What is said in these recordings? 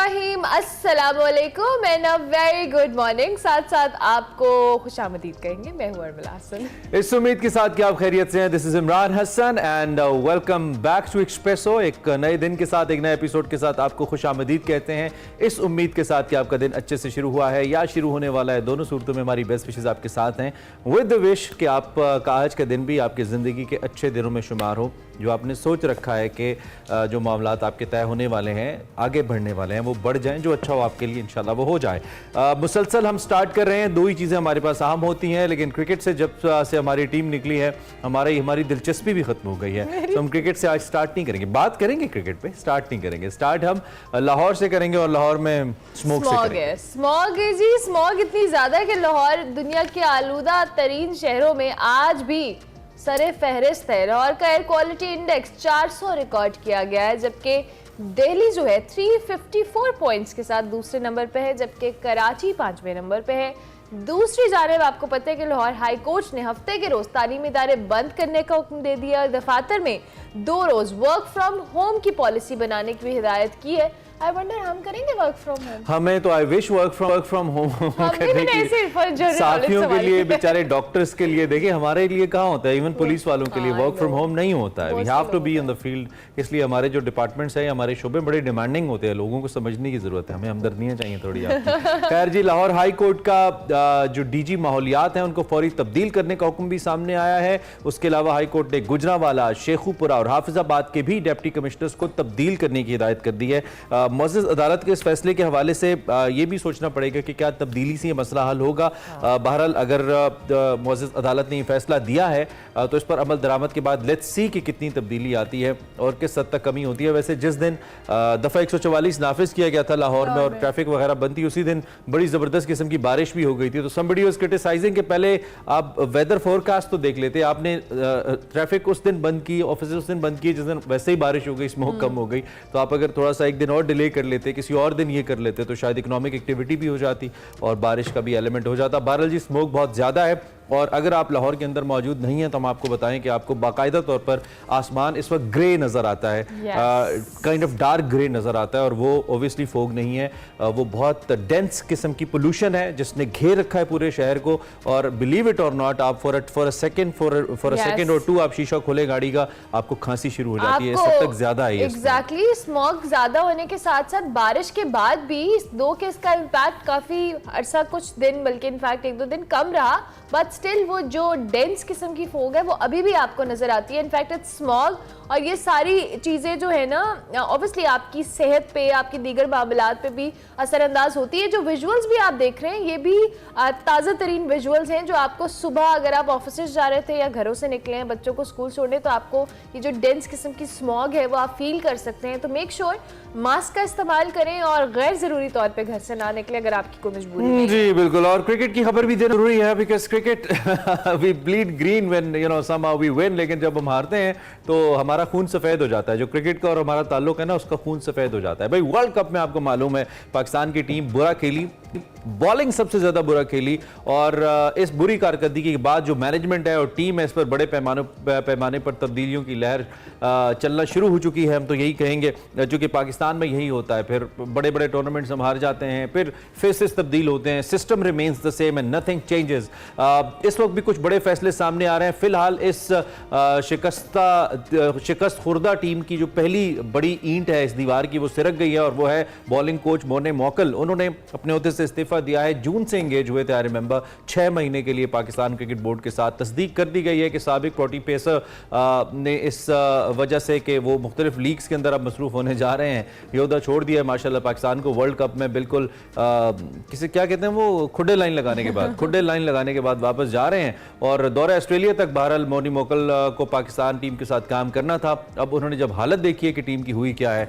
रहीम, अस्सलाम वालेकुम and a very good morning. साथ साथ आपको खुशामदीद कहेंगे। मैं हूं अर्मिला हसन। इस उम्मीद के साथ कि आप खैरियत से हैं। This is Imran Hasan and welcome back to Expresso. एक नए दिन के साथ, एक नए एपिसोड के साथ आपको खुशामदीद कहते हैं। इस उम्मीद के साथ कि आपका दिन अच्छे से शुरू हुआ है या शुरू होने वाला है। दोनों सूरतों में हमारी बेस्ट विशेस आपके साथ हैं, विद द विश कि आपका आज का दिन भी आपकी ज़िंदगी के अच्छे दिनों में शुमार हो। जो आपने सोच रखा है कि जो मामलात आपके तय होने वाले हैं, आगे बढ़ने वाले हैं, वो बढ़ जाएं। जो अच्छा हो आपके लिए इंशाल्लाह वो हो जाए। मुसलसल हम स्टार्ट कर रहे हैं। दो ही चीज़ें हमारे पास अहम होती हैं, लेकिन क्रिकेट से जब से हमारी टीम निकली है हमारी दिलचस्पी भी खत्म हो गई है। तो हम क्रिकेट से आज स्टार्ट नहीं करेंगे, बात करेंगे क्रिकेट पे, स्टार्ट नहीं करेंगे। स्टार्ट हम लाहौर से करेंगे और लाहौर में स्मॉग से करेंगे। स्मॉग है जी, स्मॉग इतनी ज्यादा है कि लाहौर दुनिया के आलूदा तरीन शहरों में आज भी सरे फहरिस्त है। लाहौर का एयर क्वालिटी इंडेक्स 400 रिकॉर्ड किया गया है, जबकि दिल्ली जो है 354 पॉइंट्स के साथ दूसरे नंबर पे है, जबकि कराची 5वें नंबर पे है। दूसरी जानिब आपको पता है कि लाहौर हाई कोर्ट ने हफ्ते के रोज तालीमी इदारे बंद करने का हुक्म दे दिया और दफातर में 2 रोज वर्क फ्रॉम होम की पॉलिसी बनाने की भी हिदायत की है। आई वंडर हम करेंगे वर्क फ्रॉम होम? हमें तो I wish work from home करने के साथियों के लिए, बेचारे डॉक्टर्स के लिए। देखिए हमारे लिए कहाँ होता है, इवन पुलिस वालों के लिए वर्क फ्रॉम होम नहीं होता है। We have to be in the field. इसलिए हमारे जो डिपार्टमेंट्स हैं, हमारे शोबे बड़े डिमांडिंग होते हैं। लोगों को समझने की जरूरत है, हमें हमदर्दियाँ चाहिए थोड़ी आपकी। खैर जी, लाहौर हाई कोर्ट का जो डीजी माहौलियात हैं उनको फौरी तब्दील करने का हुक्म भी सामने आया है। उसके अलावा हाई कोर्ट ने गुजरांवाला, शेखुपुरा और हाफिजाबाद के भी डिप्टी कमिश्नर्स को तब्दील करने की हिदायत कर दी है। मुअज़्ज़ज़ अदालत के इस फैसले के हवाले से ये भी सोचना पड़ेगा कि क्या तब्दीली से ये मसला हल होगा। बहरहाल अगर मुअज़्ज़ज़ अदालत ने ये फैसला दिया है तो इस पर अमल दरामद के बाद लेट्स सी कि कितनी तब्दीली आती है और किस हद तक कमी होती है। वैसे जिस दिन दफ़ा 144 नाफिज किया गया था लाहौर में और ट्रैफिक वगैरह बंद थी, उसी दिन बड़ी ज़बरदस्त किस्म की बारिश भी हो गई थी। तो समबडी वाज क्रिटिसाइजिंग कि पहले आप वेदर फोरकास्ट तो देख लेते। आपने ट्रैफिक उस दिन बंद की, ऑफिस उस दिन बंद किए जिस दिन वैसे ही बारिश हो गई, स्मोक कम हो गई। तो आप अगर थोड़ा सा एक दिन और डिले कर लेते, किसी और दिन ये कर लेते, तो शायद इकोनॉमिक एक्टिविटी भी हो जाती और बारिश का भी एलिमेंट हो जाता। बहरहाल जी, स्मोक बहुत ज़्यादा है और अगर आप लाहौर के अंदर मौजूद नहीं हैं तो हम आपको बताएं कि आपको बाकायदा तौर पर आसमान इस वक्त ग्रे नज़र आता है, काइंड ऑफ डार्क ग्रे नज़र आता है। और वो ओबियसली फोग नहीं है, वो बहुत डेंस किस्म की पोल्यूशन है जिसने घेर रखा है पूरे शहर को। और बिलीव इट और नॉट, आप फॉर अ सेकेंड और टू आप शीशा खोले गाड़ी का, आपको खांसी शुरू हो जाती है। इस हद तक ज्यादा है एग्जैक्टली। स्मॉग ज्यादा होने के साथ साथ बारिश के बाद भी दो के इसका इम्पैक्ट काफी अरसा, कुछ दिन बल्कि इनफैक्ट 1-2 दिन कम रहा, बट स्टिल वो जो डेंस किस्म की फोग है वो अभी भी आपको नजर आती है। इनफैक्ट इट्स स्मॉग और ये सारी चीज़ें जो है ना, ऑब्वियसली आपकी सेहत पे, आपकी दीगर मामलात पे भी असरअंदाज होती है। जो विजुअल्स भी आप देख रहे हैं, ये भी ताज़ा तरीन विजुअल्स हैं जो आपको सुबह अगर आप ऑफिस जा रहे थे या घरों से निकले हैं बच्चों को स्कूल छोड़ने, तो आपको ये जो डेंस किस्म की स्मॉग है वो आप फील कर सकते हैं। तो मेक श्योर मास्क का इस्तेमाल करें और गैर ज़रूरी तौर पर घर से ना निकले अगर आपकी कोई मजबूरी है। जी बिल्कुल। और क्रिकेट की खबर भी जरूरी है, because cricket we bleed green when you know somehow we win. लेकिन जब हम हारते हैं तो हमारा खून सफेद हो जाता है। जो क्रिकेट का और हमारा ताल्लुक है ना, उसका खून सफेद हो जाता है। भाई वर्ल्ड कप में आपको मालूम है पाकिस्तान की टीम बुरा खेली, बॉलिंग सबसे ज्यादा बुरा खेली और इस बुरी कारकर्दगी के बाद जो मैनेजमेंट है और टीम है, इस पर बड़े पैमाने पर तब्दीलियों की लहर चलना शुरू हो चुकी है। हम तो यही कहेंगे, जो कि पाकिस्तान में यही होता है। फिर बड़े बड़े टूर्नामेंट्स हम हार जाते हैं, फिर फेसेस तब्दील होते हैं, system remains the same and nothing changes. इस वक्त भी कुछ बड़े फैसले सामने आ रहे हैं। फिलहाल इस शिकस्त खुर्दा टीम की जो पहली बड़ी ईंट है इस दीवार की, वो सिरक गई है और वो है बॉलिंग कोच मोने मौकल। उन्होंने अपने ओहदे से इस्तीफा दिया है। जून से एंगेज हुए थे, आई रिमेंबर, 6 महीने के लिए पाकिस्तान क्रिकेट बोर्ड के साथ। तस्दीक कर दी गई है कि साबिक प्रोटी पेसर ने इस वजह से कि वो मुख्तलिफ लीग्स के अंदर अब मसरूफ होने जा रहे हैं, योदा छोड़ दिया है। माशाल्लाह पाकिस्तान को वर्ल्ड कप में बिल्कुल किसे क्या कहते हैं वो, खुडे लाइन लगाने के बाद वापस जा रहे हैं और दौरे ऑस्ट्रेलिया तक। बहरहाल मोनी मोकल को पाकिस्तान टीम के साथ काम करना था। अब उन्होंने जब हालत देखी है कि टीम की हुई क्या है,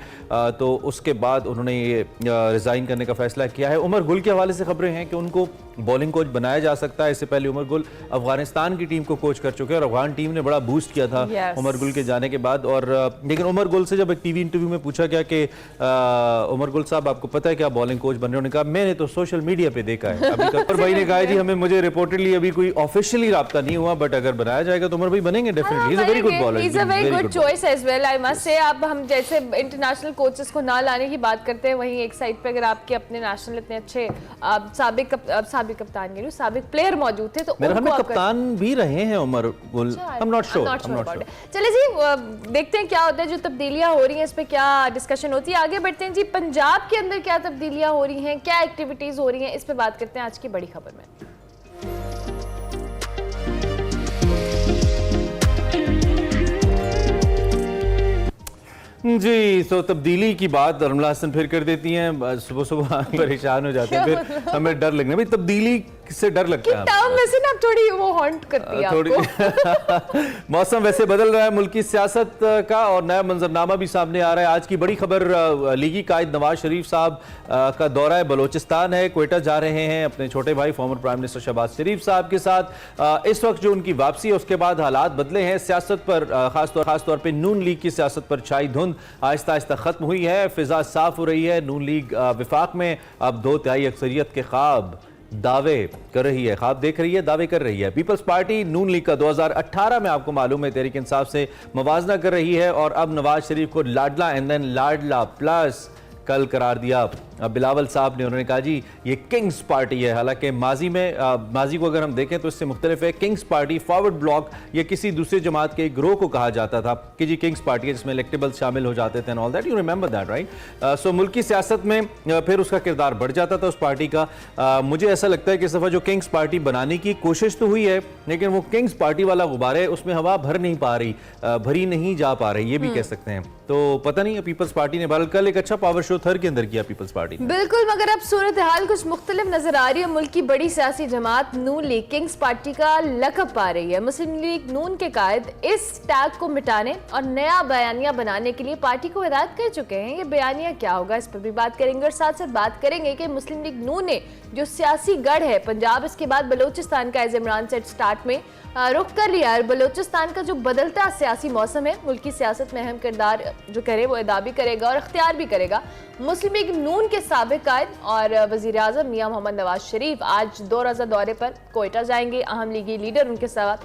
तो उसके बाद उन्होंने ये रिजाइन करने का फैसला किया है। उमर गुल के हवाले से खबरें हैं कि उनको बॉलिंग कोच बनाया जा सकता है। इससे पहले उमर गुल अफगानिस्तान की टीम को कोच कर चुके हैं और अफगान टीम ने बड़ा बूस्ट किया था उमर गुल के जाने के बाद। और लेकिन उमर गुल से जब एक टीवी इंटरव्यू में पूछा गया कि उमर गुल साहब आपको पता है कि आप बॉलिंग कोच बन रहे हो, उन्होंने कहा मैंने तो सोशल मीडिया पे देखा है अभी तक। और भाई ने कहा जी हमें मुझे रिपोर्टेडली अभी कोई ऑफिशियली राब्ता नहीं हुआ, बट अगर बनाया जाएगा तो उमर भाई बनेंगे definitely. He is a very good bowler, he is a very good choice as well I must say. अब हम जैसे इंटरनेशनल कोचेस को ना लाने की बात करते हैं, वहीं एक साइड पे अगर आपके अपने नेशनल इतने अच्छे साबिक कप्तान के साबिक प्लेयर मौजूद थे तो मेरे ख्याल में कप्तान भी रहे हैं उमर गुल, आई एम नॉट श्योर। चलिए जी देखते हैं क्या होता है, जो तब्दीलियां हो रही हैं इस पे क्या डिस्कशन होती है। आगे बढ़ते हैं जी, पंजाब के अंदर क्या तब्दीलियां हो रही हैं, क्या एक्टिविटीज हो रही हैं, इस पे बात करते हैं आज की बड़ी खबर में। जी तो तब्दीली की बात रमला हसन फिर कर देती हैं, सुबह सुबह परेशान हो जाते हैं, फिर हमें डर लगना, भाई तब्दीली से डर लगता है। टर्म वैसे ना थोड़ी वो हॉन्ट करती है आपको। मौसम वैसे बदल रहा है मुल्की सियासत का और नया मंजरनामा भी सामने आ रहा है। आज की बड़ी खबर लीगी कायद नवाज शरीफ साहब का दौरा बलोचिस्तान है, क्वेटा जा रहे हैं अपने छोटे भाई फॉर्मर प्राइम मिनिस्टर शहबाज शरीफ साहब के साथ। इस वक्त जो उनकी वापसी है उसके बाद हालात बदले हैं सियासत पर, खासतौर पर नून लीग की सियासत पर छाई धुंध आहिस्ता आहिस्ता खत्म हुई है, फिजा साफ हो रही है। नून लीग विफाक में अब 2/3 अक्सरियत के ख्वाब दावे कर रही है, ख्वाब देख रही है, दावे कर रही है। पीपल्स पार्टी नून लीग का 2018 में आपको मालूम है तहरीक इंसाफ से मवाजना कर रही है और अब नवाज शरीफ को लाडला एंड देन लाडला प्लस कल करार दिया बिलावल साहब ने। उन्होंने कहा जी ये किंग्स पार्टी है, हालांकि माजी को अगर हम देखें तो इससे मुख्तलिफ है। किंग्स पार्टी फॉरवर्ड ब्लॉक या किसी दूसरे जमात के ग्रोह को कहा जाता था कि जी किंग्स पार्टी है जिसमें इलेक्टेबल्स शामिल हो जाते थे and all that, you remember that right. So मुल्की सियासत में फिर उसका किरदार बढ़ जाता था उस पार्टी का। मुझे ऐसा लगता है कि इस दफ़ा जो किंग्स पार्टी बनाने की कोशिश तो हुई है लेकिन वो किंग्स पार्टी वाला गुब्बारा है उसमें हवा भर नहीं पा रही, भरी नहीं जा पा रही, ये भी कह सकते हैं। तो पता नहीं पीपल्स पार्टी ने बहरहाल कल एक अच्छा पावर शो थर के अंदर किया पीपल्स पार्टी ने। बिल्कुल, मगर अब सूरत हाल कुछ मुख्तलिफ नजर आ रही है। मुल्क की बड़ी सियासी जमात नून लीग किंग्स पार्टी का लकब पा रही है। मुस्लिम लीग नून के कायद इस टैग को मिटाने और नया बयानिया बनाने के लिए पार्टी को हिदायत कर चुके हैं। ये बयानिया क्या होगा इस पर भी बात करेंगे और साथ साथ बात करेंगे कि मुस्लिम लीग नून ने जो सियासी गढ़ है पंजाब, इसके बाद बलोचिस्तान का एज इमरान सेट स्टार्ट में रुख कर लिया है। बलोचिस्तान का जो बदलता सियासी मौसम है मुल्क की सियासत में अहम किरदार जो करे वो अदा भी करेगा और अख्तियार भी करेगा। मुस्लिम लीग नून के साबिक कायद और वजीर आजम मियां मोहम्मद नवाज शरीफ आज 2 रोज़ा दौरे पर कोयटा जाएंगे। अहम लीगी लीडर उनके साथ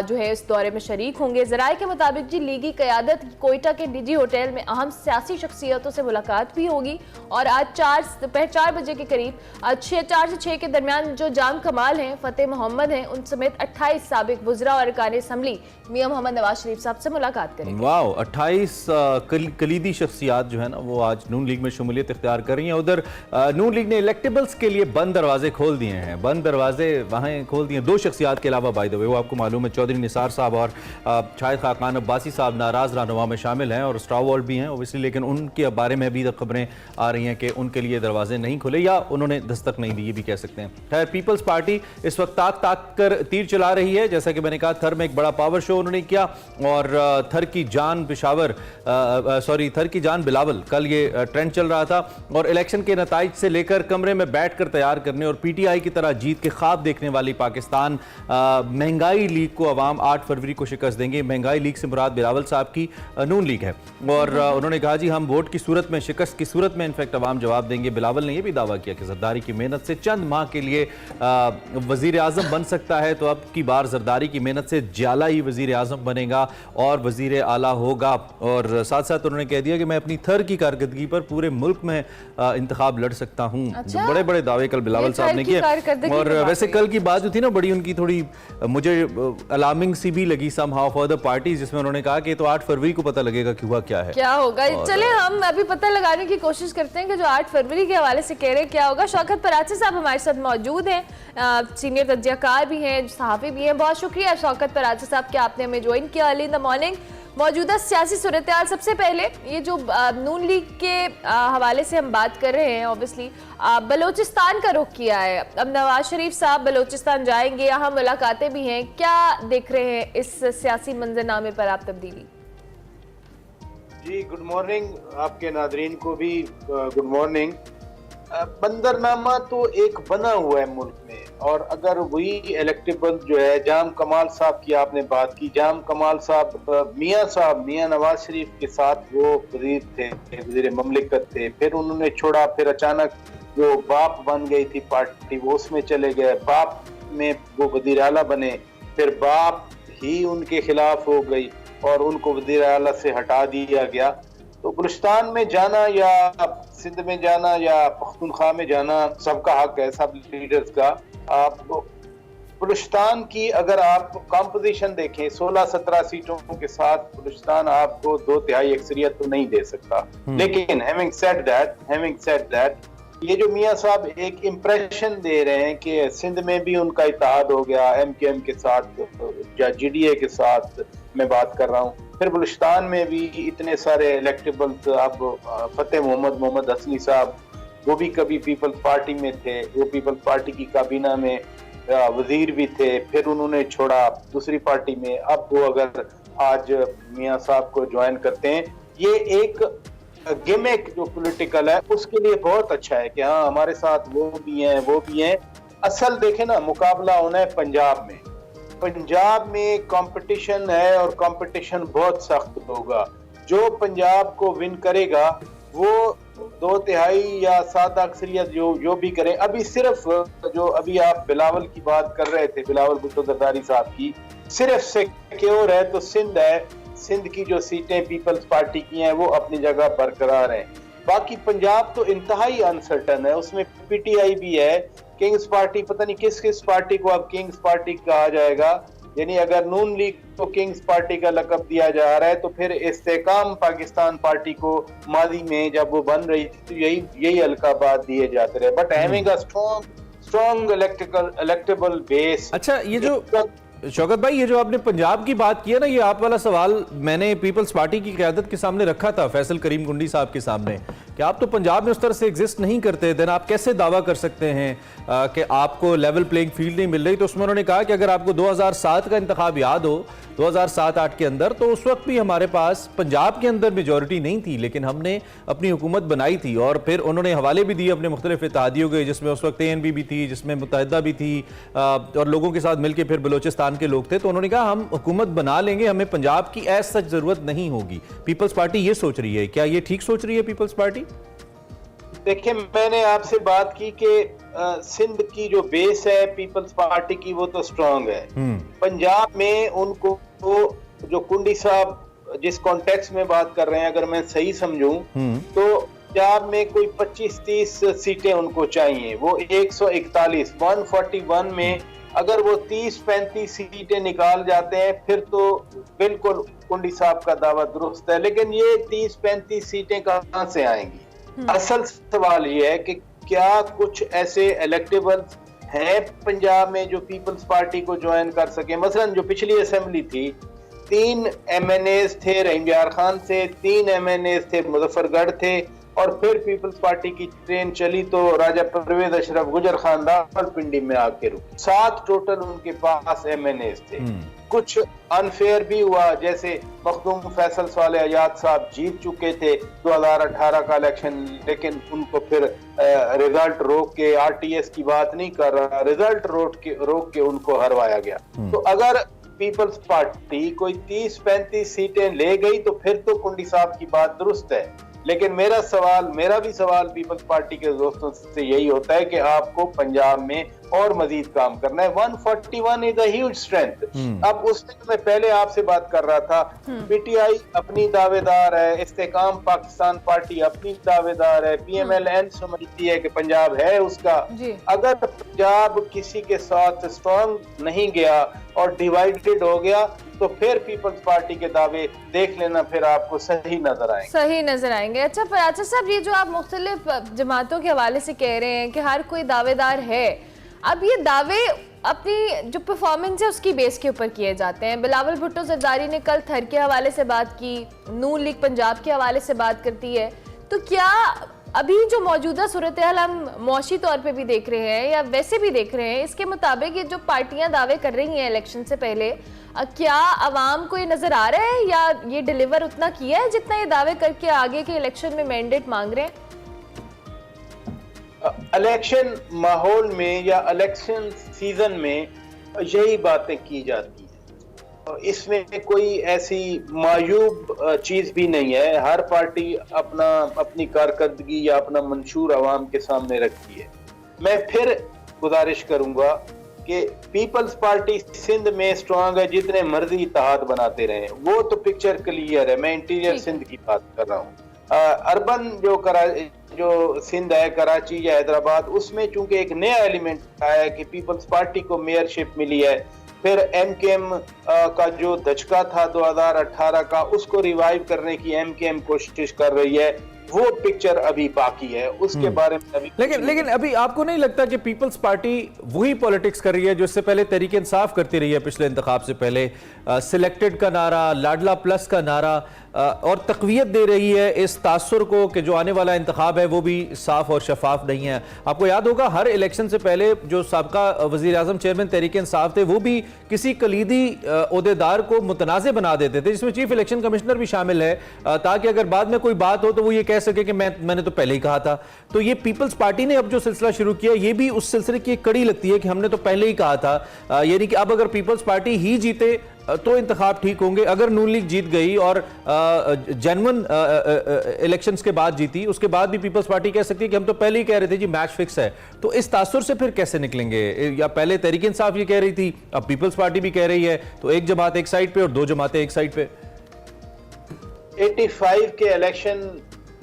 जो है इस दौरे में शरीक होंगे। जराये के मुताबिक जी लीगी क़यादत कोयटा के निजी होटल में अहम सियासी शख्सियतों से मुलाकात भी होगी और आज दोपहर 4 बजे के करीब 4 से 6 के दरमियान जो जाम कमाल हैं, फतेह मोहम्मद हैं, उन समेत 28 साबिक वज़रा और अरकान असम्बली मियां मोहम्मद नवाज शरीफ साहब से मुलाकात करेंगे। वाह, 28 कलीदी शख्सियात जो है ना वो आज नून लीग में शमूलियत इख्तियार कर रही हैं। उधर नून लीग ने इलेक्टेबल्स के लिए बंद दरवाजे खोल दिए हैं, बंद दरवाजे वहाँ खोल दिए 2 शख्सियात के अलावा, बाय द वे वो आपको मालूम है चौधरी निसार साहब और शाहिद खाकान अब्बासी साहब नाराज रहनुमा में शामिल हैं और स्ट्रॉ वॉल भी हैं ओबियसली, लेकिन उनके बारे में अभी तक खबरें आ रही हैं कि उनके लिए दरवाजे नहीं खुले या उन्होंने दस्तक नहीं दी, ये भी कह सकते हैं। खैर पीपल्स पार्टी इस वक्त ताक कर तीर चला रही है। जैसा कि मैंने कहा थर में एक बड़ा पावर शो उन्होंने किया और थर की जान बिलावल, कल ये ट्रेंड चल रहा था और इलेक्शन के नताइज से लेकर कमरे में बैठकर तैयार करने और पीटीआई की तरह जीत के ख्वाब देखने वाली पाकिस्तान महंगाई लीग को अवाम 8 फरवरी को शिकस्त देंगे। महंगाई लीग से मुराद बिलावल साहब की नून लीग है और उन्होंने कहा जी हम वोट की सूरत में, शिकस्त की सूरत में इनफैक्ट अवाम जवाब देंगे। बिलावल ने यह भी दावा किया कि जरदारी की मेहनत से चंद माह के लिए वजीर आजम बन सकता है, तो अब की बार जरदारी की मेहनत से ज्याला ही वजीर आजम बनेगा और वजीर आला होगा। और साथ साथ उन्होंने कह दिया कि मैं अपनी थर की कारकर्दगी पर पूरे मुल्क में इंतखाब लड़ सकता हूँ। अच्छा? बड़े बड़े दावे कल बिलावल साहब ने किए और वैसे कल की बात जो थी ना बड़ी उनकी थोड़ी मुझे अलार्मिंग सी भी लगी समहाउ फॉर द पार्टी, जिसमें उन्होंने कहा कि तो 8 फरवरी को पता लगेगा कि हुआ क्या है, क्या होगा। चले हम अभी पता लगाने की कोशिश करते हैं कि जो 8 फरवरी के हवाले से कह रहे क्या होगा। शौकत पराची साहब हमारे साथ मौजूद हैं, सीनियर तज्जियाकार भी हैं, सहाफ़ी भी हैं। बहुत शुक्रिया शौकत पराची साहब कि आपने हमें ज्वाइन किया अर्ली इन द मॉर्निंग। मौजूदा सियासी सूरत-ए-हाल, सबसे पहले ये जो नून लीग के हवाले से हम बात कर रहे हैं, ऑब्वियसली बलोचिस्तान का रुख किया है। अब नवाज शरीफ साहब बलोचिस्तान जाएंगे, यहाँ मुलाकातें भी हैं, क्या देख रहे हैं इस सियासी मंजरनामे पर आप तब्दीली? जी गुड मॉर्निंग, आपके नादरीन को भी गुड मॉर्निंग। बंदरनामा तो एक बना हुआ है मुल्क में, और अगर वही इलेक्टेबल जो है, जाम कमाल साहब की आपने बात की, जाम कमाल साहब मियां नवाज शरीफ के साथ वो वजीर थे, वजीर ममलिकत थे, फिर उन्होंने छोड़ा, फिर अचानक वो बाप बन गई थी पार्टी, वो उसमें चले गए, बाप में वो वजीर आला बने, फिर बाप ही उनके खिलाफ हो गई और उनको वजीर आला से हटा दिया गया। तो बलूचिस्तान में जाना या सिंध में जाना या पख्तूनख्वा में जाना सबका हक है, सब लीडर्स का। आप बलूचिस्तान की अगर आप कंपोजिशन देखें, 16-17 सीटों के साथ बलूचिस्तान आपको 2/3 अक्सरियत तो नहीं दे सकता। लेकिन हैविंग सेड दैट ये जो मियां साहब एक इम्प्रेशन दे रहे हैं कि सिंध में भी उनका इत्तेहाद हो गया MKM के साथ या GDA के साथ, मैं बात कर रहा हूँ, फिर बलूचिस्तान में भी इतने सारे इलेक्टेबल्स, अब फतेह मोहम्मद असली साहब, वो भी कभी पीपल्स पार्टी में थे, वो पीपल्स पार्टी की काबीना में वजीर भी थे, फिर उन्होंने छोड़ा दूसरी पार्टी में, अब वो अगर आज मियां साहब को ज्वाइन करते हैं, ये एक गिमिक जो पॉलिटिकल है उसके लिए बहुत अच्छा है कि हाँ हमारे साथ वो भी हैं। असल देखें ना, मुकाबला होना है पंजाब में कंपटीशन है और कंपटीशन बहुत सख्त होगा। जो पंजाब को विन करेगा वो 2/3 या 7 अक्सरियत जो भी करें। अभी सिर्फ जो अभी आप बिलावल की बात कर रहे थे, बिलावल भुट्टो जरदारी साहब की, सिर्फ सिक्योर है तो सिंध है। सिंध की जो सीटें पीपल्स पार्टी की हैं वो अपनी जगह बरकरार हैं। बाकी पंजाब तो इंतहाई अनसर्टन है, उसमें PTI भी है, किंग्स पार्टी, पता नहीं किस पार्टी को अब किंग्स पार्टी कहा जाएगा। यानी अगर नून लीग को किंग्स पार्टी का लक़ब दिया जा रहा है तो फिर इस्तेकाम पाकिस्तान पार्टी को माजी में जब वो बन रही थी तो यही अलकाबात दिए जाते रहे। But having a strong electable base. अच्छा, ये जो शौकत भाई, ये जो आपने पंजाब की बात की है ना, ये आप वाला सवाल मैंने पीपल्स पार्टी की क़यादत के सामने रखा था, फैसल करीम गुंडी साहब के सामने, कि आप तो पंजाब में उस तरह से एग्जिस्ट नहीं करते, देन आप कैसे दावा कर सकते हैं कि आपको लेवल प्लेइंग फील्ड नहीं मिल रही। तो उसमें उन्होंने कहा कि अगर आपको 2007 का इंतखाब याद हो, 2007-8 के अंदर, तो उस वक्त भी हमारे पास पंजाब के अंदर मेजॉरिटी नहीं थी, लेकिन हमने अपनी हुकूमत बनाई थी। और फिर उन्होंने हवाले भी दिए अपने मुख्तलिफ इत्तेहादियों के, जिसमें उस वक्त ANP भी थी, जिसमें मुत्तहिदा भी थी, और लोगों के साथ मिलकर फिर बलोचिस्तान के लोग थे। तो उन्होंने कहा हम हुकूमत बना लेंगे, हमें पंजाब की एज सच जरूरत नहीं होगी। पीपल्स पार्टी ये सोच रही है, क्या ये ठीक सोच रही है पीपल्स पार्टी? देखिए, मैंने आपसे बात की कि सिंध की जो बेस है पीपल्स पार्टी की वो तो स्ट्रांग है। पंजाब में उनको जो कुंडी साहब जिस कॉन्टेक्स्ट में बात कर रहे हैं, अगर मैं सही समझूं तो पंजाब में कोई 25-30 सीटें उनको चाहिए। वो 141 में अगर वो 30-35 सीटें निकाल जाते हैं फिर तो बिल्कुल कुंडी साहब का दावा दुरुस्त है। लेकिन ये 30-35 सीटें कहां से आएंगी? असल सवाल ये है कि क्या कुछ ऐसे इलेक्टेबल हैं पंजाब में जो पीपल्स पार्टी को ज्वाइन कर सके। मसलन जो पिछली असेंबली थी, 3 MNAs थे रहीमयार खान से, 3 MNAs थे मुजफ्फरगढ़ थे, और फिर पीपल्स पार्टी की ट्रेन चली तो राजा परवेज अशरफ गुजर खानदान रावलपिंडी में आके रुकी। 7 टोटल उनके पास MNAs थे। कुछ अनफेयर भी हुआ, जैसे मखदूम फैसल साले आजाद साहब जीत चुके थे 2018 का इलेक्शन, लेकिन उनको फिर रिजल्ट रोक के, RTS की बात नहीं कर रहा, रिजल्ट रोक के उनको हरवाया गया। तो अगर पीपल्स पार्टी कोई 30-35 सीटें ले गई तो फिर तो कुंडी साहब की बात दुरुस्त है। लेकिन मेरा भी सवाल पीपल्स पार्टी के दोस्तों से यही होता है कि आपको पंजाब में और मजीद काम करना है। 141 इज अ ह्यूज स्ट्रेंथ। अब उस दिन मैं पहले आपसे बात कर रहा था, PTI अपनी दावेदार है, इस्तेकाम पाकिस्तान पार्टी अपनी दावेदार है, PMLN समझती है कि पंजाब है उसका। अगर पंजाब किसी के साथ स्ट्रॉन्ग नहीं गया और डिवाइडेड हो गया तो फिर पीपल्स पार्टी के दावे देख लेना, फिर आपको सही नजर आएंगे। अच्छा फराचा साहब, ये जो आप मुख्तलिफ जमातों के हवाले से कह रहे हैं कि हर कोई दावेदार है, अब ये दावे अपनी जो परफॉर्मेंस है उसकी बेस के ऊपर किए जाते हैं। बिलावल भुट्टो जरदारी ने कल थर के हवाले से बात की, नून लीग पंजाब के हवाले से बात करती है, तो क्या अभी जो मौजूदा सूरत हाल हम मौशी तौर पे भी देख रहे हैं या वैसे भी देख रहे हैं, इसके मुताबिक ये जो पार्टियां दावे कर रही हैं इलेक्शन से पहले, क्या अवाम को ये नजर आ रहा है या ये डिलीवर उतना किया है जितना ये दावे करके आगे के इलेक्शन में मैंडेट मांग रहे हैं? इलेक्शन माहौल में या इलेक्शन सीजन में यही बातें की जाती हैं। इसमें कोई ऐसी मायूब चीज भी नहीं है। हर पार्टी अपनी कारकर्दगी या अपना मंशूर आवाम के सामने रखती है। मैं फिर गुजारिश करूंगा कि पीपल्स पार्टी सिंध में स्ट्रांग है, जितने मर्जी इत्तेहाद बनाते रहे, वो तो पिक्चर क्लियर है। मैं इंटीरियर सिंध की बात कर रहा हूँ। अर्बन जो सिंध है, कराची या हैदराबाद, उसमें चूंकि एक नया एलिमेंट आया है कि पीपल्स पार्टी को मेयरशिप मिली है, फिर एमकेएम का जो धचका था 2018 का, उसको रिवाइव करने की एमकेएम कोशिश कर रही है। वो पिक्चर अभी बाकी है, उसके बारे में अभी लेकिन अभी आपको नहीं लगता कि पीपल्स पार्टी वही पॉलिटिक्स कर रही है जो इससे पहले तहरीक इंसाफ करती रही है? पिछले इंतखाब से पहले सिलेक्टेड का नारा, लाडला प्लस का नारा, और तकवीयत दे रही है इस तासुर को कि जो आने वाला इंतखाब है वो भी साफ और शफाफ नहीं है। आपको याद होगा हर इलेक्शन से पहले जो साबका वज़ीर आज़म चेयरमैन तहरीक इंसाफ थे, वो भी किसी कलीदी ओहदेदार को मुतनाज़े बना देते थे, जिसमें चीफ इलेक्शन कमिश्नर भी शामिल है, ताकि अगर बाद में कोई बात हो तो वो ये कह सके कि मैंने तो पहले ही कहा था। तो ये पीपल्स पार्टी ने अब जो सिलसिला शुरू किया, ये भी उस सिलसिले की एक कड़ी लगती है कि हमने तो पहले ही कहा था। यानी कि अब अगर पीपल्स पार्टी ही जीते तो इंतखाब ठीक होंगे। अगर नून लीग जीत गई और जेन्युइन इलेक्शंस के बाद जीती, उसके बाद भी पीपल्स पार्टी कह सकती है कि हम तो पहले ही कह रहे थे जी मैच फिक्स है। तो इस तासुर से फिर कैसे निकलेंगे? या पहले तहरीक इंसाफ ये कह रही थी, अब पीपल्स पार्टी भी कह रही है, तो एक जमात एक साइड पे और दो जमातें एक साइड पे। 85 के इलेक्शन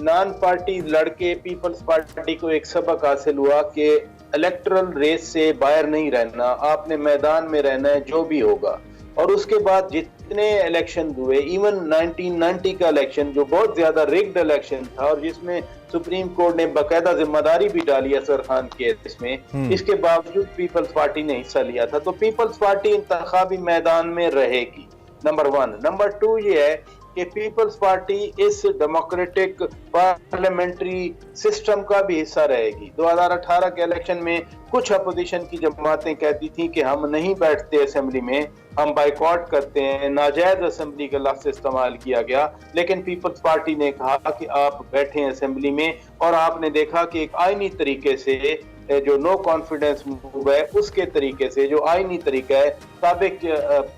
नॉन पार्टी लड़के पीपल्स पार्टी को एक सबक हासिल हुआ कि इलेक्टरल रेस से बाहर नहीं रहना, आपने मैदान में रहना है जो भी होगा। और उसके बाद जितने इलेक्शन हुए, इवन 1990 का इलेक्शन जो बहुत ज्यादा रिग्ड इलेक्शन था और जिसमें सुप्रीम कोर्ट ने बाकायदा जिम्मेदारी भी डाली असर खान के इसमें, इसके बावजूद पीपल्स पार्टी ने हिस्सा लिया था। तो पीपल्स पार्टी इंतखाबी मैदान में रहेगी, नंबर 1। नंबर 2 ये है कि पीपल्स पार्टी इस डेमोक्रेटिक पार्लियामेंट्री सिस्टम का भी हिस्सा रहेगी। 2018 के इलेक्शन में कुछ अपोजिशन की जमातें कहती थी कि हम नहीं बैठते असेंबली में, हम बाइकआउट करते हैं, नाजायज असेंबली का लफ्ज इस्तेमाल किया गया। लेकिन पीपल्स पार्टी ने कहा कि आप बैठे असेंबली में, और आपने देखा कि एक आईनी तरीके से जो नो कॉन्फिडेंस मूव है, उसके तरीके से जो आईनी तरीका है, साबिक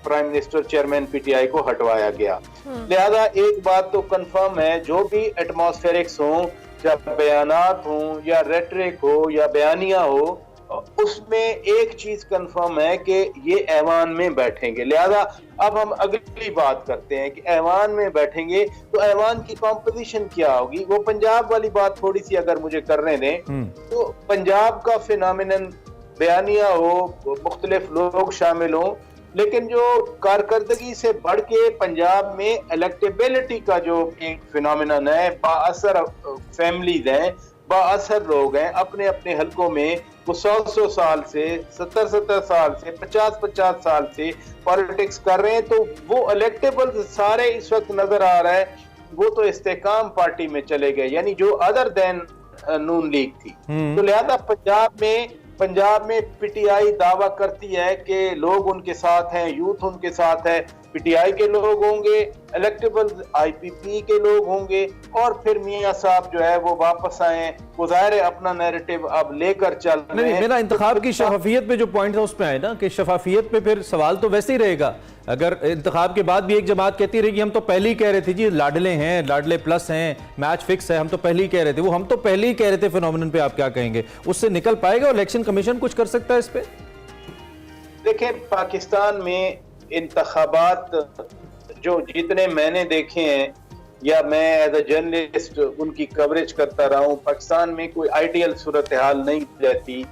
प्राइम मिनिस्टर चेयरमैन पीटीआई को हटवाया गया। लिहाजा एक बात तो कंफर्म है, जो भी एटमॉस्फेरिक्स हो, या बयानात हो, या रेटरिक हो, या बयानिया हो, उसमें एक चीज कंफर्म है कि ये ऐवान में बैठेंगे। लिहाजा अब हम अगली बात करते हैं कि ऐवान में बैठेंगे तो ऐवान की कॉम्पोजिशन क्या होगी। वो पंजाब वाली बात थोड़ी सी अगर मुझे करने दें, तो पंजाब का फिनोमिनन बयानिया हो, मुख्तलिफ लोग शामिल हो, लेकिन जो कारकर्दगी से बढ़ के पंजाब में इलेक्टेबिलिटी का जो एक फिनोमिनन है, बाअसर फैमिलीज हैं, बाअसर लोग हैं, अपने अपने हलकों में वो 100 साल से, 70 साल से, 50 साल से पॉलिटिक्स कर रहे हैं। तो वो इलेक्टेबल सारे इस वक्त नजर आ रहा है, वो तो इस्तेकाम पार्टी में चले गए, यानी जो अदर देन नून लीग थी। तो लिहाजा पंजाब में पीटीआई दावा करती है कि लोग उनके साथ हैं, यूथ उनके साथ है, पीटीआई के लोग होंगे, इलेक्टेबल आईपीपी के लोग होंगे, और फिर मियां साहब जो है वो वापस आए, वो जाहिर है अपना नैरेटिव अब लेकर चल रहे हैं। मेरा इंतखाब की शफाफियत पे जो पॉइंट था उसमें आए ना कि शफाफियत पे फिर सवाल तो वैसे ही रहेगा। अगर इंतखाब के बाद भी एक जमात कहती रहेगी हम तो पहले ही कह रहे थे जी लाडले हैं, लाडले प्लस हैं, मैच फिक्स है, हम तो पहले ही कह रहे थे, वो हम तो पहले ही कह रहे थे फिनोमिनन पे आप क्या कहेंगे? उससे निकल पाएगा? इलेक्शन कमीशन कुछ कर सकता है इस पे? देखिए, पाकिस्तान में इंतखाबात जो जितने मैंने देखे हैं, या मैं एज अ जर्नलिस्ट उनकी कवरेज करता रहा हूँ, पाकिस्तान में कोई आइडियल सूरत हाल नहीं रहती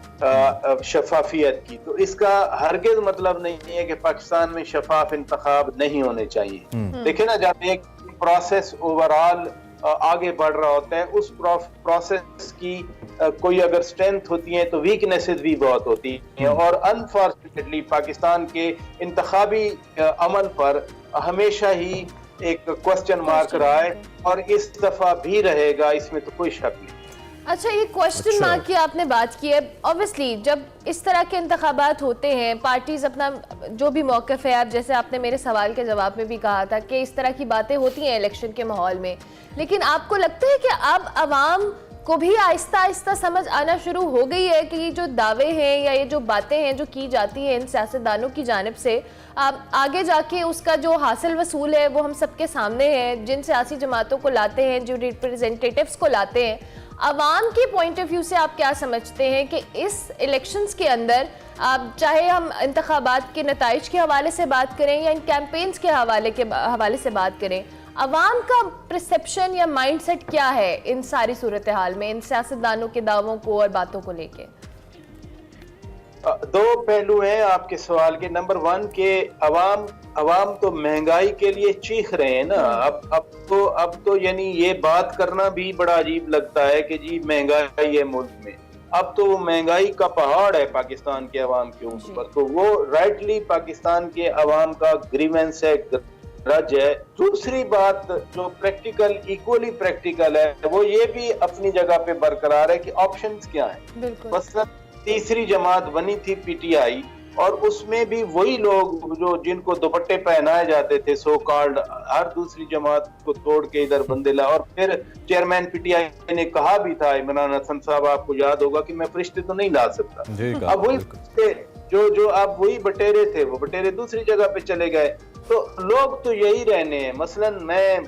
शफाफियत की। तो इसका हरगिज मतलब नहीं है कि पाकिस्तान में शफाफ इंतखाब नहीं होने चाहिए। देखिए ना, जब एक प्रोसेस ओवरऑल आगे बढ़ रहा होता है, उस प्रोसेस की कोई अगर स्ट्रेंथ होती है तो वीकनेसेस भी बहुत होती हैं। और अनफॉर्चुनेटली पाकिस्तान के इंतखाबी अमल पर हमेशा ही एक क्वेश्चन मार्क रहा है, और इस दफा भी रहेगा, इसमें तो कोई शक नहीं। अच्छा, ये क्वेश्चन मार्क की आपने बात की है। ऑब्वियसली जब इस तरह के इंतखाबात होते हैं, पार्टीज अपना जो भी मौक़िफ़ है, आप जैसे आपने मेरे सवाल के जवाब में भी कहा था कि इस तरह की बातें होती हैं इलेक्शन के माहौल में, लेकिन आपको लगता है कि अब अवाम को भी आहिस्ता आहिस्ता समझ आना शुरू हो गई है कि ये जो दावे हैं या ये जो बातें हैं जो की जाती हैं इन सियासतदानों की जानिब से, आगे जाके उसका जो हासिल वसूल है वो हम सबके सामने है। जिन सियासी जमातों को लाते हैं, जो रिप्रेजेंटेटिव्स को लाते हैं, आवाम के पॉइंट ऑफ व्यू से आप क्या समझते हैं कि इस इलेक्शंस के अंदर चाहे हम इंतखाबात के नताइज के हवाले से बात करें या इन कैंपेन्स के हवाले से बात करें, अवाम का परसेप्शन या माइंडसेट क्या है इन सारी सूरत हाल में, इन सियासतदानों के दावों को और बातों को लेके? दो पहलू हैं आपके सवाल के। नंबर 1 के अवाम तो महंगाई के लिए चीख रहे हैं ना। अब तो यानी ये बात करना भी बड़ा अजीब लगता है कि जी महंगाई है मुल्क में। अब तो महंगाई का पहाड़ है पाकिस्तान के अवाम के ऊपर, तो वो राइटली पाकिस्तान के अवाम का ग्रीवेंस है, रज है। दूसरी बात जो प्रैक्टिकल, इक्वली प्रैक्टिकल है, वो ये भी अपनी जगह पे बरकरार है कि ऑप्शंस क्या हैं। बस तीसरी जमात बनी थी पीटीआई, और उसमें भी वही लोग जो जिनको दुपट्टे पहनाए जाते थे, सो कॉल्ड, हर दूसरी जमात को तोड़ के इधर बंदे ला। और फिर चेयरमैन पीटीआई ने कहा भी था, इमरान हसन साहब, आपको याद होगा, कि मैं फरिश्ते तो नहीं ला सकता। अब वही जो अब वही बटेरे थे, वो बटेरे दूसरी जगह पे चले गए। तो लोग तो यही रहने हैं। मसलन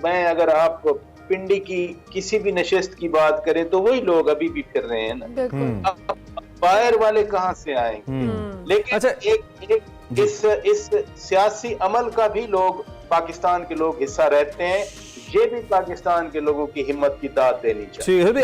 मैं अगर आप पिंडी की किसी भी नशिस्त की बात करें तो वही लोग अभी भी फिर रहे हैं ना। बाहर वाले कहाँ से आएंगे? लेकिन अच्छा, इस सियासी अमल का भी लोग, पाकिस्तान के लोग हिस्सा रहते हैं। ये भी पाकिस्तान के लोगों की हिम्मत की दाद देनी चाहिए।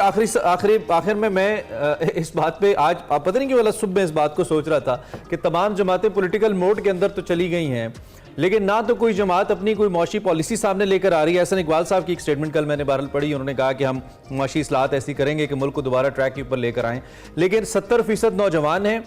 आखिर में मैं इस बात पे आज पता नहीं क्यों वाला सुबह इस बात को सोच रहा था कि तमाम जमातें पॉलिटिकल मोड के अंदर तो चली गई हैं, लेकिन ना तो कोई जमात अपनी कोई मौशी पॉलिसी सामने लेकर आ रही है। एहसन इकबाल साहब की एक स्टेटमेंट कल मैंने बहरहाल पढ़ी, उन्होंने कहा कि हम मौशी इस्लाहत ऐसी करेंगे कि मुल्क को दोबारा ट्रैक के ऊपर लेकर आएं। लेकिन 70% नौजवान हैं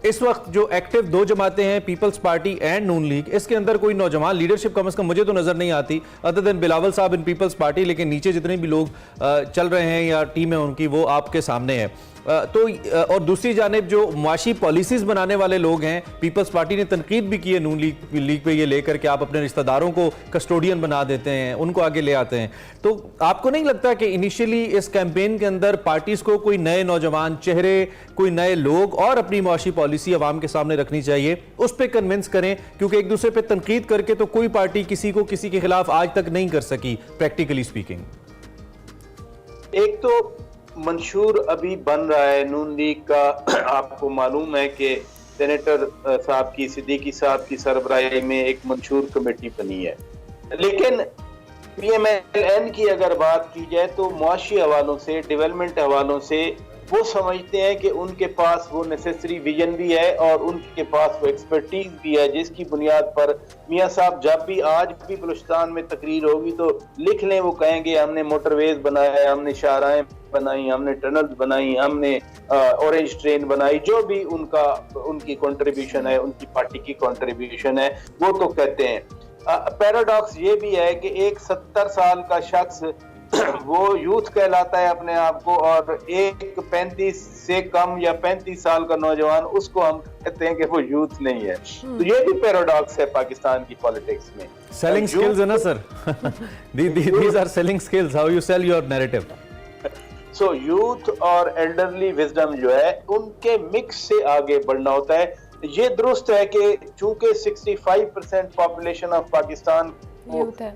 इस वक्त जो एक्टिव। दो जमातें हैं, पीपल्स पार्टी एंड नून लीग, इसके अंदर कोई नौजवान लीडरशिप कम से कम मुझे तो नजर नहीं आती, अदर देन बिलावल साहब इन पीपल्स पार्टी। लेकिन नीचे जितने भी लोग चल रहे हैं या टीम है उनकी, वो आपके सामने है। तो और दूसरी जानिब जो मुआशी पॉलिसीज बनाने वाले लोग हैं, पीपल्स पार्टी ने तनकीद भी की है नून लीग पे ये लेकर के आप अपने रिश्तेदारों को कस्टोडियन बना देते हैं, उनको आगे ले आते हैं। तो आपको नहीं लगता कि इनिशियली इस कैंपेन के अंदर पार्टीज को कोई नए नौजवान चेहरे, कोई नए लोग और अपनी मुआशी पॉलिसी आवाम के सामने रखनी चाहिए, उस पर कन्विंस करें? क्योंकि एक दूसरे पर तनकीद करके तो कोई पार्टी किसी को किसी के खिलाफ आज तक नहीं कर सकी, प्रैक्टिकली स्पीकिंग। एक तो मंशूर अभी बन रहा है नून लीग का। आपको मालूम है कि सेनेटर साहब की, सिद्दीकी साहब की सरबराही में एक मंशूर कमेटी बनी है। लेकिन पीएमएलएन की अगर बात की जाए तो मुआशी हवालों से, डेवलपमेंट हवालों से वो समझते हैं कि उनके पास वो नेसेसरी विजन भी है और उनके पास वो एक्सपर्टीज भी है, जिसकी बुनियाद पर मियां साहब जब भी आज भी बलूचिस्तान में तकरीर होगी तो लिख लें, वो कहेंगे हमने मोटरवेज बनाया, हमने शाहराहें बनाई, हमने टनल्स बनाई, हमने ऑरेंज ट्रेन बनाई। जो भी उनकी कंट्रीब्यूशन है, उनकी पार्टी की कंट्रीब्यूशन है, वो तो कहते हैं। पैराडॉक्स ये भी है कि एक 70 साल का शख्स वो यूथ कहलाता है अपने आप को, और एक 35 से कम या 35 साल का नौजवान, उसको हम कहते हैं कि वो यूथ नहीं है। तो ये भी पैराडॉक्स है पाकिस्तान की पॉलिटिक्स में। सेलिंग स्किल्स है ना sir. These are selling skills, how you sell your narrative. So youth और एल्डरली विजडम जो है उनके मिक्स से आगे बढ़ना होता है। ये दुरुस्त है कि चूंकि 65% population of Pakistan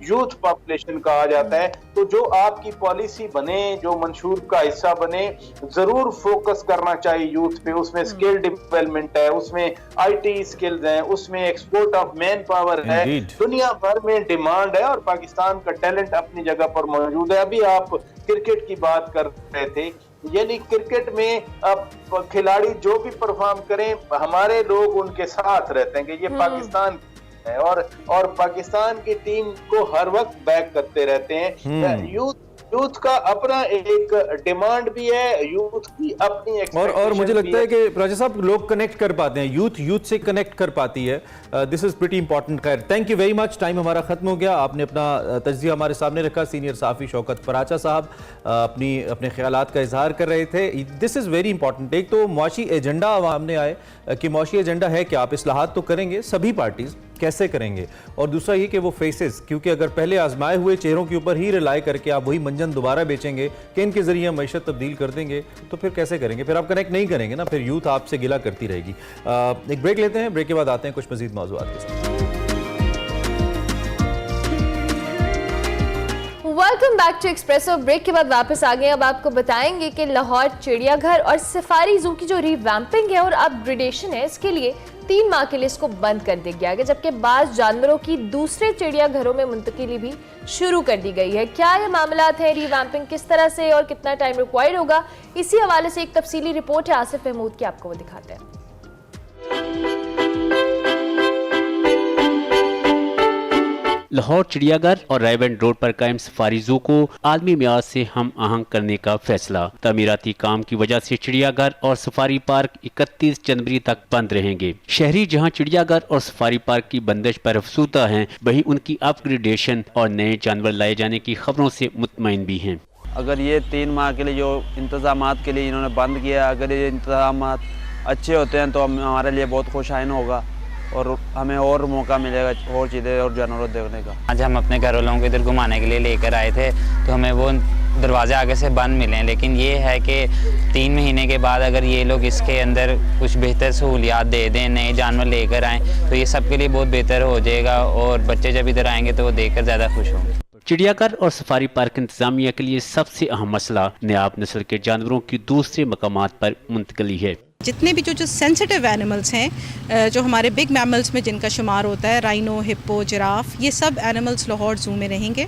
youth population कहा जाता है, तो जो आपकी पॉलिसी बने, जो मंशूर का हिस्सा बने, जरूर फोकस करना चाहिए यूथ पे। उसमें स्किल डेवलपमेंट है, उसमें आईटी स्किल्स हैं, उसमें एक्सपोर्ट ऑफ मैन पावर है। दुनिया भर में डिमांड है और पाकिस्तान का टैलेंट अपनी जगह पर मौजूद है। अभी आप क्रिकेट की बात कर रहे थे, यानी क्रिकेट में अब खिलाड़ी जो भी परफॉर्म करें, हमारे लोग उनके साथ रहते हैं कि ये पाकिस्तान है, और पाकिस्तान की टीम को हर वक्त बैक करते रहते हैं। यूथ का अपना एक डिमांड भी है, यूथ की अपनी और मुझे लगता है कि राजा साहब लोग कनेक्ट कर पाते हैं, यूथ से कनेक्ट कर पाती है। This is pretty important. खैर, thank you very much, time हमारा खत्म हो गया। आपने अपना तज्जिया हमारे सामने रखा। सीनियर सहाफ़ी शौकत फराचा साहब अपने ख्यालात का इजहार कर रहे थे। This is very important. एक तो मुआशी एजेंडा सामने आए कि मुआशी एजेंडा है कि आप इस्लाहात तो करेंगे, सभी पार्टीज कैसे करेंगे। और दूसरा ये कि वो फेसेस, क्योंकि अगर पहले आजमाए हुए चेहरों के ऊपर ही रिलाई करके आप वही मंजन दोबारा बेचेंगे कि इनके जरिए हम मैशत तब्दील कर देंगे, तो फिर कैसे करेंगे, फिर आप कनेक्ट नहीं करेंगे ना, फिर यूथ आपसे गिला करती रहेगी। एक ब्रेक लेते हैं, ब्रेक के बाद आते हैं कुछ मजीद मौज़ूआत के साथ। Welcome back to Expresso. Break के बाद वापस आ गए। अब आपको बताएंगे कि लाहौर चिड़ियाघर और सफारी जू की जो रिवैम्पिंग है और अपग्रेडेशन है, इसके लिए 3 माह के लिए इसको बंद कर दिया गया है, जबकि बाज़ जानवरों की दूसरे चिड़ियाघरों में मुंतकिली भी शुरू कर दी गई है। क्या ये मामलात है, रिवैम्पिंग किस तरह से और कितना टाइम रिक्वायर्ड होगा, इसी हवाले से एक तफसीली रिपोर्ट है आसिफ महमूद की, आपको वो दिखाते हैं। लाहौर चिड़ियाघर और रायबंद रोड पर कायम सफारी जू को आलमी मियार से हम आहंग करने का फैसला। तमीराती काम की वजह से चिड़ियाघर और सफारी पार्क 31 जनवरी तक बंद रहेंगे। शहरी जहां चिड़ियाघर और सफारी पार्क की बंदिश पर अफसूता हैं, वहीं उनकी अपग्रेडेशन और नए जानवर लाए जाने की खबरों से मुतमईन भी हैं। अगर ये 3 माह के लिए जो इंतजामात के लिए इन्होंने बंद किया, अगर ये इंतजामात अच्छे होते हैं तो हमारे लिए बहुत खुशाइन होगा और हमें और मौका मिलेगा और चीज़ें और जानवर देखने का। आज हम अपने घर वालों को इधर घुमाने के लिए लेकर आए थे, तो हमें वो दरवाजे आगे से बंद मिले हैं, लेकिन ये है कि 3 महीने के बाद अगर ये लोग इसके अंदर कुछ बेहतर सहूलियात दे दें, नए जानवर लेकर आएँ, तो ये सबके लिए बहुत बेहतर हो जाएगा और बच्चे जब इधर आएंगे तो वो देखकर ज़्यादा खुश होंगे। चिड़ियाघर और सफारी पार्क इंतजामिया के लिए सबसे अहम मसला नायाब नस्ल के जानवरों की दूसरे मकामात पर मुंतकली है। जितने भी जो सेंसिटिव एनिमल्स हैं, जो हमारे बिग मैमल्स में जिनका शुमार होता है, राइनो, हिप्पो, जिराफ, ये सब एनिमल्स लाहौर जू में रहेंगे,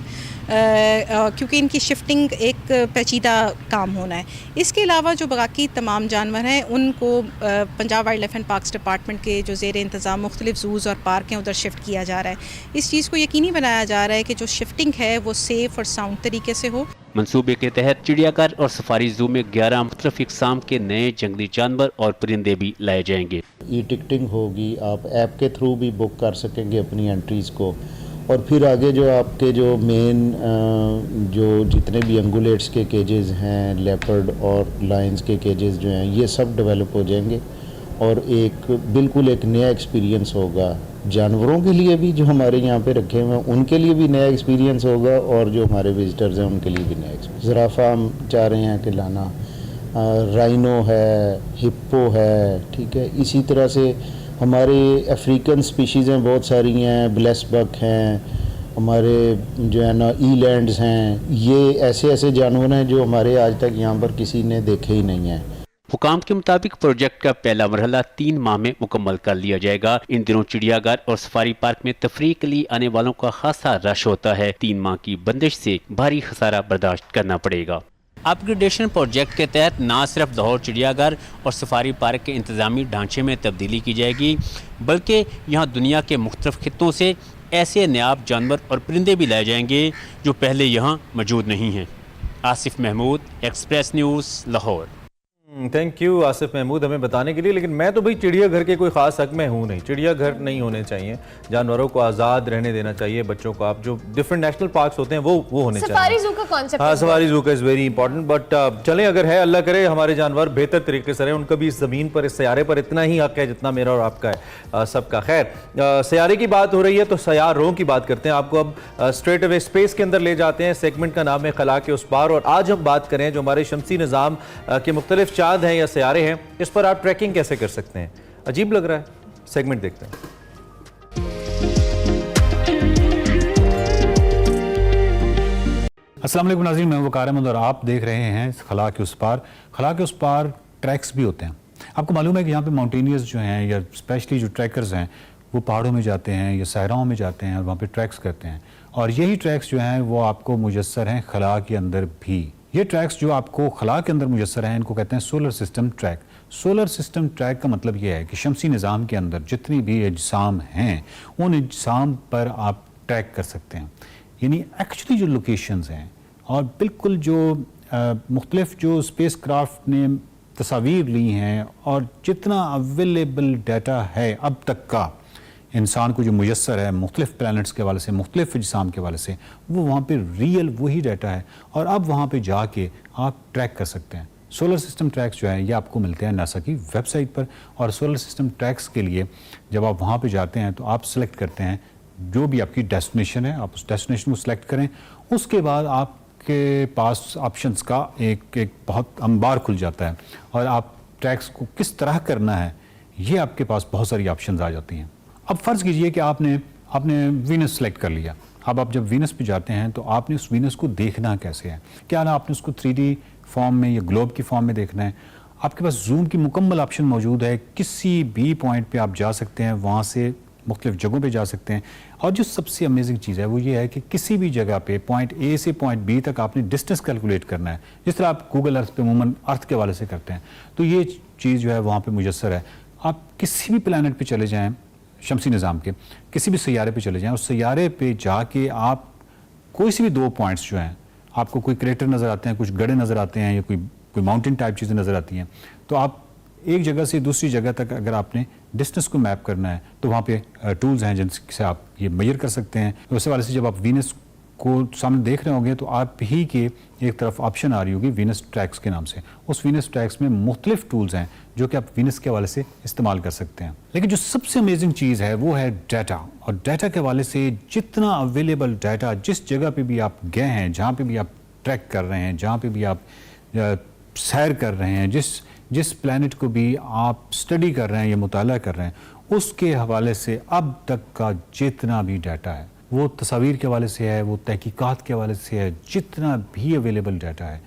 क्योंकि इनकी शिफ्टिंग एक पेचीदा काम होना है। इसके अलावा जो बाकी तमाम जानवर हैं उनको Punjab wild life and parks department के जो ज़ेर इंतज़ाम मुख्तलिफ जूज़ और पार्क हैं उधर शिफ्ट किया जा रहा है। इस चीज़ को यकीनी बनाया जा रहा है कि जो शिफ्टिंग है वो सेफ़ और साउंड तरीके से हो। मंसूबे के तहत चिड़ियाघर और सफारी जू में 11 मुख्तलिफ इक़साम के नए जंगली जानवर और परिंदे भी लाए जाएंगे। ई टिकटिंग होगी, आप ऐप के थ्रू भी बुक कर सकेंगे अपनी एंट्रीज़ को, और फिर आगे जो आपके जो मेन जो जितने भी अंगुलेट्स के केजेस हैं, लेपर्ड और लायंस के केजेस जो हैं, ये सब डेवलप हो जाएंगे और एक बिल्कुल एक नया एक्सपीरियंस होगा जानवरों के लिए भी, जो हमारे यहाँ पे रखे हुए हैं उनके लिए भी नया एक्सपीरियंस होगा और जो हमारे विजिटर्स हैं उनके लिए भी नया एक्सपीरियंस। ज़राफ़ा हम चाह रहे हैं कि लाना, राइनो है, हिप्पो है, ठीक है। इसी तरह से हमारे अफ्रीकन स्पीशीज़ हैं, बहुत सारी हैं, ब्लेस बक हैं, हमारे जो है ना ईलैंड्स हैं। ये ऐसे ऐसे जानवर हैं जो हमारे आज तक यहाँ पर किसी ने देखे ही नहीं हैं। हुकाम के मुताबिक प्रोजेक्ट का पहला मरहला 3 माह में मुकम्मल कर लिया जाएगा। इन दिनों चिड़ियाघर और सफारी पार्क में तफरीह के लिए आने वालों का खासा रश होता है। 3 माह की बंदिश से भारी खसारा बर्दाश्त करना पड़ेगा। अपग्रेडेशन प्रोजेक्ट के तहत न सिर्फ लाहौर चिड़ियाघर और सफारी पार्क के इंतजामी ढांचे में तब्दीली की जाएगी, बल्कि यहाँ दुनिया के मुख्तलिफ खित्तों से ऐसे नायाब जानवर और परिंदे भी लाए जाएंगे जो पहले यहाँ मौजूद नहीं हैं। आसिफ महमूद, एक्सप्रेस न्यूज़, लाहौर। थैंक यू आसिफ महमूद हमें बताने के लिए। लेकिन मैं तो भाई चिड़ियाघर के कोई ख़ास हक में हूँ नहीं, चिड़ियाघर नहीं होने चाहिए, जानवरों को आज़ाद रहने देना चाहिए। बच्चों को आप जो डिफरेंट नेशनल पार्क्स होते हैं वो होने चाहिए। सफारी जू का कॉन्सेप्ट, हाँ सफारी जू का इज़ वेरी इंपॉर्टेंट। बट चलें, अगर है, अल्लाह करे हमारे जानवर बेहतर तरीके से रहें, उनका भी इस ज़मीन पर, इस सयारे पर इतना ही हक है जितना मेरा और आपका है, सबका। खैर, सयारे की बात हो रही है तो सयारों की बात करते हैं। आपको अब स्ट्रेट अवे स्पेस के अंदर ले जाते हैं। सेगमेंट का नाम है खला के उस पार, और आज हम बात करें जो हमारे शमसी निज़ाम के मुख्तलिफ चाँद हैं या सयारे हैं, इस पर आप ट्रैकिंग कैसे कर सकते हैं। अजीब लग रहा है, सेगमेंट देखते हैं। अस्सलाम वालेकुम नाज़रीन, मैं वकार अहमद और आप देख रहे हैं खला के उस पार। खला के उस पार ट्रैक्स भी होते हैं। आपको मालूम है कि यहाँ पे माउंटेनियर्स जो हैं या स्पेशली जो ट्रैकर्स हैं वो पहाड़ों में जाते हैं या सहराओं में जाते हैं और वहाँ पे ट्रैक्स करते हैं, और यही ट्रैक्स जो हैं वो आपको मुयस्सर हैं खला के अंदर भी। ये ट्रैक्स जो आपको खला के अंदर मुयस्सर हैं इनको कहते हैं solar system track. Solar system track का मतलब ये है कि शमसी निज़ाम के अंदर जितनी भी अजसाम हैं उन अजसाम पर आप ट्रैक कर सकते हैं। यानी एक्चुअली जो लोकेशंस हैं और बिल्कुल जो मुख्तलिफ जो स्पेस क्राफ्ट ने तस्वीर ली हैं और जितना अवेलेबल डाटा है अब तक का इंसान को जो मुयस्सर है मुख्तलिफ प्लैनेट्स के हवाले से, मुख्तलिफ अजसाम के हवाले से, वो वहाँ पे रियल वही डाटा है और अब वहाँ पे जाके आप ट्रैक कर सकते हैं। सोलर सिस्टम ट्रैक्स जो है ये आपको मिलते हैं नासा की वेबसाइट पर। और सोलर सिस्टम ट्रैक्स के लिए जब आप वहाँ पे जाते हैं तो आप सेलेक्ट करते हैं जो भी आपकी डेस्टिनेशन है, आप उस डेस्टिनेशन को सिलेक्ट करें। उसके बाद आपके पास ऑप्शंस का एक बहुत अंबार खुल जाता है और आप ट्रैक्स को किस तरह करना है ये आपके पास बहुत सारी ऑप्शंस आ जाती हैं। अब फ़र्ज़ कीजिए कि आपने वीनस सेलेक्ट कर लिया। अब आप जब वीनस पे जाते हैं तो आपने उस वीनस को देखना कैसे है, क्या ना आपने उसको 3D फॉर्म में या ग्लोब की फॉर्म में देखना है। आपके पास जूम की मुकम्मल ऑप्शन मौजूद है, किसी भी पॉइंट पे आप जा सकते हैं, वहाँ से मुख्तलिफ जगहों पे जा सकते हैं। और जो सबसे अमेजिंग चीज़ है वो ये है कि किसी भी जगह पे पॉइंट ए से पॉइंट बी तक आपने डिस्टेंस कैलकुलेट करना है, जिस तरह आप गूगल अर्थ पे अमूमन अर्थ के हवाले से करते हैं। तो ये चीज़ जो है वहाँ पे मुयस्सर है। आप किसी भी प्लानट पे चले जाएँ, शमसी निज़ाम के किसी भी सैयारे पे चले जाएँ, उस सैयारे पे जाके आप कोई से भी 2 पॉइंट्स जो हैं, आपको कोई क्रेटर नज़र आते हैं, कुछ गड्ढे नज़र आते हैं या कोई माउंटेन टाइप चीज़ें नज़र आती हैं, तो आप एक जगह से दूसरी जगह तक अगर आपने डिस्टेंस को मैप करना है तो वहाँ पे टूल्स हैं जिनसे आप ये मेजर कर सकते हैं। तो उस वाले से जब आप वीनस को सामने देख रहे होंगे तो आप ही के एक तरफ ऑप्शन आ रही होगी वीनस ट्रैक्स के नाम से। उस वीनस ट्रैक्स में मुख्तलिफ टूल्स हैं जो कि आप वीनस के हवाले से इस्तेमाल कर सकते हैं। लेकिन जो सबसे अमेजिंग चीज़ है वो है डाटा। और डाटा के हवाले से जितना अवेलेबल डाटा, जिस जगह पे भी आप गए हैं, जहाँ पे भी आप ट्रैक कर रहे हैं, जहाँ पे भी आप सैर कर रहे हैं, जिस प्लैनेट को भी आप स्टडी कर रहे हैं या मुताला कर रहे हैं, उसके हवाले से अब तक का जितना भी डाटा है, वो तस्वीर के हवाले से है, वो तहकीकात के हवाले से है, जितना भी अवेलेबल डाटा है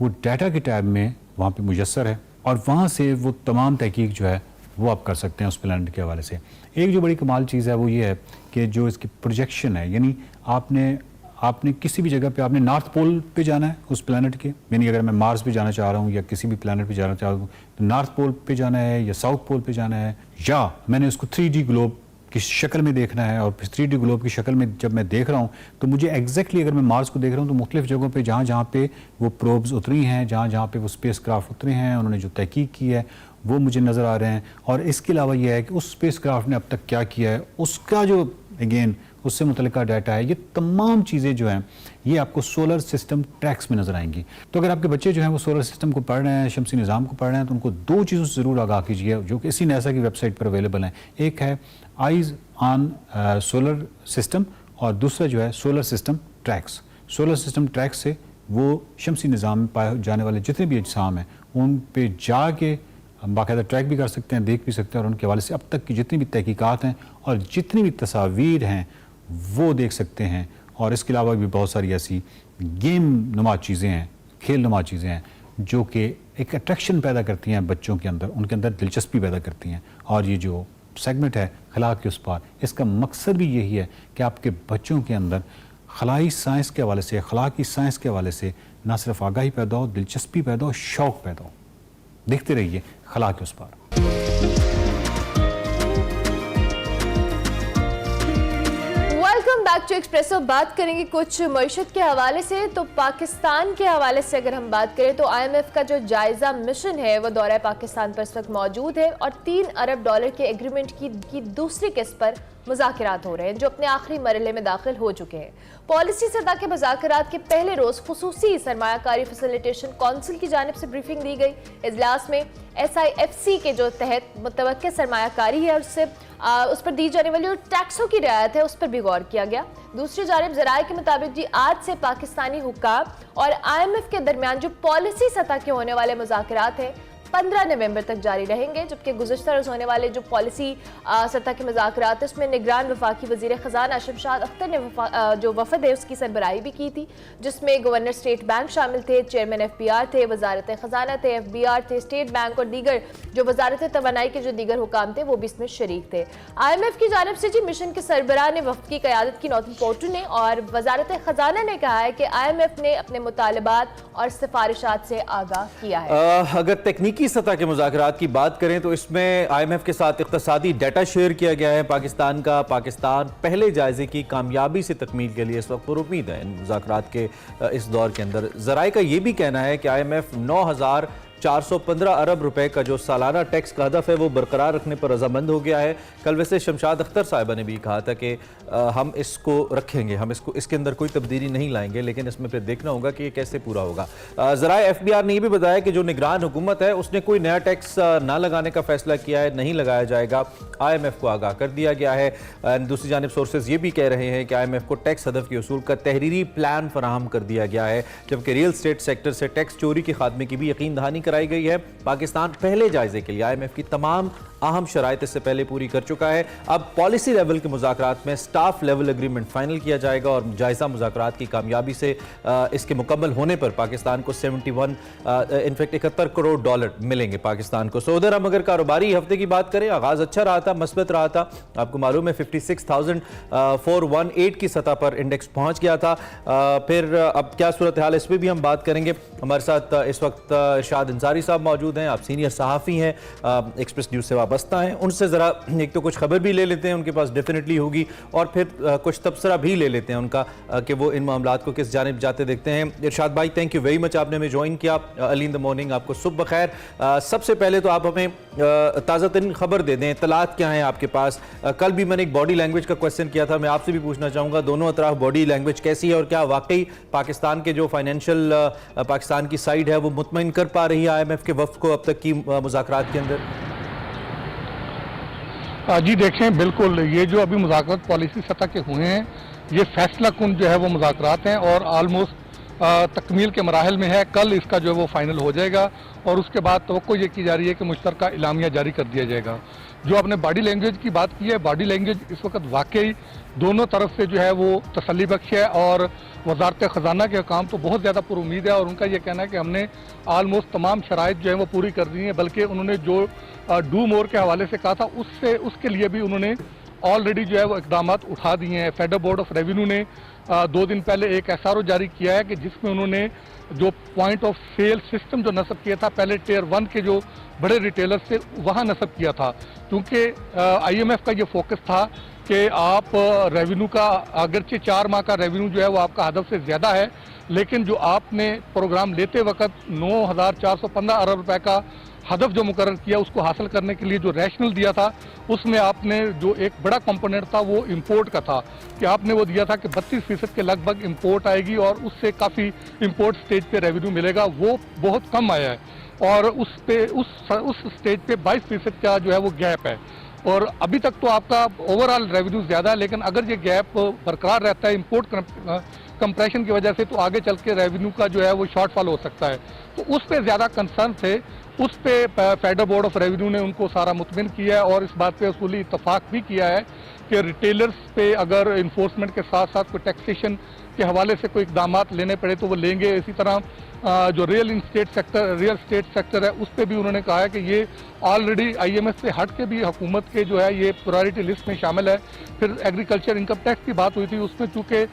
वो डाटा के टैब में वहाँ पे मुयस्सर है। और वहाँ से वो तमाम तहकीक जो है वो आप कर सकते हैं उस प्लैनेट के हवाले से। एक जो बड़ी कमाल चीज़ है वो ये है कि जो इसकी प्रोजेक्शन है, यानी आपने किसी भी जगह पे आपने नॉर्थ पोल पे जाना है उस प्लैनेट के, यानी अगर मैं मार्स पे जाना चाह रहा हूँ या किसी भी प्लैनेट पे जाना चाह रहा हूँ तो नॉर्थ पोल पे जाना है या साउथ पोल पे जाना है, या मैंने उसको 3D ग्लोब की शक्ल में देखना है। और फिर 3D ग्लोब की शक्ल में जब मैं देख रहा हूँ तो मुझे एग्जैक्टली अगर मैं मार्स को देख रहा हूँ तो मुख्तलिफ जगहों पे जहाँ पे वो प्रोब्स उतरी हैं, जहाँ पे वो स्पेस क्राफ्ट उतरे हैं, उन्होंने जो तहकीक की है वो मुझे नज़र आ रहे हैं। और इसके अलावा ये है कि उस स्पेस क्राफ्ट ने अब तक क्या किया है, उसका जो अगेन उससे मुतल्लिका डाटा है, ये तमाम चीज़ें जो हैं ये आपको सोलर सिस्टम ट्रैक्स में नज़र आएंगी। तो अगर आपके बच्चे जो हैं वो सोलर सिस्टम को पढ़ रहे हैं, शमसी निज़ाम को पढ़ रहे हैं, तो उनको 2 चीज़ों से ज़रूर आगाह कीजिए जो कि इसी नासा की वेबसाइट पर अवेलेबल हैं। एक है आइज़ ऑन सोलर सिस्टम और दूसरा जो है solar system tracks. Solar system tracks से वो शमसी निज़ाम में पाए जाने वाले जितने भी अजसाम हैं उन पर जाके हम बाकायदा ट्रैक भी कर सकते हैं, देख भी सकते हैं और उनके हवाले से अब तक की जितनी भी तहकीकात हैं और जितनी भी तस्वीर हैं वो देख सकते हैं। और इसके अलावा भी बहुत सारी ऐसी गेम नुमा चीज़ें हैं, खेल नुमा चीज़ें हैं जो कि एक अट्रैक्शन पैदा करती हैं बच्चों के अंदर, उनके अंदर दिलचस्पी पैदा करती हैं। और ये जो सेगमेंट है खला के उस पार, इसका मकसद भी यही है कि आपके बच्चों के अंदर खलाई साइंस के हवाले से, खला की साइंस के हवाले से ना सिर्फ आगाही पैदा हो, दिलचस्पी पैदा हो, शौक़ पैदा हो। देखते रहिए खला के उस पार। Welcome back to Expresso. बात करेंगे कुछ मईशत के हवाले से। तो पाकिस्तान के हवाले से अगर हम बात करें तो IMF का जो जायजा मिशन है वो दौरा पाकिस्तान पर इस वक्त मौजूद है और $3 अरब के एग्रीमेंट की दूसरी किस्त पर मुज़ाकरात हो रहे हैं जो अपने आखिरी मरहले में दाखिल हो चुके हैं। पॉलिसी सतह के मुज़ाकरात के पहले रोज़ खुसूसी सरमायाकारी फैसिलिटेशन काउंसिल की जानिब से ब्रीफिंग दी गई। इजलास में SIFC के जो तहत मुतवक्किल सरमायाकारी है उस पर दी जाने वाली और टैक्सों की रियायत है उस पर भी गौर किया गया। दूसरी जानिब ज़राए के मुताबिक जी आज से पाकिस्तानी हुक्काम और IMF के दरमियान जो पॉलिसी सतह के होने वाले मुज़ाकरात हैं 15 नवंबर तक जारी रहेंगे, जबकि गुज़श्ता रोज़ होने वाले जो पॉलिसी सतह के मुज़ाकरात उसमें निगरान वफाकी वज़ीर ख़ज़ाना शमशाद अख्तर ने जो वफ़द है उसकी सरबराही भी की थी, जिसमें गवर्नर स्टेट बैंक शामिल थे, चेयरमैन FBR थे, वजारत ख़ज़ाना थे, FBR थे, स्टेट बैंक और दीगर जो वजारत तवानाई के जो दीगर हुकाम थे वो भी इसमें शरीक थे। IMF की जानिब से जी मिशन के सरबराह ने वफ़द की क़यादत की नॉर्टन पोर्टो ने और वजारत ख़ज़ाना ने कहा है कि IMF ने अपने मुतालबात और सिफारिशात से आगाह किया है। अगर तकनीकी की सतह के मुज़ाकरात की बात करें तो इसमें IMF के साथ इक़्तिसादी डाटा शेयर किया गया है पाकिस्तान का। पाकिस्तान पहले जायजे की कामयाबी से तकमील के लिए इस वक्त पुरुम्मीद है इन मुज़ाकरात के इस दौर के अंदर। ज़राए का ये भी कहना है कि IMF 415 अरब रुपए का जो सालाना टैक्स का हदफ है वो बरकरार रखने पर रजामंद हो गया है। कल वैसे शमशाद अख्तर साहिबा ने भी कहा था कि हम इसको रखेंगे, हम इसके अंदर कोई तब्दीली नहीं लाएंगे, लेकिन इसमें फिर देखना होगा कि ये कैसे पूरा होगा। ज़रा FBR ने ये भी बताया कि जो निगरान हुकूमत है उसने कोई नया टैक्स ना लगाने का फैसला किया है, नहीं लगाया जाएगा। IMF को आगाह कर दिया गया है। दूसरी जानिब सोर्सेज ये भी कह रहे हैं कि IMF को टैक्स हदफ के उसूल का तहरीरी प्लान फराहम कर दिया गया है, जबकि रियल स्टेट सेक्टर से टैक्स चोरी के खात्मे की भी यकीन दहानी कराई गई है। पाकिस्तान पहले जायजे के लिए IMF की तमाम अहम शराइत इससे पहले पूरी कर चुका है। अब पॉलिसी लेवल के मुज़ाकरात में स्टाफ लेवल एग्रीमेंट फाइनल किया जाएगा और जायज़ा मुज़ाकरात की कामयाबी से इसके मुकम्मल होने पर पाकिस्तान को 71 करोड़ डॉलर मिलेंगे पाकिस्तान को। सो उधर हम अगर कारोबारी हफ्ते की बात करें, आगाज़ अच्छा रहा था, मस्बत रहा था। आपको मालूम है 56,418 की सतह पर इंडेक्स पहुँच गया था। फिर अब क्या सूरत हाल, इस पर भी हम बात करेंगे। हमारे साथ इस वक्त शाद अंसारी साहब मौजूद हैं। आप सीनियर सहाफ़ी हैं, एक्सप्रेस न्यूज़ से वाबस्ता हैं। उनसे ज़रा एक तो कुछ खबर भी ले लेते हैं, उनके पास डेफिनेटली होगी, और फिर कुछ तबसरा भी ले लेते हैं उनका कि वो इन मामलात को किस जानिब जाते देखते हैं। इरशाद भाई, थैंक यू वेरी मच, आपने हमें ज्वाइन किया अर्ली इन द मॉर्निंग। आपको सुबह खैर। सबसे पहले तो आप हमें ताज़ा तरीन खबर दे दें, इत्तलात क्या हैं आपके पास। कल भी मैंने एक बॉडी लैंग्वेज का क्वेश्चन किया था, मैं आपसे भी पूछना चाहूँगा दोनों अतराफ बॉडी लैंग्वेज कैसी है और क्या वाकई पाकिस्तान के जो फाइनेंशियल पाकिस्तान की साइड है वो मुतमईन कर पा रही है IMF के वफ़द को अब तक की मुज़ाकरात के अंदर? जी देखें, बिल्कुल ये जो अभी मुज़ाकरात पॉलिसी सतह के हुए हैं, ये फैसला कुन जो है वो मुज़ाकरात हैं और आलमोस्ट तकमील के मराहल में है। कल इसका जो है वो फाइनल हो जाएगा और उसके बाद तवक्को ये की जा रही है कि मुश्तरका इलामिया जारी कर दिया जाएगा। जो आपने बॉडी लैंग्वेज की बात की है, बॉडी लैंग्वेज इस वक्त वाकई दोनों तरफ से जो है वो तसल्ली बख्श है और वजारत ख़जाना के काम तो बहुत ज़्यादा पुरुमीद है और उनका ये कहना है कि हमने आलमोस्ट तमाम शराइत जो है वो पूरी कर दी हैं, बल्कि उन्होंने जो डू मोर के हवाले से कहा था उसके लिए भी उन्होंने ऑलरेडी जो है वो इकदाम उठा दिए हैं। फेडरल बोर्ड ऑफ रेवेन्यू ने 2 दिन पहले एक SRO जारी किया है कि जिसमें उन्होंने जो पॉइंट ऑफ सेल सिस्टम जो नस्ब किया था, पहले टियर 1 के जो बड़े रिटेलर से वहाँ नस्ब किया था, क्योंकि IMF का ये फोकस था कि आप रेवेन्यू का अगरचे 4 माह का रेवेन्यू जो है वो आपका हदफ से ज़्यादा है, लेकिन जो आपने प्रोग्राम लेते वक्त 9,415 अरब रुपए का हदफ जो मुकर्रर किया उसको हासिल करने के लिए जो रैशनल दिया था, उसमें आपने जो एक बड़ा कंपोनेंट था वो इंपोर्ट का था कि आपने वो दिया था कि 32% के लगभग इंपोर्ट आएगी और उससे काफ़ी इंपोर्ट स्टेज पे रेवेन्यू मिलेगा। वो बहुत कम आया है और उस स्टेज पे 22% का जो है वो गैप है और अभी तक तो आपका ओवरऑल रेवेन्यू ज़्यादा है, लेकिन अगर ये गैप बरकरार रहता है इंपोर्ट कंप्रेशन की वजह से तो आगे चल के रेवेन्यू का जो है वो शॉर्टफॉल हो सकता है। तो उस पर ज़्यादा कंसर्न थे, उस पे फेडरल बोर्ड ऑफ रेवेन्यू ने उनको सारा मुतमिन किया है और इस बात पे उसूली इत्तफाक भी किया है कि रिटेलर्स पे अगर इन्फोर्समेंट के साथ साथ कोई टैक्सेशन के हवाले से कोई इकदाम लेने पड़े तो वो लेंगे। इसी तरह जो रियल स्टेट सेक्टर है उस पर भी उन्होंने कहा है कि ये ऑलरेडी IMF से हट के भी हुकूमत के जो है ये प्रायोरिटी लिस्ट में शामिल है। फिर एग्रीकल्चर इनकम टैक्स की बात हुई थी, उसमें चूँकि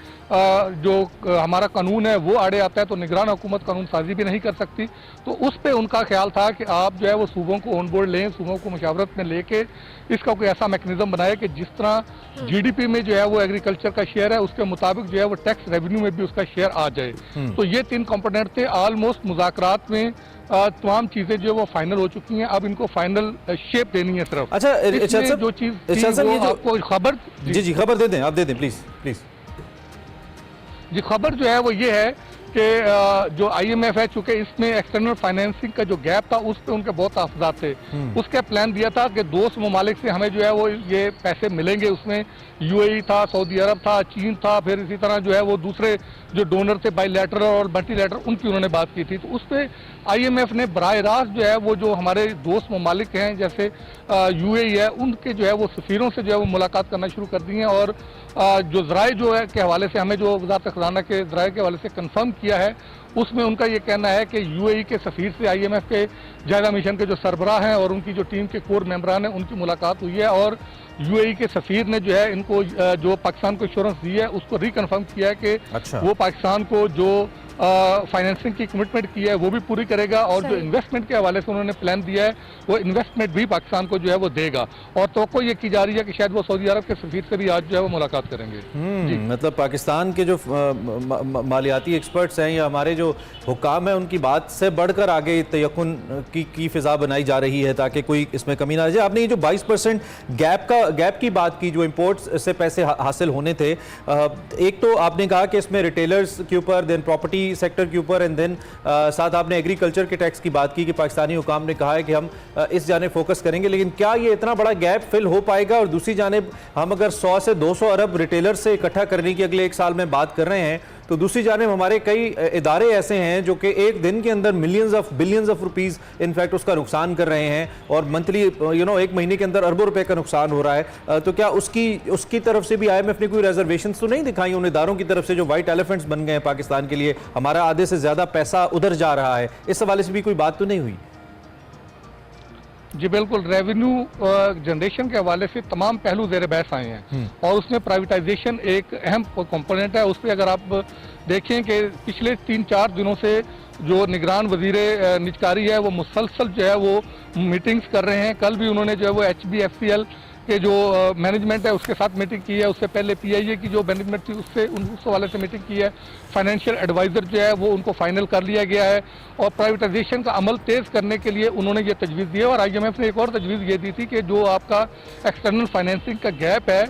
जो हमारा कानून है वो आड़े आता है तो निगरान हुकूमत कानून साजी भी नहीं कर सकती, तो उस पर उनका ख्याल था कि आप जो है वो सूबों को ऑन बोर्ड लें, सूबों को मुशावरत में लेके इसका कोई ऐसा मैकेनिज्म बनाए कि जिस तरह GDP में जो है वो एग्रीकल्चर का शेयर है उसके मुताबिक जो है वो टैक्स रेवेन्यू में भी उसका शेयर आ जाए। तो ये 3 कंपोनेंट थे। ऑलमोस्ट मुज़ाकरात में तमाम चीजें जो वो फाइनल हो चुकी हैं, अब इनको फाइनल शेप देनी है सिर्फ। अच्छा, जो चीज आपको खबर जी खबर दे दें, आप दे दें प्लीज। जी खबर जो है वो ये है कि जो IMF है, चूंकि इसमें एक्सटर्नल फाइनेंसिंग का जो गैप था उस पर उनके बहुत तहफ़्फ़ुज़ात थे। उसका प्लान दिया था कि दोस्त ममालिक से हमें जो है वो ये पैसे मिलेंगे, उसमें UAE था, सऊदी अरब था, चीन था, फिर इसी तरह जो है वो दूसरे जो डोनर थे बाईलैटरल और मल्टीलैटरल, उनकी उन्होंने बात की थी। तो उस पर IMF ने बराह रास्त जो है वो जो हमारे दोस्त ममालिक हैं जैसे UAE है, उनके जो है वो सफ़ीरों से जो है वो मुलाकात करना शुरू कर दी हैं और जो ज़राए जो है के हवाले से हमें जो वज़ारत ख़ज़ाना के ज़राए के हवाले से कंफर्म किया है, उसमें उनका ये कहना है कि UAE के सफ़ीर से IMF के जायज़ा मिशन के जो सरबराह हैं और उनकी जो टीम के कोर मेंबरान हैं उनकी मुलाकात हुई है और UAE के सफ़ीर ने जो है इनको जो पाकिस्तान को एश्योरेंस दी है उसको रिकन्फर्म किया है कि वो पाकिस्तान को जो फाइनेंसिंग की कमिटमेंट की है वो भी पूरी करेगा, और जो इन्वेस्टमेंट के हवाले से उन्होंने प्लान दिया है वो इन्वेस्टमेंट भी पाकिस्तान को जो है वो देगा। और तो ये की जा रही है कि शायद वो सऊदी अरब के सफीर से भी आज जो है वो मुलाकात करेंगे। मतलब पाकिस्तान के जो मालियाती एक्सपर्ट्स हैं या हमारे जो हुकाम हैं उनकी बात से बढ़कर आगे तयक्कुन की फिजा बनाई जा रही है ताकि कोई इसमें कमी ना आ जाए। आपने ये जो 22% गैप की बात की जो इंपोर्ट्स से पैसे हासिल होने थे, एक तो आपने कहा कि इसमें रिटेलर्स के ऊपर, देन प्रॉपर्टी सेक्टर के ऊपर, एंड देन साथ आपने एग्रीकल्चर के टैक्स की बात की कि पाकिस्तानी हुकाम ने कहा है कि हम इस जाने फोकस करेंगे, लेकिन क्या ये इतना बड़ा गैप फिल हो पाएगा? और दूसरी जानिब हम अगर 100 से 200 अरब रिटेलर से इकट्ठा करने की अगले 1 साल में बात कर रहे हैं, तो दूसरी जानिब हमारे कई इदारे ऐसे हैं जो कि एक दिन के अंदर बिलियंस ऑफ रुपीस इनफैक्ट उसका नुकसान कर रहे हैं, और मंथली एक महीने के अंदर अरबों रुपए का नुकसान हो रहा है। तो क्या उसकी तरफ से भी IMF ने कोई रिजर्वेशन तो नहीं दिखाई उन इदारों की तरफ से जो वाइट एलिफेंट्स बन गए हैं पाकिस्तान के लिए? हमारा आधे से ज्यादा पैसा उधर जा रहा है, इस हवाले से भी कोई बात तो नहीं हुई? जी बिल्कुल, रेवेन्यू जनरेशन के हवाले से तमाम पहलू ज़ेर बहस आए हैं, और उसमें प्राइवेटाइजेशन एक अहम कंपोनेंट है। उस पर अगर आप देखें कि पिछले 3-4 दिनों से जो निगरान वजीर निजकारी है वो मुसलसल जो है वो मीटिंग्स कर रहे हैं। कल भी उन्होंने जो है वो HBFCL के जो मैनेजमेंट है उसके साथ मीटिंग की है, उससे पहले PIA की जो मैनेजमेंट थी उससे उस हवाले से मीटिंग की है। फाइनेंशियल एडवाइज़र जो है वो उनको फाइनल कर लिया गया है, और प्राइवेटाइजेशन का अमल तेज़ करने के लिए उन्होंने ये तजवीज़ दी है। और IMF ने एक और तजवीज़ ये दी थी कि जो आपका एक्सटर्नल फाइनेंसिंग का गैप है,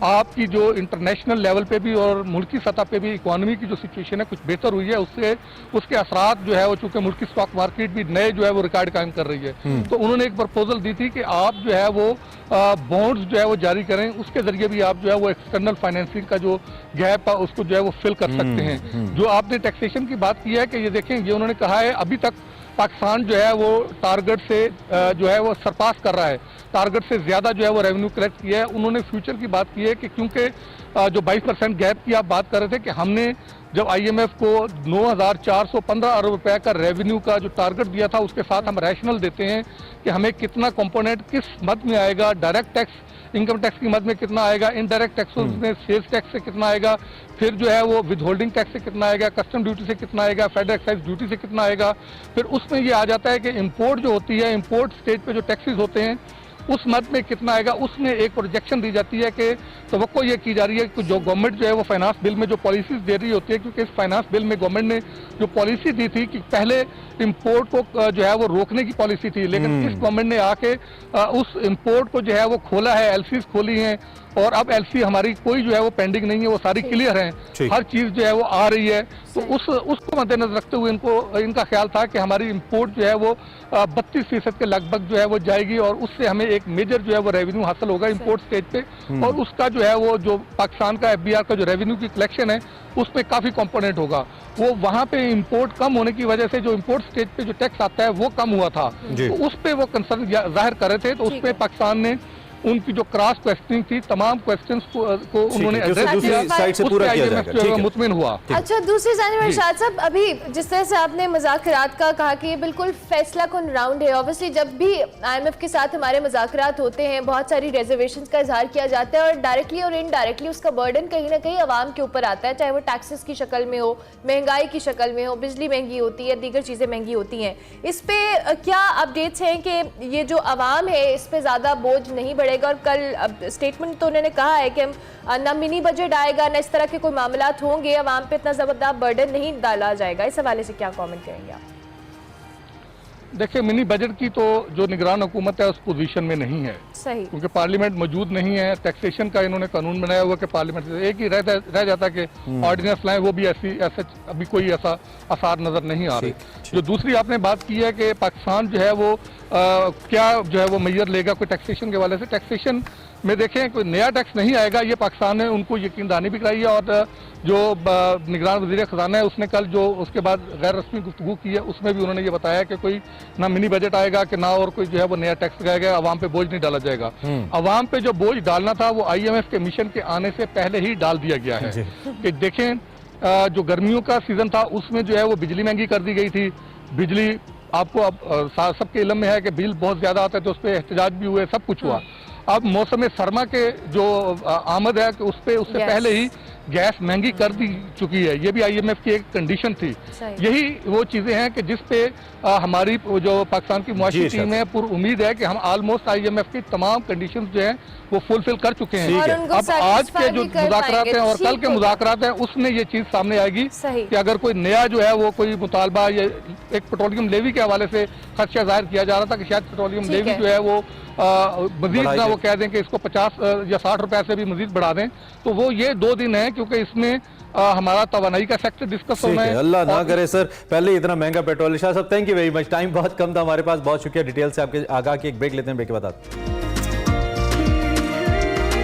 आपकी जो इंटरनेशनल लेवल पे भी और मुल्की सतह पे भी इकॉनमी की जो सिचुएशन है कुछ बेहतर हुई है, उससे उसके असरात जो है वो चूँकि मुल्की स्टॉक मार्केट भी नए जो है वो रिकॉर्ड कायम कर रही है, तो उन्होंने एक प्रपोजल दी थी कि आप जो है वो बॉन्ड्स जो है वो जारी करें, उसके जरिए भी आप जो है वो एक्सटर्नल फाइनेंसिंग का जो गैप है उसको जो है वो फिल कर सकते हैं। जो आपने टैक्सेशन की बात की है कि ये देखें, ये उन्होंने कहा है अभी तक पाकिस्तान जो है वो टारगेट से जो है वो सरपास कर रहा है, टारगेट से ज़्यादा जो है वो रेवेन्यू कलेक्ट किया है। उन्होंने फ्यूचर की बात की है कि क्योंकि जो 22% गैप की आप बात कर रहे थे कि हमने जब IMF को 9,415 अरब रुपए का रेवेन्यू का जो टारगेट दिया था उसके साथ हम रैशनल देते हैं कि हमें कितना कंपोनेंट किस मद में आएगा, डायरेक्ट टैक्स इनकम टैक्स की मद में कितना आएगा, इनडायरेक्ट टैक्स में सेल्स टैक्स से कितना आएगा, फिर जो है वो विद होल्डिंग टैक्स से कितना आएगा, कस्टम ड्यूटी से कितना आएगा, फेडरल एक्साइज ड्यूटी से कितना आएगा। फिर उसमें ये आ जाता है कि इंपोर्ट जो होती है, इंपोर्ट स्टेज पे जो टैक्सेस होते हैं उस मद में कितना आएगा, उसमें एक प्रोजेक्शन दी जाती है कि तवक्को ये की जा रही है कि जो गवर्नमेंट जो है वो फाइनेंस बिल में जो पॉलिसीज दे रही होती है, क्योंकि इस फाइनेंस बिल में गवर्नमेंट ने जो पॉलिसी दी थी कि पहले इंपोर्ट को जो है वो रोकने की पॉलिसी थी, लेकिन इस गवर्नमेंट ने आके उस इंपोर्ट को जो है वो खोला है, LCs खोली हैं, और अब LC हमारी कोई जो है वो पेंडिंग नहीं है, वो सारी क्लियर है, हर चीज़ जो है वो आ रही है। तो उसको मद्देनजर रखते हुए इनका ख्याल था कि हमारी इंपोर्ट जो है वो 32% के लगभग जो है वो जाएगी, और उससे हमें एक मेजर जो है वो रेवेन्यू हासिल होगा इंपोर्ट स्टेज पे, और उसका जो है वो जो पाकिस्तान का FBR का जो रेवेन्यू की कलेक्शन है उस पर काफ़ी कंपोनेंट होगा। वो वहाँ पे इंपोर्ट कम होने की वजह से जो इंपोर्ट स्टेज पे जो टैक्स आता है वो कम हुआ था, तो उस पर वो कंसर्न जाहिर कर रहे थे। तो उस पर पाकिस्तान ने उनकी जो क्रॉस क्वेश्चनिंग थी, तमाम क्वेश्चंस को उन्होंने एड्रेस किया, साइड से पूरा किया जाएगा, मुतमिन हुआ। अच्छा, दूसरी जानिब इरशाद साहब, अभी जिस तरह से आपने मुज़ाकरात का कहा कि ये बिल्कुल फैसला कुन राउंड है, ऑब्वियसली जब भी IMF के साथ हमारे मुज़ाकरात होते हैं बहुत सारी रिजर्वेशंस का इजहार किया जाता है, और डायरेक्टली और इनडायरेक्टली उसका बर्डन कहीं ना कहीं आवाम के ऊपर आता है, चाहे वो टैक्सेस की शक्ल में हो, महंगाई की शक्ल में हो, बिजली महंगी होती है, दीगर चीज़ें महंगी होती हैं। इस पर क्या अपडेट्स हैं कि ये जो आवाम है इस पर ज़्यादा बोझ नहीं बढ़ेगा? और कल स्टेटमेंट तो उन्होंने कहा है कि हम ना मिनी बजट आएगा ना इस तरह के कोई मामलात होंगे, आवाम पे इतना ज़बरदस्त बर्डन नहीं डाला जाएगा। इस हवाले से क्या कमेंट करेंगे आप? देखिए, मिनी बजट की तो जो निगरान हुकूमत है उस पोजीशन में नहीं है, सही, क्योंकि पार्लियामेंट मौजूद नहीं है। टैक्सेशन का इन्होंने कानून बनाया हुआ कि पार्लियामेंट से एक ही रह जाता कि ऑर्डिनेंस लाएं, वो भी ऐसे अभी कोई ऐसा आसार नजर नहीं आ रही। जो दूसरी आपने बात की है कि पाकिस्तान जो है वो क्या जो है वो मैयर लेगा कोई टैक्सेशन के हवाले से, टैक्सेशन में देखें कोई नया टैक्स नहीं आएगा, ये पाकिस्तान ने उनको यकीन दहानी भी कराई है। और जो निगरान वज़ीर ख़जाना है उसने कल जो उसके बाद गैर रस्मी गुफ्तगू की है उसमें भी उन्होंने ये बताया कि कोई ना मिनी बजट आएगा कि ना और कोई जो है वो नया टैक्स लगाएगा, आवाम पे बोझ नहीं डाला जाएगा। आवाम पे जो बोझ डालना था वो IMF के मिशन के आने से पहले ही डाल दिया गया है। कि देखें, जो गर्मियों का सीजन था उसमें जो है वो बिजली महंगी कर दी गई थी। बिजली आपको अब सबके इल्म में है कि बिल बहुत ज़्यादा आता है, तो उस पर एहतजाज भी हुए, सब कुछ हुआ। अब मौसम सरमा के जो आमद है कि उससे पहले ही गैस महंगी कर दी चुकी है, ये भी IMF की एक कंडीशन थी। यही वो चीज़ें हैं कि जिस पे हमारी जो पाकिस्तान की मुआशी टीम है पूरी उम्मीद है कि हम ऑलमोस्ट IMF की तमाम कंडीशंस जो हैं वो फुलफिल कर चुके हैं। अब आज के जो मुज़ाकरात हैं और कल के मुज़ाकरात हैं उसमें ये चीज़ सामने आएगी कि अगर कोई नया जो है वो कोई मुतालबा या एक पेट्रोलियम लेवी के हवाले से खदशा जाहिर किया जा रहा था कि शायद पेट्रोलियम लेवी जो है वो मजीद ना वो कह दें कि इसको 50 या 60 रुपए से भी मजीद बढ़ा दें, तो वो ये 2 दिन है क्योंकि इसमें हमारा तवानाई का सेक्टर डिस्कस होना है। अल्लाह ना करे सर, पहले इतना महंगा पेट्रोल। शाह साहब thank you very much, time बहुत कम था हमारे पास, बहुत शुक्रिया डिटेल से आपके आगाह की। एक ब्रेक लेते हैं, ब्रेक के बाद आते हैं।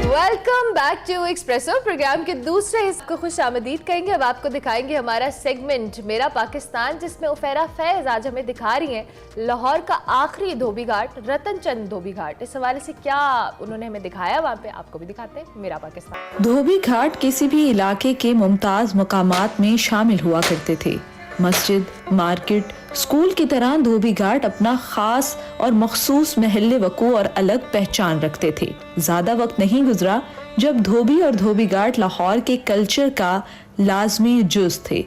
Welcome back to Expresso. Program के दूसरे हिस्से को खुश आमदीद कहेंगे। अब आपको दिखाएंगे हमारा सेगमेंट मेरा पाकिस्तान, जिसमें उफेरा फैज आज हमें दिखा रही हैं लाहौर का आखिरी धोबी घाट, रतन चंद धोबी घाट। इस हवाले से क्या उन्होंने हमें दिखाया वहाँ पे, आपको भी दिखाते हैं मेरा पाकिस्तान। धोबी घाट किसी भी इलाके के मुमताज मकामात में शामिल हुआ करते थे। मस्जिद, मार्केट, स्कूल की तरह धोबी घाट अपना खास और मखसूस महल्ले वकू और अलग पहचान रखते थे। ज्यादा वक्त नहीं गुजरा जब धोबी और धोबी घाट लाहौर के कल्चर का लाजमी जुज़ थे।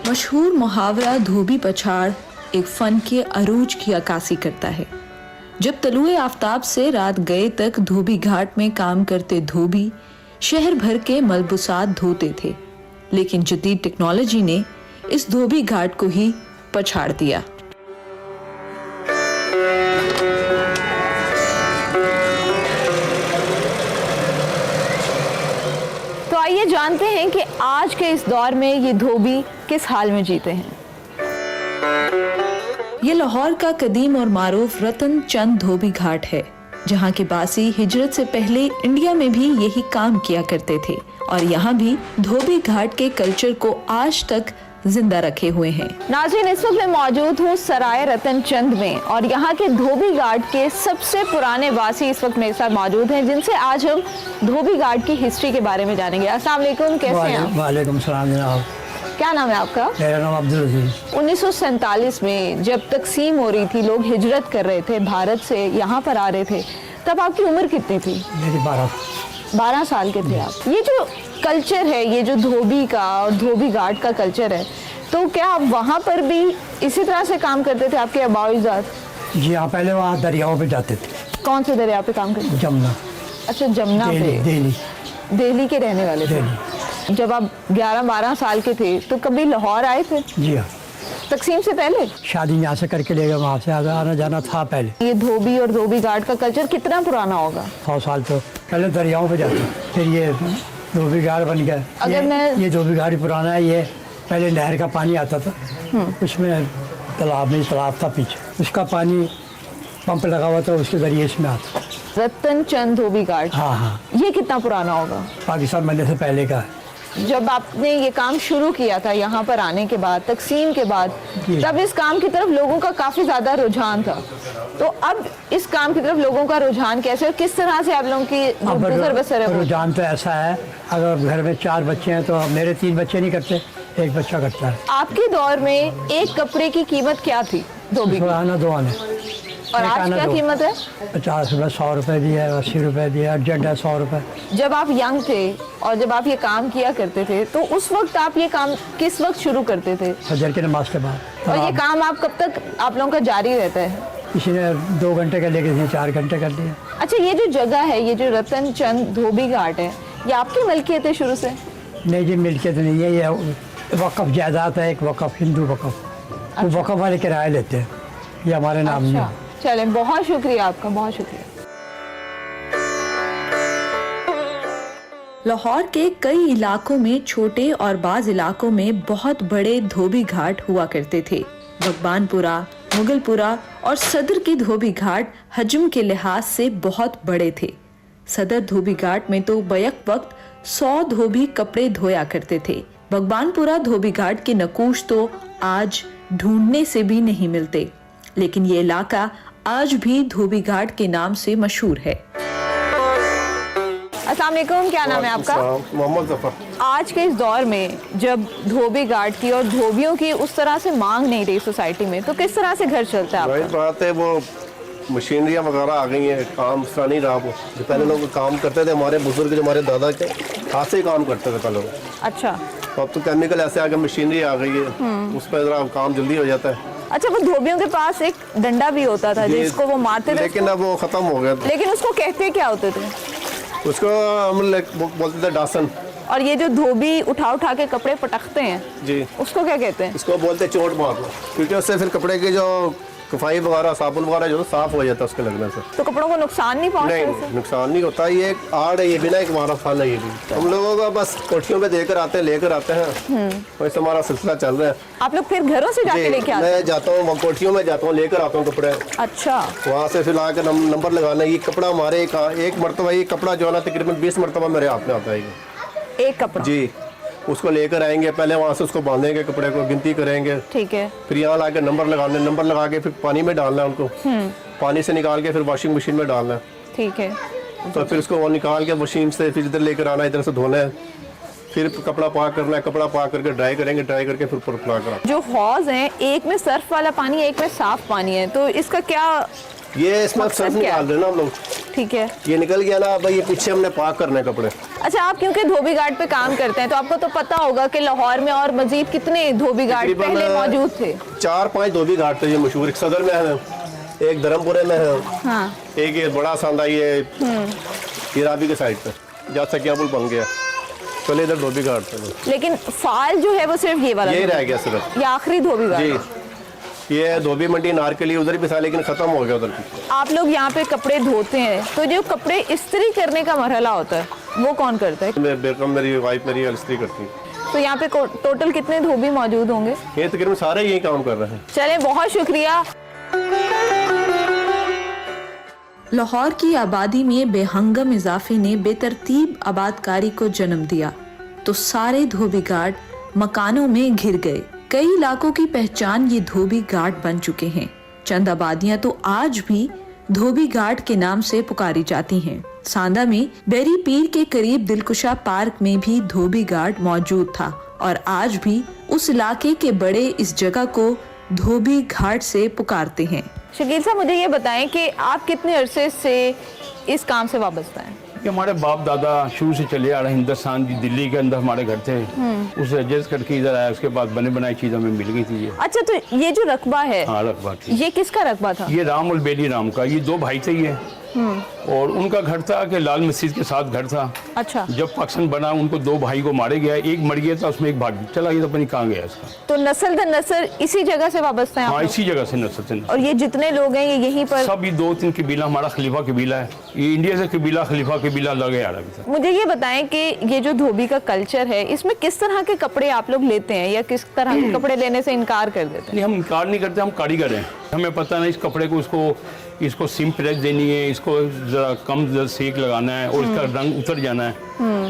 मशहूर मुहावरा धोबी पछाड़ एक फन के अरूज की अक्कासी करता है। जब तलुए आफ्ताब से रात गए तक धोबी घाट में काम करते धोबी शहर भर के मलबूसात धोते थे, लेकिन जदीद टेक्नोलॉजी ने इस धोबी घाट को ही पछाड़ दिया। तो आइए जानते हैं कि आज के इस दौर में ये धोबी किस हाल में जीते हैं। ये लाहौर का कदीम और मारूफ रतन चंद धोबी घाट है, जहाँ के बासी हिजरत से पहले इंडिया में भी यही काम किया करते थे और यहाँ भी धोबी घाट के कल्चर को आज तक जिंदा रखे हुए हैं। नाज़रीन, इस वक्त मैं मौजूद हूँ सराय रतन चंद में और यहाँ के धोबी घाट के सबसे पुराने वासी इस वक्त मेरे साथ मौजूद हैं, जिनसे आज हम धोबी घाट की हिस्ट्री के बारे में जानेंगे। अस्सलाम वालेकुम, कैसे हैं आप? वालेकुम सलाम जनाब। क्या नाम है आपका? मेरा नाम अब्दुल अजीज। 1947 में जब तकसीम हो रही थी, लोग हिजरत कर रहे थे, भारत से यहाँ पर आ रहे थे, तब आपकी उम्र कितनी थी? मेरी 12 साल के थे आप। ये जो कल्चर है, ये जो धोबी का और धोबी घाट का कल्चर है, तो क्या आप वहाँ पर भी इसी तरह से काम करते थे आपके आबाओ-अजदाद? जी हाँ, पहले वहाँ दरियाओं पे जाते थे। कौन से दरिया पे काम करते? जमुना। अच्छा, जमुना पे। दिल्ली के रहने वाले थे। जब आप 11-12 साल के थे तो कभी लाहौर आए थे? जी हाँ। तकसीम से पहले? शादी यहाँ से करके ले गए, वहाँ से आना जाना था पहले। ये धोबी और धोबी घाट का कल्चर कितना पुराना होगा? 100 साल। तो पहले दरियाओं पे जाते, फिर ये धोबी घाट बन गया। ये धोबी घाट पुराना है। ये पहले नहर का पानी आता था, उसमें तालाब था पीछे, उसका पानी पंप लगा हुआ था, उसके जरिए इसमें आता। रतन चंद धोबी घाट, हाँ, ये कितना पुराना होगा? पाकिस्तान बनने से पहले का है। जब आपने ये काम शुरू किया था यहाँ पर आने के बाद, तकसीम के बाद, तब इस काम की तरफ लोगों का काफी ज्यादा रुझान था। तो अब इस काम की तरफ लोगों का रुझान कैसे और किस तरह से आप लोगों की गुजर बसर है? रुझान तो ऐसा है, अगर घर में 4 बच्चे हैं तो मेरे 3 बच्चे नहीं करते, 1 बच्चा करता है। आपके दौर में एक कपड़े की कीमत क्या थी धोबी की? आना 2 आने। और आज क्या कीमत है? 50 रुपये, 100 रुपये भी है, 80 रुपये भी है, अर्जेंट है 100 रुपये। जब आप यंग थे और जब आप ये काम किया करते थे, तो उस वक्त आप ये काम किस वक्त शुरू करते थे? फजर के नमाज के बाद। और ये काम आप कब तक आप लोगों का जारी रहता है? किसी ने 2 घंटे का लेके 4 घंटे कर दिया। अच्छा, ये जो जगह है, ये जो रतन चंद धोबी घाट है, ये आपकी मिल्कियत है शुरू से? नहीं जी, मिल्कियत नहीं है, ये वक़्फ़ जायदाद है, एक वक़्फ़ हिंदू वक़्फ़। अच्छा। वो वक़्फ़ वाले किराया लेते हैं, ये हमारे नाम नहीं है। चले, बहुत शुक्रिया आपका, बहुत शुक्रिया। लाहौर के कई इलाकों में छोटे और बाज इलाकों में बहुत बड़े धोबी घाट हुआ करते थे। भगवानपुरा, मुगलपुरा और सदर के धोबी घाट हजम के लिहाज से बहुत बड़े थे। सदर धोबी घाट में तो बैक वक्त 100 धोबी कपड़े धोया करते थे। भगवानपुरा धोबी घाट के नकूश तो आज ढूंढने से भी नहीं मिलते, लेकिन ये इलाका आज भी धोबी घाट के नाम से मशहूर है। अस्सलाम वालेकुम, क्या नाम है आपका? मोहम्मद जफर। आज के इस दौर में जब धोबी घाट की और धोबियों की उस तरह से मांग नहीं रही सोसाइटी में, तो किस तरह से घर चलता है आपका? वही बात है, वो मशीनरियाँ वगैरह आ गई हैं, काम इस तरह नहीं रहा वो। जो पहले लोग काम करते थे, हमारे बुजुर्ग जो हमारे दादा के हाथ से ही काम करते थे पहले लोग। अच्छा, तो अब तो केमिकल ऐसे आ गए, मशीनरी आ गई है, उस पर ज़रा काम जल्दी हो जाता है। अच्छा, वो धोबियों के पास एक डंडा भी होता था जिसको वो मारते थे, लेकिन अब वो ख़त्म हो गया। लेकिन उसको कहते क्या होते थे? उसको हम बोलते थे डासन। और ये जो धोबी उठा उठा के कपड़े पटकते हैं जी, उसको क्या कहते हैं? इसको बोलते चोट मारना, क्योंकि उससे फिर कपड़े की जो सफाई वगैरह साबुन वगैरह जो साफ हो जाता है उसके लगने से। तो कपड़ों को नुकसान नहीं पहुंचता? नहीं, नुकसान नहीं होता। ये एक आर्ट है, ये बिना एक हमारा फन है। ये भी हम लोगों का बस कोठियों में देकर आते हैं, लेकर आते हैं, वैसे हमारा सिलसिला चल रहा है। आप लोग फिर घरों से जाके लेके आते हैं? मैं जाता हूँ कोठियों में जाता हूँ, लेकर आता हूँ कपड़े। अच्छा, वहाँ से फिर आकर नंबर लगाना। ये कपड़ा हमारे एक मरतबा, ये कपड़ा जो है ना तकरीबन 20 मरतबा मेरे हाथ में आता है। एक कपड़ा? जी, उसको लेकर आएंगे, पहले वहाँ से उसको बांधेंगे, कपड़े को गिनती करेंगे, ठीक है, फिर यहाँ लाके नंबर लगाने, नंबर लगा के फिर पानी में डालना है उनको, पानी से निकाल के फिर वॉशिंग मशीन में डालना है, ठीक है। तो फिर उसको वो निकाल के मशीन से फिर इधर लेकर आना, इधर से धोना है, फिर कपड़ा पाक करना है, कपड़ा पाक करके ड्राई करेंगे, ड्राई करके फिर फुला कर। जो हौज है, एक में सर्फ वाला पानी, एक में साफ पानी है, तो इसका क्या? ये इसमें सर्फ निकाल देना हम लोग, ठीक है, ये निकल गया ना, भाई ये पीछे हमने पाक करना है कपड़े। अच्छा, आप क्योंकि धोबी घाट पे काम करते हैं तो आपको तो पता होगा कि लाहौर में और मजीद कितने धोबी घाट पहले मौजूद थे? 4-5 धोबी घाट थे ये मशहूर। एक सदर में है, एक धर्मपुरे में है, हाँ, एक ये बड़ा सांदा ये रावी के साइड पे, जहाँ सकिया पुल बन गया, पहले इधर धोबी घाट थे। लेकिन फाल जो है वो सिर्फ ये वाला यही रह गया सिर्फ, ये आखिरी धोबी घाट। जी, ये धोबी मंडी नार के लिए उधर भी था, लेकिन खत्म हो गया उधर। आप लोग यहाँ पे कपड़े धोते हैं, तो जो कपड़े इस्त्री करने का मरहला होता है वो कौन करता है? मेरी वाइफ मेरी इस्त्री करती है। तो यहाँ पे टोटल कितने धोबी मौजूद होंगे? ये तकरीबन सारे यही काम कर रहे हैं। चले, बहुत शुक्रिया। लाहौर की आबादी में बेहंगम इजाफे ने बेतरतीब आबादकारी को जन्म दिया तो सारे धोबी घाट मकानों में घिर गए। कई इलाकों की पहचान ये धोबी घाट बन चुके हैं। चंद आबादियां तो आज भी धोबी घाट के नाम से पुकारी जाती हैं। सांदा में बेरी पीर के करीब दिलकुशा पार्क में भी धोबी घाट मौजूद था और आज भी उस इलाके के बड़े इस जगह को धोबी घाट से पुकारते हैं। शकील साहब, मुझे ये बताएं कि आप कितने अरसे से इस काम से वाबस्ता हैं? कि हमारे बाप दादा शुरू से चले आ रहे, हिंदुस्तान की दिल्ली के अंदर हमारे घर थे, उसे एडजस्ट करके इधर आया, उसके बाद बने बनाई चीज़ हमें मिल गई थी ये। अच्छा, तो ये जो रकबा है, हाँ रकबा थी, ये किसका रकबा था? ये राम और बेली राम का, ये 2 भाई थे ये, और उनका घर था कि लाल मस्जिद के साथ घर था। अच्छा, जब पाकिस्तान बना उनको 2 भाई को मारे गया, एक मर गया था, उसमें एक भाग चला गया, तो अपनी कहाँ गया इसका। तो नस्ल दर नस्ल इसी जगह से वाबस्ता है? हाँ, इसी जगह से नस्ल से। और ये जितने लोग हैं ये यहीं पर सब, ये 2-3 कबीला, हमारा खलीफा कबीला है, ये इंडिया से कबीला खलीफा कबीला लगे आ रहा है। मुझे ये बताएं कि ये जो धोबी का कल्चर है, इसमें किस तरह के कपड़े आप लोग लेते हैं या किस तरह के कपड़े लेने से इनकार कर देते हैं? नहीं, हम इनकार नहीं करते, हम कारीगर हैं, हमें पता नहीं इस कपड़े को इसको सिम प्रेस देनी है, इसको जरा कम सेक लगाना है और इसका रंग उतर जाना है,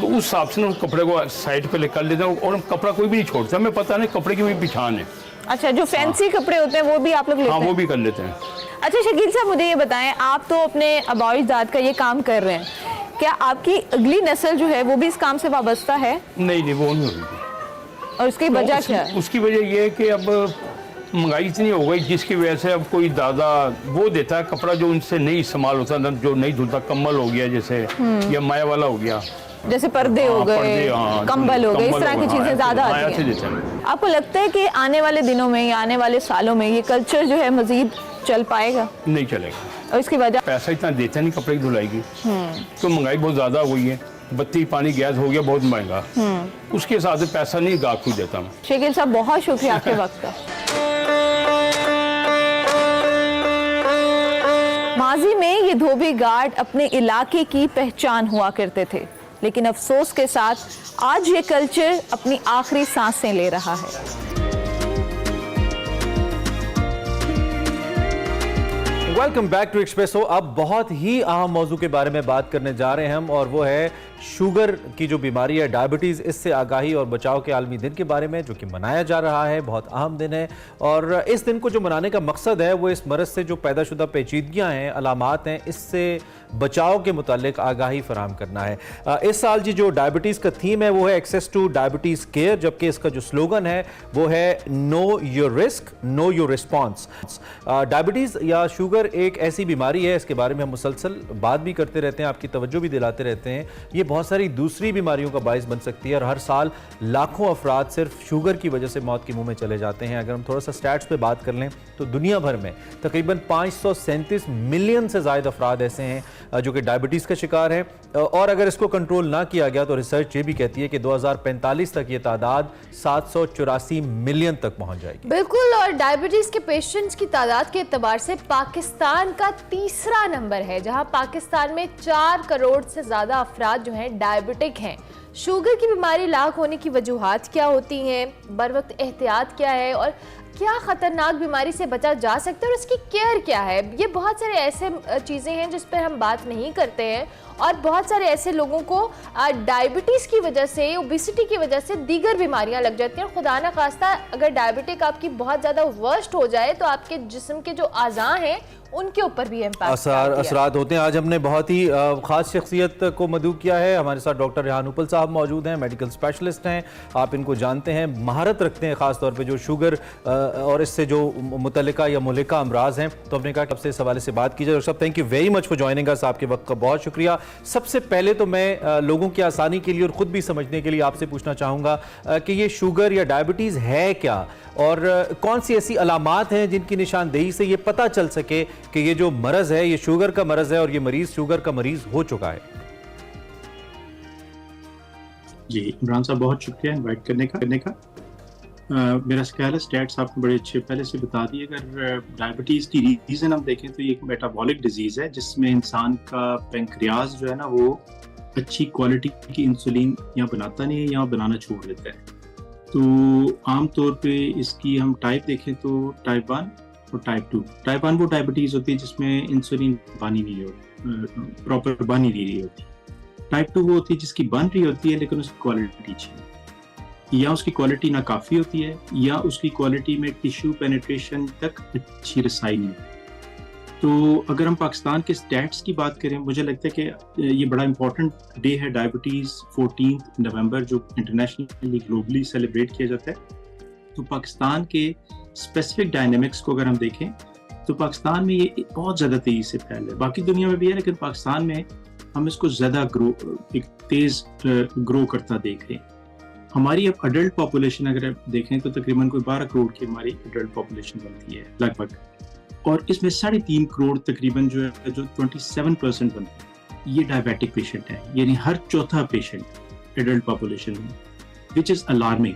तो उस हिसाब से ना कपड़े को साइड पे कर लेते हैं और हम कपड़ा कोई भी नहीं छोड़ते, हमें पता नहीं कपड़े की भी पहचान है। अच्छा, जो फैंसी कपड़े होते हैं वो भी आप लोग लेते हैं? हाँ, वो भी कर लेते हैं। अच्छा शकील साहब, मुझे ये बताएं, आप तो अपने आबाओ-अजदाद का ये काम कर रहे हैं, क्या आपकी अगली नस्ल जो है वो भी इस काम से वाबस्ता है? नहीं, वो नहीं होगी। और उसकी वजह क्या है? उसकी वजह ये है कि अब महंगाई इतनी हो गई जिसकी वजह से अब कोई दादा वो देता है कपड़ा जो उनसे नहीं इस्तेमाल होता, जो नहीं धुलता, कम्बल हो गया जैसे, या माया वाला हो गया, जैसे पर्दे हो गए, कंबल हो गए, इस तरह की चीजें ज्यादा आती हैं। आपको लगता है कि आने वाले दिनों में या आने वाले सालों में ये कल्चर जो है मजीद चल पाएगा? नहीं चलेगा। और इसकी वजह? पैसा इतना देता नहीं कपड़े की धुलाई की, तो महंगाई बहुत ज्यादा हो गई है, बत्ती पानी गैस हो गया बहुत महंगा, उसके हिसाब से पैसा नहीं गाहक को देता। शकील साहब, बहुत शुक्रिया आपके वक्त का। माजी में ये धोबी घाट अपने इलाके की पहचान हुआ करते थे, लेकिन अफसोस के साथ आज ये कल्चर अपनी आखिरी सांसें ले रहा है। Welcome back to Expresso. अब बहुत ही अहम मौजू के बारे में बात करने जा रहे हैं हम, और वो है शुगर की जो बीमारी है, डायबिटीज़, इससे आगाही और बचाव के आलमी दिन के बारे में, जो कि मनाया जा रहा है। बहुत अहम दिन है और इस दिन को जो मनाने का मकसद है वो इस मरज़ से जो पैदाशुदा पेचीदगियाँ हैं, अलामात हैं, इससे बचाव के मुतालिक आगाही फराहम करना है। इस साल जी जो डायबिटीज़ का थीम है वो है एक्सेस टू डायबिटीज़ केयर, जबकि इसका जो स्लोगन है वो है know your risk, know your response. Diabetes या शुगर एक ऐसी बीमारी है, इसके बारे में हम मुसलसल बात भी करते रहते हैं, आपकी तवज्जो भी दिलाते रहते हैं। ये बहुत सारी दूसरी बीमारियों का बाइस बन सकती है और हर साल लाखों अफराद सिर्फ शुगर की वजह से मौत के मुंह में चले जाते हैं। अगर हम थोड़ा सा स्टैट्स पे बात कर लें तो दुनिया भर में तकरीबन 537 मिलियन से ज़ायद अफराद ऐसे हैं जो कि डायबिटीज़ का शिकार हैं और अगर इसको कंट्रोल ना किया गया तो रिसर्च ये भी कहती है कि 2045 तक ये तादाद 784 मिलियन तक पहुंच जाएगी। बिल्कुल, और डायबिटीज़ के पेशेंट्स की तादाद के एतबार से पाकिस्तान का तीसरा नंबर है, जहां पाकिस्तान में 4 करोड़ से ज़्यादा अफराद जो हैं डायबिटिक हैं। शुगर की बीमारी लाख होने की वजूहात क्या होती हैं, बर वक्त एहतियात क्या है और क्या ख़तरनाक बीमारी से बचा जा सकता है और उसकी केयर क्या है, ये बहुत सारे ऐसे चीज़ें हैं जिस पर हम बात नहीं करते हैं। और बहुत सारे ऐसे लोगों को डायबिटीज़ की वजह से, ओबेसिटी की वजह से दीगर बीमारियां लग जाती हैं और खुदा न खास्ता अगर डायबिटिक आपकी बहुत ज़्यादा वर्स्ट हो जाए तो आपके जिस्म के जो आज़ा हैं उनके ऊपर भी इम्पैक्ट असरात होते हैं। आज हमने बहुत ही ख़ास शख्सियत को मदऊ किया है। हमारे साथ डॉक्टर रेहान उपल साहब मौजूद हैं, मेडिकल स्पेशलिस्ट हैं, आप इनको जानते हैं, महारत रखते हैं ख़ास तौर पे जो शुगर और इससे जो मुतल्लिका या मुल्लिका अमराज हैं। तो हमने कहा कि आपसे इस हवाले से बात की जाए। डॉक्टर साहब, thank you very much for joining us, आपके वक्त का बहुत शुक्रिया। सबसे पहले तो मैं लोगों की आसानी के लिए और ख़ुद भी समझने के लिए आपसे पूछना चाहूँगा कि ये शुगर या डायबिटीज़ है क्या और कौन सी ऐसी अलामात हैं जिनकी निशानदेही से ये पता चल सके कि ये जो मरज़ है ये शुगर का मरज़ है और ये मरीज़ शुगर का मरीज़ हो चुका है। जी इमरान साहब, बहुत शुक्रिया इनवाइट करने का। मेरा ख्याल है स्टैट्स आपको बड़े अच्छे पहले से बता दिए। अगर डायबिटीज़ की रीज़न हम देखें तो ये एक मेटाबॉलिक डिजीज़ है जिसमें इंसान का पेंक्रियाज जो है ना वो अच्छी क्वालिटी की इंसुलिन यहाँ बनाता नहीं है, यहाँ बनाना छोड़ देता है। तो आम तौर पे इसकी हम टाइप देखें तो टाइप 1 और टाइप 2। टाइप 1 वो डायबिटीज़ होती है जिसमें इंसुलिन बनी नहीं होती, प्रॉपर बन ही नहीं रही होती। टाइप 2 वो होती है जिसकी बन रही होती है लेकिन उसकी क्वालिटी अच्छी है, या उसकी क्वालिटी ना काफ़ी होती है या उसकी क्वालिटी में टिश्यू पेनिट्रेशन तक अच्छी रसाई नहीं है। तो अगर हम पाकिस्तान के स्टैट्स की बात करें, मुझे लगता है कि ये बड़ा इंपॉर्टेंट डे है डायबिटीज़ 14 नवंबर जो इंटरनेशनली ग्लोबली सेलिब्रेट किया जाता है। तो पाकिस्तान के स्पेसिफिक डायनेमिक्स को अगर हम देखें तो पाकिस्तान में ये बहुत ज़्यादा तेज़ी से फैल है। बाकी दुनिया में भी है लेकिन पाकिस्तान में हम इसको ज़्यादा एक तेज़ ग्रो करता देख रहे हैं। हमारी अब अडल्ट पॉपुलेशन अगर आप देखें तो तकरीबन कोई 12 करोड़ की हमारी अडल्ट पॉपुलेशन बनती है लगभग, और इसमें 3.5 करोड़ तकरीबन जो है जो 27% बनता है ये डायबिटिक पेशेंट है, यानी हर चौथा पेशेंट एडल्ट पॉपुलेशन में, विच इज़ अलार्मिंग।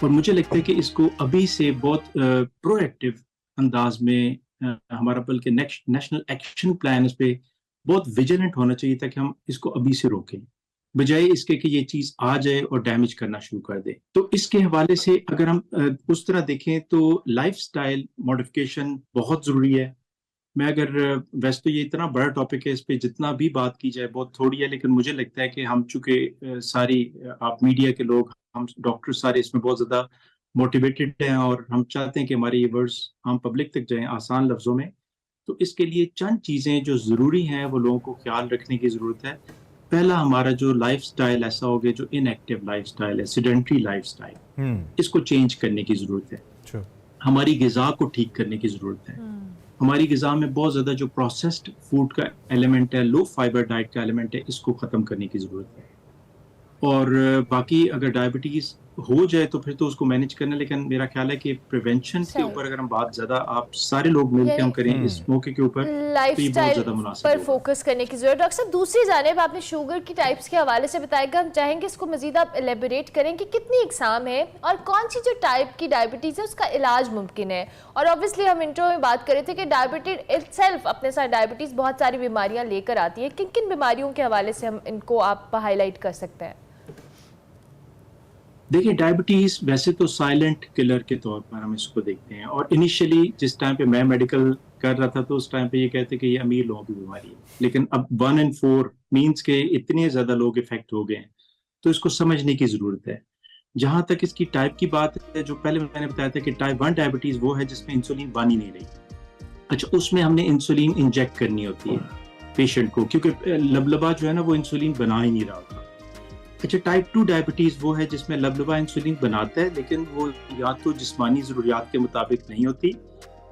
और मुझे लगता है कि इसको अभी से बहुत प्रोएक्टिव अंदाज में हमारा बल्कि नेक्स्ट नेशनल एक्शन प्लान इस पे बहुत विजिलेंट होना चाहिए ताकि हम इसको अभी से रोकें, बजाय इसके कि ये चीज़ आ जाए और डैमेज करना शुरू कर दे। तो इसके हवाले से अगर हम उस तरह देखें तो लाइफस्टाइल मॉडिफिकेशन बहुत ज़रूरी है। मैं अगर वैसे तो ये इतना बड़ा टॉपिक है, इस पे जितना भी बात की जाए बहुत थोड़ी है, लेकिन मुझे लगता है कि हम चूँकि सारी आप मीडिया के लोग, हम डॉक्टर सारे इसमें बहुत ज़्यादा मोटिवेटेड हैं और हम चाहते हैं कि हमारे ये वर्ड्स हम पब्लिक तक जाएँ आसान लफ्ज़ों में। तो इसके लिए चंद चीज़ें जो ज़रूरी हैं वो लोगों को ख्याल रखने की ज़रूरत है। पहला, हमारा जो लाइफस्टाइल ऐसा हो गया जो इनएक्टिव लाइफस्टाइल है, सेडेंटरी लाइफस्टाइल, इसको चेंज करने की ज़रूरत है। हमारी ग़िज़ा को ठीक करने की ज़रूरत है। हमारी ग़िज़ा में बहुत ज़्यादा जो प्रोसेस्ड फूड का एलिमेंट है, लो फाइबर डाइट का एलिमेंट है, इसको ख़त्म करने की ज़रूरत है। और बाकी अगर डायबिटीज़ हो जाए तो फिर तो उसको मैनेज करना, लेकिन मेरा ख्याल है कि प्रिवेंशन के ऊपर अगर हम बात ज्यादा आप सारे लोग मिलकर हम करें इस मौके के ऊपर, लाइफस्टाइल पर फोकस करने की जरूरत। डॉक्टर साहब, दूसरी जानिब आपने शुगर की टाइप्स के हवाले से बताएगा, हम चाहेंगे इसको मजीद आप एलेबोरेट करें कि कितनी इकसाम है और कौन सी जो टाइप की डायबिटीज़ है उसका इलाज मुमकिन है। और ऑब्वियसली हम इंट्रो में बात कर रहे थे कि डायबिटीज इटसेल्फ अपने साथ डायबिटीज़ बहुत सारी बीमारियाँ लेकर आती है। किन किन बीमारियों के हवाले से हम इनको आप हाईलाइट कर सकते हैं? देखिए, डायबिटीज़ वैसे तो साइलेंट किलर के तौर पर हम इसको देखते हैं, और इनिशियली जिस टाइम पे मैं मेडिकल कर रहा था तो उस टाइम पे ये कहते कि ये अमीर लोगों की बीमारी है, लेकिन अब 1 in 4 मीन्स के इतने ज़्यादा लोग इफेक्ट हो गए हैं, तो इसको समझने की ज़रूरत है। जहाँ तक इसकी टाइप की बात है, जो पहले मैंने बताया था कि टाइप 1 डायबिटीज़ वो है जिसमें इंसुलिन बन ही नहीं रही। अच्छा, उसमें हमने इंसुलिन इंजेक्ट करनी होती है पेशेंट को, क्योंकि लबलबा जो है ना वो इंसुलिन बना ही नहीं रहा होता। अच्छा, टाइप 2 डायबिटीज़ वो है जिसमें लबलबा इंसुलिन बनाता है, लेकिन वो या तो जिस्मानी ज़रूरियात के मुताबिक नहीं होती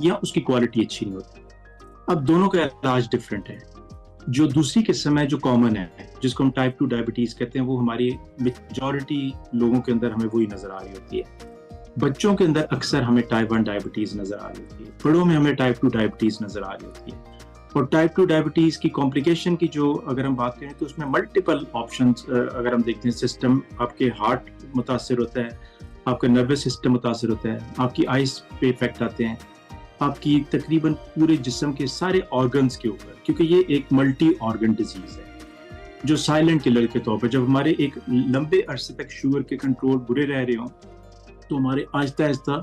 या उसकी क्वालिटी अच्छी नहीं होती। अब दोनों का इलाज डिफरेंट है। जो दूसरी किस्म है जो कॉमन है, जिसको हम टाइप 2 डायबिटीज़ कहते हैं, वो हमारी मेजॉरिटी लोगों के अंदर हमें वही नज़र आ रही होती है। बच्चों के अंदर अक्सर हमें टाइप 1 डायबिटीज़ नज़र आ रही होती है, बड़ों में हमें टाइप 2 डायबिटीज़ नज़र आ रही होती है। और टाइप 2 डायबिटीज़ की कॉम्प्लिकेशन की जो अगर हम बात करें तो उसमें मल्टीपल ऑप्शंस अगर हम देखते हैं, सिस्टम आपके हार्ट मुतासर होता है, आपका नर्वस सिस्टम मुतासर होता है, आपकी आइज पे इफेक्ट आते हैं, आपकी तकरीबन पूरे जिस्म के सारे ऑर्गन्स के ऊपर, क्योंकि ये एक मल्टी ऑर्गन डिजीज़ है जो साइलेंट किलर के तौर पर जब हमारे एक लंबे अरसे तक शुगर के कंट्रोल बुरे रह रहे हों तो हमारे आहिस्ता आहिस्ता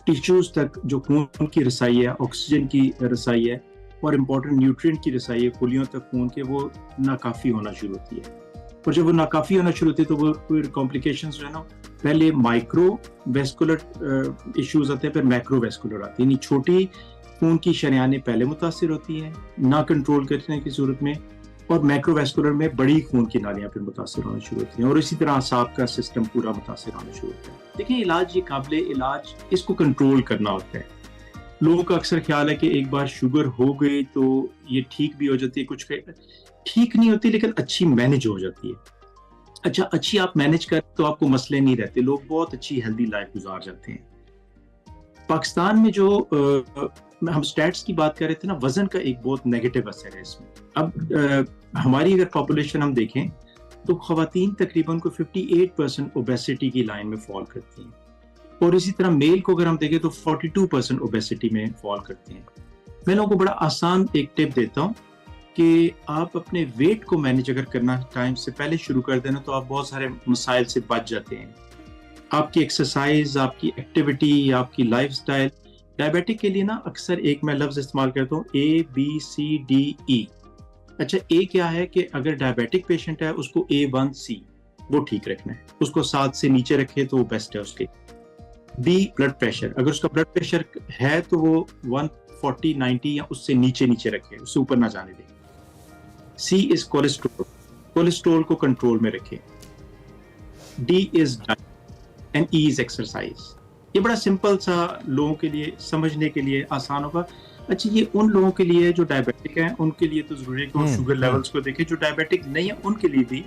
टिश्यूज़ तक जो खून की रसाई है, ऑक्सीजन की रसाई है और इम्पोर्टेंट न्यूट्रिएंट की रसाई है खुलियों तक खून के, वो नाकाफ़ी होना शुरू होती है। और जब वो नाकाफ़ी होना शुरू होती है तो वो फिर कॉम्प्लिकेशंस जो है ना, पहले माइक्रो वेस्कुलर इश्यूज आते हैं, फिर मैक्रो वेस्कुलर आते हैं। यानी छोटी खून की शरियानें पहले मुतासिर होती हैं ना कंट्रोल करने की सूरत में, और मैक्रोवेस्कुलर में बड़ी खून की नालियां फिर मुतासिर होना शुरू होती हैं, और इसी तरह असाब का सिस्टम पूरा मुतासिर होना शुरू होता है। देखिए, इलाज ये काबिल इलाज, इसको कंट्रोल करना होता है। लोगों का अक्सर ख्याल है कि एक बार शुगर हो गई तो ये ठीक भी हो जाती है, कुछ ठीक नहीं होती लेकिन अच्छी मैनेज हो जाती है। अच्छा, अच्छी आप मैनेज कर तो आपको मसले नहीं रहते, लोग बहुत अच्छी हेल्दी लाइफ गुजार जाते हैं। पाकिस्तान में जो हम स्टैट्स की बात कर रहे थे ना, वजन का एक बहुत नेगेटिव असर है इसमें। अब हमारी अगर पॉपुलेशन हम देखें तो खवातीन तकरीबन को 58% ओबेसिटी की लाइन में फॉल करती हैं, और इसी तरह मेल को अगर हम देखें तो 42% ओबेसिटी में फॉल करते हैं। मैं लोगों को बड़ा आसान एक टिप देता हूँ कि आप अपने वेट को मैनेज अगर करना टाइम से पहले शुरू कर देना तो आप बहुत सारे मसाइल से बच जाते हैं। आपकी एक्सरसाइज, आपकी एक्टिविटी, आपकी लाइफस्टाइल। डायबिटिक के लिए ना अक्सर एक मैं लफ्ज इस्तेमाल करता हूँ, ABCDE। अच्छा, ए क्या है कि अगर डायबिटिक पेशेंट है उसको A1C वो ठीक रखना है, उसको 7 से नीचे रखे तो वो बेस्ट है उसके। B ब्लड प्रेशर, अगर उसका ब्लड प्रेशर है तो वो 140/90 या उससे नीचे रखे, उससे ऊपर ना जाने दें। C इज कोलेस्ट्रोल, कोलेस्ट्रोल को कंट्रोल में रखें। D is diet and E is exercise. ये बड़ा सिंपल सा लोगों के लिए समझने के लिए आसान होगा। अच्छा, ये उन लोगों के लिए जो डायबिटिक हैं उनके लिए तो जरूरी है कि वो शुगर लेवल्स को देखें, जो डायबिटिक नहीं है उनके लिए भी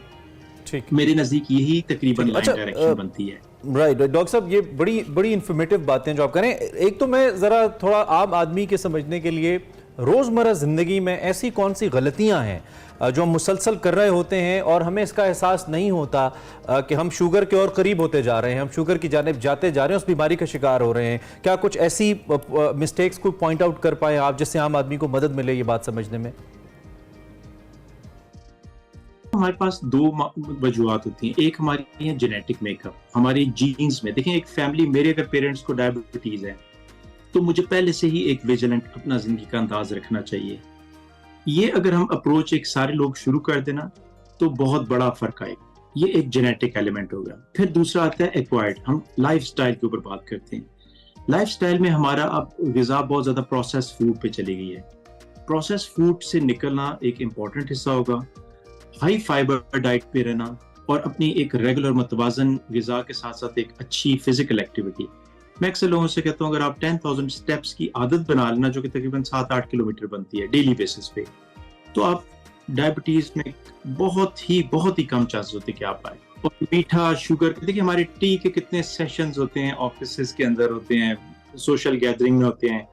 ठीक मेरे नजदीक यही तकरीबन लाइन डायरेक्शन बनती है। राइट, डॉक्टर साहब, ये बड़ी इन्फॉर्मेटिव बातें जो आप करें। एक तो मैं जरा थोड़ा आम आदमी के समझने के लिए, रोजमर्रा जिंदगी में ऐसी कौन सी गलतियां हैं जो हम मुसलसल कर रहे होते हैं और हमें इसका एहसास नहीं होता कि हम शुगर के और करीब होते जा रहे हैं, हम शुगर की जानिब जाते जा रहे हैं, उस बीमारी का शिकार हो रहे हैं। क्या कुछ ऐसी मिस्टेक्स को पॉइंट आउट कर पाए आप जिससे आम आदमी को मदद मिले ये बात समझने में? हमारे पास 2 वजूहत होती हैं। एक हमारी है जेनेटिक मेकअप, हमारी जीन्स में। देखें, एक फैमिली, मेरे अगर पेरेंट्स को डायबिटीज है तो मुझे पहले से ही एक विजिलेंट अपना जिंदगी का अंदाज रखना चाहिए। ये अगर हम अप्रोच एक सारे लोग शुरू कर देना तो बहुत बड़ा फर्क आएगा। ये एक जेनेटिक एलिमेंट होगा। फिर दूसरा आता है एक्वायर्ड। हम लाइफस्टाइल के ऊपर बात करते हैं। लाइफस्टाइल में हमारा अब ग़िज़ा बहुत ज़्यादा प्रोसेस फूड पे चली गई है। प्रोसेस फूड से निकलना एक इम्पॉर्टेंट हिस्सा होगा। हाई फाइबर डाइट पे रहना और अपनी एक रेगुलर मतवाजन ग़िज़ा के साथ साथ एक अच्छी फिजिकल एक्टिविटी। मैं अक्सर लोगों से कहता हूँ, अगर आप 10,000 स्टेप्स की आदत बना लेना, जो कि तकरीबन 7-8 किलोमीटर बनती है डेली बेसिस पे, तो आप डायबिटीज में बहुत ही कम चांसेस होते हैं कि आप आए। और मीठा, शुगर, देखिए हमारे टी के कितने सेशंस होते हैं, ऑफिस के अंदर होते हैं, सोशल गैदरिंग में होते हैं।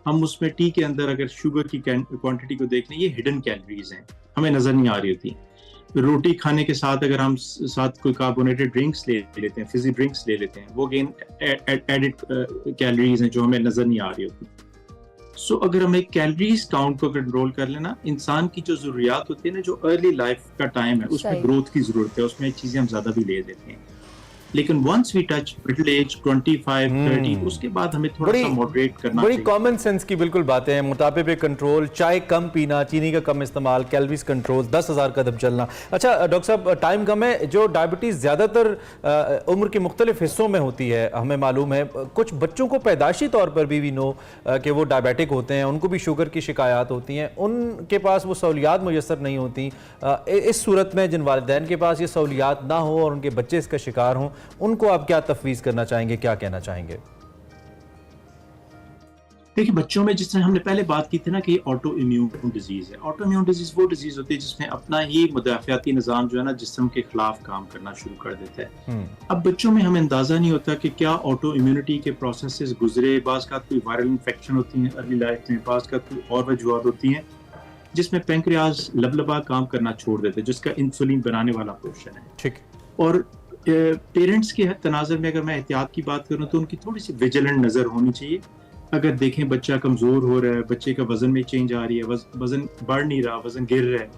हम उसमें टी के अंदर अगर शुगर की क्वांटिटी को देख लें, ये हिडन कैलोरीज हैं, हमें नजर नहीं आ रही होती। रोटी खाने के साथ अगर हम साथ कोई कार्बोनेटेड ड्रिंक्स ले लेते हैं, फिजी ड्रिंक्स ले लेते हैं, वो अगेन एडेड कैलोरीज हैं जो हमें नजर नहीं आ रही होती। सो अगर हम एक कैलोरीज काउंट को कंट्रोल कर लेना, इंसान की जो जरूरियात होती है ना, जो अर्ली लाइफ का टाइम है, उसमें ग्रोथ की जरूरत है, उसमें चीजें हम ज्यादा भी ले लेते हैं। लेकिन once we touch middle age 25 30 उसके बाद हमें थोड़ा सा मॉडरेट करना बड़ी चाहिए। कॉमन सेंस की बिल्कुल बातें हैं। मोटापे पे कंट्रोल, चाय कम पीना, चीनी का कम इस्तेमाल, कैलोरीज कंट्रोल, 10,000 कदम चलना। अच्छा डॉक्टर साहब, टाइम कम है। जो डायबिटीज़ ज़्यादातर उम्र के मुख्तलिफ हिस्सों में होती है, हमें मालूम है। कुछ बच्चों को पैदाशी तौर पर भी नो कि वो डायबिटिक होते हैं, उनको भी शुगर की शिकायत होती हैं, उनके पास वो सहूलियात मुयसर नहीं होती। इस सूरत में जिन वालिदैन के पास ये सहूलियात ना हो और उनके बच्चे इसका शिकार हों, उनको आप क्या तफवीज़ करना चाहेंगे, क्या कहना चाहेंगे? देखिए, बच्चों में जिससे हमने पहले बात की थी ना कि ऑटो इम्यून डिजीज है। ऑटो इम्यून डिजीज वो डिजीज होती है जिसमें अपना ही मुदाफ़ियाती निज़ाम जो है ना जिस्म के खिलाफ काम करना शुरू कर देता है। अब बच्चों में हमें अंदाजा नहीं होता कि क्या ऑटो इम्यूनिटी के प्रोसेसेस गुजरे, बाज़ का कोई वायरल इन्फेक्शन होती है अर्ली लाइफ में, बाज़ का कोई और वजूहत होती हैं जिसमें पेंक्रियाज लबलबा काम करना छोड़ देते हैं, जिसका इंसुलिन बनाने वाला पोर्शन है। ठीक। और पेरेंट्स के तनाज़ुर में अगर मैं एहतियात की बात करूँ तो उनकी थोड़ी सी विजिलेंट नज़र होनी चाहिए। अगर देखें बच्चा कमज़ोर हो रहा है, बच्चे का वज़न में चेंज आ रही है, वज़न बढ़ नहीं रहा, वज़न गिर रहा है,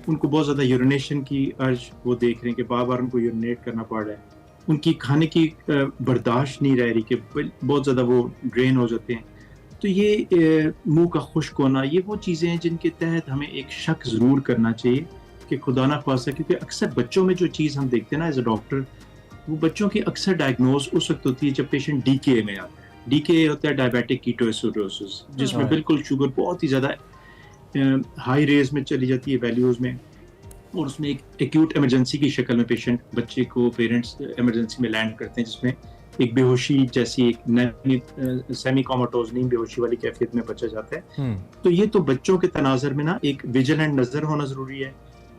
उनको बहुत ज़्यादा यूरिनेशन की अर्ज वो देख रहे हैं कि बार बार उनको यूरिनेट करना पड़ रहा है, उनकी खाने की बर्दाश्त नहीं रह रही कि बहुत ज़्यादा वो ड्रेन हो जाते हैं, तो ये मुंह का खुश्क होना, ये वो चीज़ें हैं जिनके तहत हमें एक शक ज़रूर करना चाहिए कि खुदा ना खासा, क्योंकि अक्सर बच्चों में जो चीज़ हम देखते हैं ना एज अ डॉक्टर, वो बच्चों की अक्सर डायग्नोज उस वक्त होती है जब पेशेंट डीके में आता है। डीके होता है डायबिटिक कीटोएसिडोसिस, जिसमें बिल्कुल शुगर बहुत ही ज़्यादा हाई रेज में चली जाती है वैल्यूज़ में, और उसमें एक एक्यूट इमरजेंसी की शक्ल में पेशेंट बच्चे को पेरेंट्स इमरजेंसी में लैंड करते हैं, जिसमें एक बेहोशी जैसी एक सेमी कोमाटोज नींद बेहोशी वाली कैफियत में बचा जाता है। तो ये तो बच्चों के तनाज़ुर में ना एक विजिलेंट नज़र होना ज़रूरी है।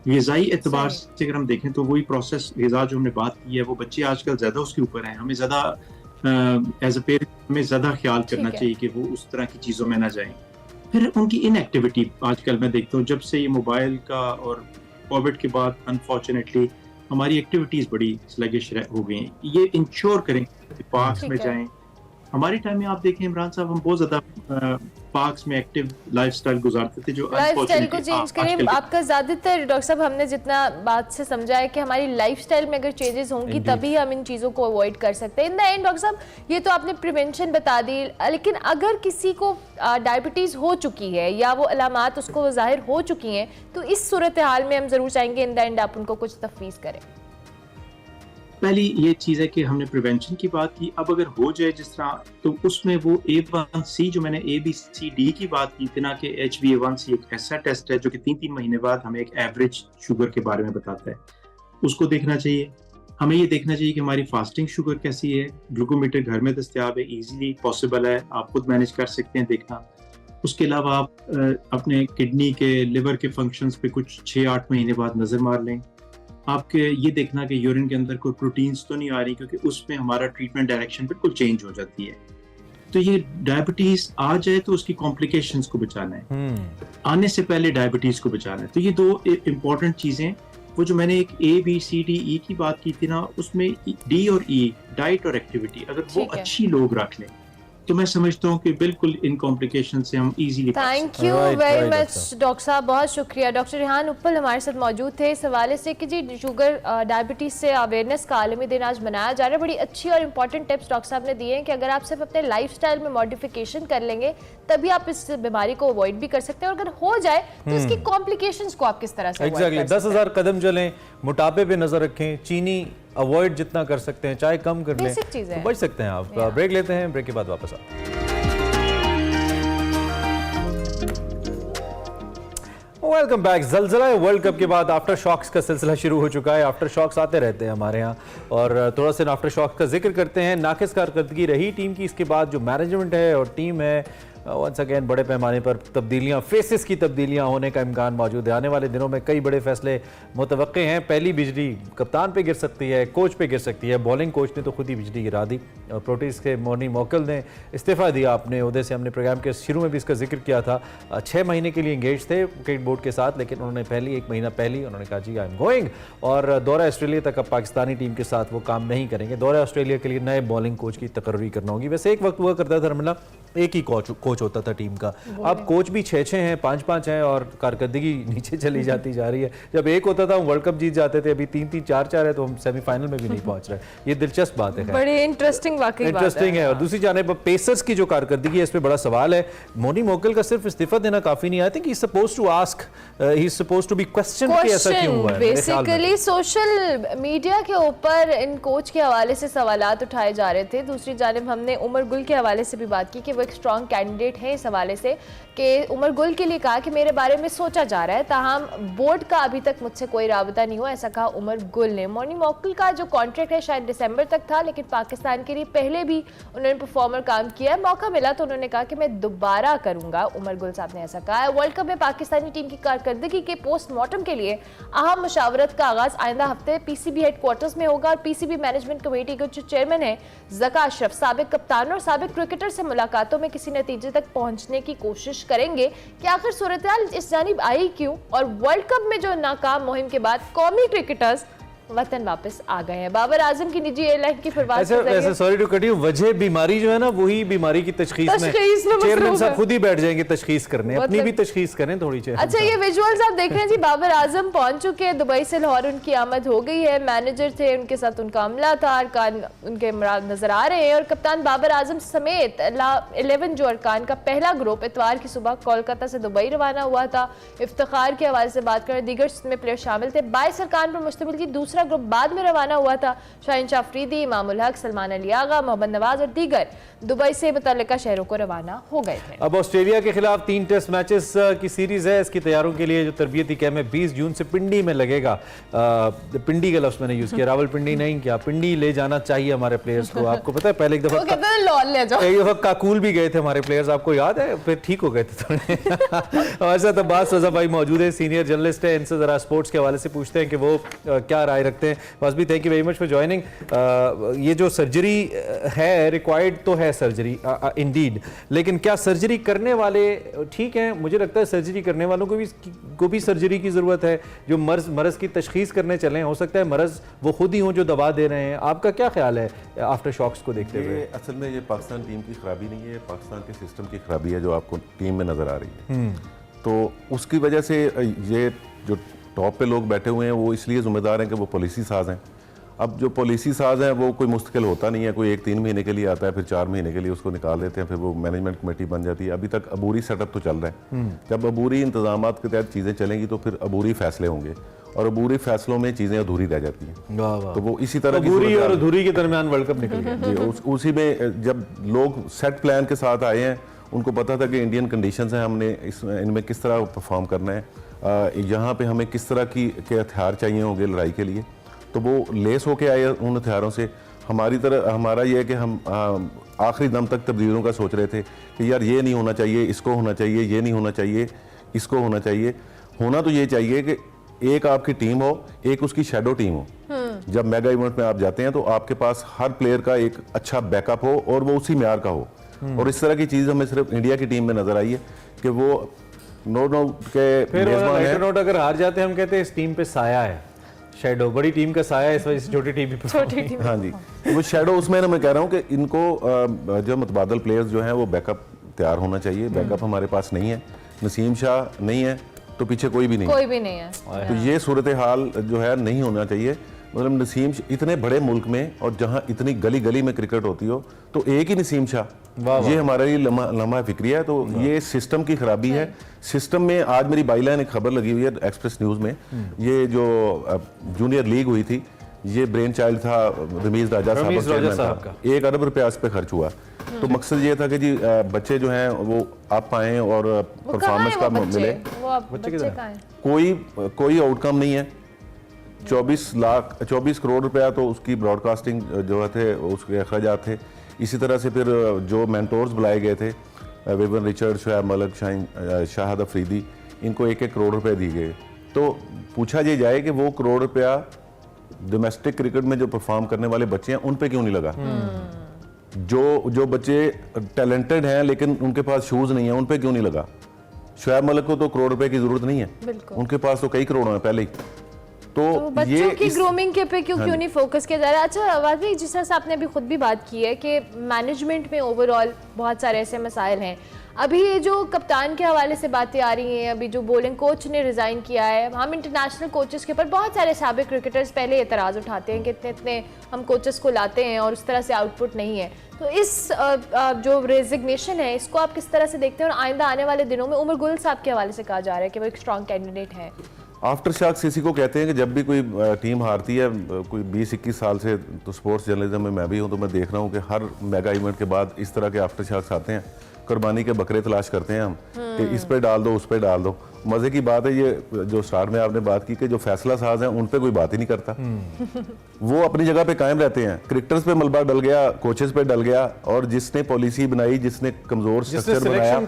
ग़िज़ाई एतबार से अगर हम देखें तो वही प्रोसेस ग़िज़ा जो हमने बात की है, वो बच्चे आजकल ज़्यादा उसके ऊपर हैं। हमें ज़्यादा एज अ पेरेंट हमें ज़्यादा ख्याल करना चाहिए कि वो उस तरह की चीज़ों में ना जाएं। फिर उनकी इनएक्टिविटी आजकल मैं देखता हूँ, जब से ये मोबाइल का और कोविड के बाद अनफॉर्चुनेटली हमारी एक्टिविटीज़ बड़ी स्लगिश हो गई हैं। ये इंश्योर करें कि पार्क्स में जाएं। हमारे टाइम में आप देखें इमरान साहब, हम बहुत ज़्यादा पार्क्स में एक्टिव लाइफस्टाइल गुजारते थे, जो लाइफस्टाइल को चेंज करें। आपका ज़्यादातर डॉक्टर साहब हमने जितना बात से समझा है कि हमारी लाइफस्टाइल में अगर चेंजेस होंगी तभी हम इन चीज़ों को अवॉइड कर सकते हैं। इन द एंड डॉक्टर साहब, ये तो आपने प्रिवेंशन बता दी, लेकिन अगर किसी को डायबिटीज़ हो चुकी है या वो अलामात उसको ज़ाहिर हो चुकी हैं, तो इस सूरत हाल में हम ज़रूर चाहेंगे इन द एंड आप उनको कुछ तफवीज़ करें। पहली ये चीज़ है कि हमने प्रिवेंशन की बात की। अब अगर हो जाए जिस तरह, तो उसमें वो A1C जो मैंने ABCD की बात की थी ना कि HbA1c एक ऐसा टेस्ट है जो कि 3-3 महीने बाद हमें एक एवरेज शुगर के बारे में बताता है, उसको देखना चाहिए। हमें ये देखना चाहिए कि हमारी फास्टिंग शुगर कैसी है। ग्लूकोमीटर घर में दस्तयाब है, ईजिली पॉसिबल है, आप खुद मैनेज कर सकते हैं देखना। उसके अलावा आप अपने किडनी के लिवर के फंक्शंस पे कुछ 6-8 महीने बाद नज़र मार लें। आपके ये देखना कि यूरिन के अंदर कोई प्रोटीन्स तो नहीं आ रही, क्योंकि उसमें हमारा ट्रीटमेंट डायरेक्शन बिल्कुल चेंज हो जाती है। तो ये डायबिटीज आ जाए तो उसकी कॉम्प्लिकेशंस को बचाना है, आने से पहले डायबिटीज को बचाना है। तो ये दो इम्पॉर्टेंट चीजें, वो जो मैंने एक ABCDE की बात की थी ना, उसमें D और E डाइट और एक्टिविटी अगर वो अच्छी लोग रख लें तो मैं समझता हूँ कि बिल्कुल इन कॉम्प्लिकेशन से हम easily. Thank you very much doctor साहब, बहुत शुक्रिया। डॉक्टर रेहान उप्पल हमारे साथ मौजूद थे इस हवाले से कि जी शुगर डायबिटीज़ से अवेयरनेस का आलमी दिन आज मनाया जा रहा है। बड़ी अच्छी और इंपॉर्टेंट टिप्स डॉक्टर साहब ने दिए हैं कि अगर आप सिर्फ अपने लाइफस्टाइल में मॉडिफिकेशन कर लेंगे तभी आप इस बीमारी को अवॉइड भी कर सकते हैं, और अगर हो जाए तो इसकी कॉम्प्लिकेशंस को आप किस तरह से एग्जैक्टली 10,000 कदम चलें, मोटापे पे नजर रखें, चीनी अवॉइड जितना कर सकते हैं, चाय कम कर लें, तो बच सकते हैं आप। ब्रेक लेते हैं, ब्रेक के बाद वापस आते हैं। Welcome back. ज़लज़ला वर्ल्ड कप के बाद आफ्टर शॉक्स का सिलसिला शुरू हो चुका है। आफ्टर शॉक्स आते रहते हैं हमारे यहाँ, और थोड़ा सा आफ्टर शॉक्स का जिक्र करते हैं। नाकिस कारकर्दगी रही टीम की, इसके बाद जो मैनेजमेंट है और टीम है, वंस अगेन बड़े पैमाने पर तब्दीलियाँ, फेसेस की तब्दीलियाँ होने का इम्कान मौजूद है। आने वाले दिनों में कई बड़े फैसले मुतवक्के हैं। पहली बिजली कप्तान पे गिर सकती है, कोच पे गिर सकती है। बॉलिंग कोच ने तो खुद ही बिजली गिरा दी। और प्रोटीज के मोनी मोकल ने इस्तीफ़ा दिया अपने ओहदे से। हमने प्रोग्राम के शुरू में भी इसका जिक्र किया था। 6 महीने के लिए इंगेज थे क्रिकेट बोर्ड के साथ, लेकिन उन्होंने एक महीना पहले उन्होंने कहा जी आई एम गोइंग, और दौरा ऑस्ट्रेलिया तक अब पाकिस्तानी टीम के साथ वो काम नहीं करेंगे। दौरा ऑस्ट्रेलिया के लिए नए बॉलिंग कोच की तकर्री करना होगी। वैसे एक वक्त हुआ करता था रमला एक ही कोच होता था टीम का। अब कोच भी 6-6 हैं, 5-5 हैं और कारकर्दगी नीचे चली जाती जा रही है। जब एक होता था हम वर्ल्ड कप जीत जाते थे, अभी 3-3 4-4 है तो हम सेमीफाइनल में भी नहीं पहुंच रहे। ये दिलचस्प बात है, बड़ी इंटरेस्टिंग है। और दूसरी जानिब पेसर्स की जो कारकर्दगी है इस पे बड़ा सवाल है। मोनी मोकल का सिर्फ इस्तीफा देना काफी नहीं। I think he is supposed to ask, he is supposed to be question कि ऐसा क्यों हुआ है। बेसिकली सोशल मीडिया के ऊपर इन कोच के हवाले से सवालात उठाए जा रहे थे। दूसरी जानिब हमने उमर गुल के हवाले से भी बात की कि वो एक स्ट्रॉन्ग कैंडिडेट है इस हवाले से, कि उमर गुल के लिए कहा कि मेरे बारे में सोचा जा रहा है, ताहम बोर्ड का अभी तक मुझसे कोई राबता नहीं हुआ, ऐसा कहा उमर गुल ने। मोनी मोकल का जो कॉन्ट्रैक्ट है शायद दिसंबर तक था, लेकिन पाकिस्तान के लिए पहले भी उन्होंने परफॉर्मर काम किया है। मौका मिला तो उन्होंने कहा कि मैं दोबारा करूंगा, उमर गुल साहब ने ऐसा कहा है। वर्ल्ड कप में पाकिस्तानी टीम की कारकर्दगी के पोस्टमार्टम के लिए अहम मशावरत का आगाज आइंदा हफ्ते पीसीबी हेडक्वार्टर्स में होगा और पीसीबी मैनेजमेंट कमेटी के जो चेयरमैन है ज़का अशरफ साबिक कप्तान और साबिक क्रिकेटर से मुलाकातों में किसी नतीजे तक पहुंचने की कोशिश करेंगे कि आखिर सूरत-ए-हाल इस जानिब आई क्यों, और वर्ल्ड कप में जो नाकाम मुहिम के बाद कौमी क्रिकेटर्स वतन वापस आ गए हैं। बाबर आजम की निजी एयरलाइन की फिरवास ऐसे सॉरी टू कट यू, वजह बीमारी जो है ना वही बीमारी की तशखीस में चेयरमैन साहब खुद ही बैठ जाएंगे तशखीस करने, अपनी भी तशखीस करें थोड़ी। अच्छा, ये विजुअल्स आप देख रहे हैं जी, बाबर आजम पहुंच चुके हैं दुबई से लाहौर, उनकी आमद हो गई है। मैनेजर थे, उनके साथ उनका अमला था, अरकान उनके नजर आ रहे हैं और कप्तान बाबर आजम समेत 11 जो अरकान का पहला ग्रुप इतवार की सुबह कोलकाता से दुबई रवाना हुआ था। इफ्तिखार के हवाले से बात करें, दीगर में प्लेयर शामिल थे। 22 अरकान पर मुश्तमिल की दूसरा ग्रुप बाद में रवाना हुआ था। शाहीन शाह अफरीदी, इमामुल हक, सलमान अली आगा, मोहम्मद नवाज और दीगर दुबई से मुतल्लिका शहरों को रवाना हो गए थे। अब ऑस्ट्रेलिया के खिलाफ 3 टेस्ट मैचेस की सीरीज है। इसकी तैयारों के लिए जो तरबियती कैंप है 20 जून से पिंडी में लगेगा। पिंडी का लफ्ज मैंने यूज किया, रावलपिंडी नहीं, क्या पिंडी ले जाना चाहिए हमारे प्लेयर्स को। आपको पता है पहले एक दफा काकूल भी गए थे हमारे प्लेयर्स, आपको याद है, फिर ठीक हो गए थे थोड़े। हमारे साथ अब्बास रजा भाई मौजूद है, सीनियर जर्नलिस्ट है, इनसे जरा स्पोर्ट्स के हवाले से पूछते हैं कि वो क्या राय रखते हैं। बस भी thank you very much for joining. ये जो सर्जरी है रिक्वायर्ड तो है सर्जरी इंडीड, लेकिन क्या सर्जरी करने वाले ठीक हैं? मुझे लगता है सर्जरी करने वालों को भी सर्जरी की ज़रूरत है। जो मर्ज़ की तशखीस करने चले, हो सकता है मर्ज़ वो खुद ही हों जो दवा दे रहे हैं। आपका क्या ख्याल है आफ्टर शॉक्स को देखते हुए? असल में ये पाकिस्तान टीम की खराबी नहीं है, पाकिस्तान के सिस्टम की खराबी है जो आपको टीम में नज़र आ रही है। तो उसकी वजह से ये जो टॉप पे लोग बैठे हुए हैं वो इसलिए ज़िम्मेदार हैं कि वो पॉलिसी साज हैं। अब जो पॉलिसी साज हैं वो कोई मुस्तकिल होता नहीं है, कोई 1-3 महीने के लिए आता है, फिर 4 महीने के लिए उसको निकाल देते हैं, फिर वो मैनेजमेंट कमेटी बन जाती है। अभी तक अबूरी सेटअप तो चल रहा है। जब अबूरी इंतजामात के तहत चीज़ें चलेंगी तो फिर अबूरी फैसले होंगे और अबूरी फैसलों में चीज़ें अधूरी रह जाती हैं। तो वो इसी तरह अबूरी और अधूरी के दरमियान वर्ल्ड कप निकल गया। उसी में जब लोग सेट प्लान के साथ आए हैं, उनको पता था कि इंडियन कंडीशंस हैं, हमने इनमें किस तरह परफॉर्म करना है, यहाँ पे हमें किस तरह के हथियार चाहिए होंगे लड़ाई के लिए, तो वो लेस होके आए उन हथियारों से। हमारा ये है कि हम आखिरी दम तक तब्दीलियों का सोच रहे थे कि यार ये नहीं होना चाहिए, इसको होना चाहिए, ये नहीं होना चाहिए, इसको होना चाहिए। होना तो ये चाहिए कि एक आपकी टीम हो, एक उसकी शैडो टीम हो। जब मेगा इवेंट में आप जाते हैं तो आपके पास हर प्लेयर का एक अच्छा बैकअप हो और वो उसी म्यार का हो। और इस तरह की चीज़ हमें सिर्फ इंडिया की टीम में नजर आई है कि वो नोट के नोट अगर हार जाते हैं हम कहते हैं इस टीम पे साया है, शैडो बड़ी टीम का साया, इस वजह से छोटी टीम। हाँ जी, वो शैडो उसमें मैं कह रहा हूँ कि इनको जो मुतबादल प्लेयर्स जो हैं वो बैकअप तैयार होना चाहिए। बैकअप हमारे पास नहीं है, नसीम शाह नहीं है तो पीछे कोई भी नहीं है। तो ये सूरत हाल जो है नहीं होना चाहिए। मतलब नसीम इतने बड़े मुल्क में और जहाँ इतनी गली गली में क्रिकेट होती हो तो एक ही नसीम शाह, ये हमारे लिए लम्हा फिक्री है। तो ये सिस्टम की खराबी है। सिस्टम में आज मेरी बाईलाइन एक खबर लगी हुई है एक्सप्रेस न्यूज़ में, ये जो जूनियर लीग हुई थी, ये ब्रेन चाइल्ड था रमीज राजा साहब का। 1 अरब रुपया इस पे खर्च हुआ। तो मकसद ये था कि जी बच्चे जो हैं वो आप आए और परफॉर्मेंस का मिले। कोई आउटकम नहीं है। 24 करोड़ रुपया तो उसकी ब्रॉडकास्टिंग जो थे उसके अखराजात थे। इसी तरह से फिर जो मेंटोर्स बुलाए गए थे, विवन रिचर्ड, शोएब मलिक, शाहिद अफरीदी, इनको 1-1 करोड़ रुपए दिए गए। तो पूछा ये जाए कि वो करोड़ रुपया डोमेस्टिक क्रिकेट में जो परफॉर्म करने वाले बच्चे हैं उन पे क्यों नहीं लगा? जो बच्चे टैलेंटेड हैं लेकिन उनके पास शूज नहीं है उन पे क्यों नहीं लगा? शोएब मलिक को तो करोड़ रुपए की जरूरत नहीं है, उनके पास तो कई करोड़ हैं पहले ही। तो बच्चों की ग्रूमिंग के पे क्यों नहीं फोकस किया जा रहा है? अच्छा आवाज भाई, जिस तरह से आपने अभी खुद भी बात की है कि मैनेजमेंट में ओवरऑल बहुत सारे ऐसे मसाइल हैं। अभी ये जो कप्तान के हवाले से बातें आ रही हैं, अभी जो बॉलिंग कोच ने रिज़ाइन किया है, हम इंटरनेशनल कोचेस के ऊपर बहुत सारे साबिक क्रिकेटर्स पहले एतराज़ उठाते हैं कि इतने इतने हम कोचेस को लाते हैं और उस तरह से आउटपुट नहीं है। तो इस जो रेजिग्नेशन है इसको आप किस तरह से देखते हैं, और आइंदा आने वाले दिनों में उमर गुल साहब के हवाले से कहा जा रहा है कि वो एक स्ट्रॉन्ग कैंडिडेट है। आफ्टर शॉक्स इसी को कहते हैं कि जब भी कोई टीम हारती है, कोई 20-21 साल से तो स्पोर्ट्स जर्नलिज्म में मैं भी हूं, तो मैं देख रहा हूं कि हर मेगा इवेंट के बाद इस तरह के आफ्टर शॉक्स आते हैं। कुर्बानी के बकरे तलाश करते हैं हम कि इस पे डाल दो, उस पे डाल दो। मजे की बात है ये जो स्टार्ट में आपने बात की कि जो फैसला साज हैं उन पे कोई बात ही नहीं करता, वो अपनी जगह पे कायम रहते हैं। क्रिकेटर्स पे मलबा डल गया, कोचेस पे डल गया, और जिसने पॉलिसी बनाई, जिसने कमजोर स्ट्रक्चर बनाया,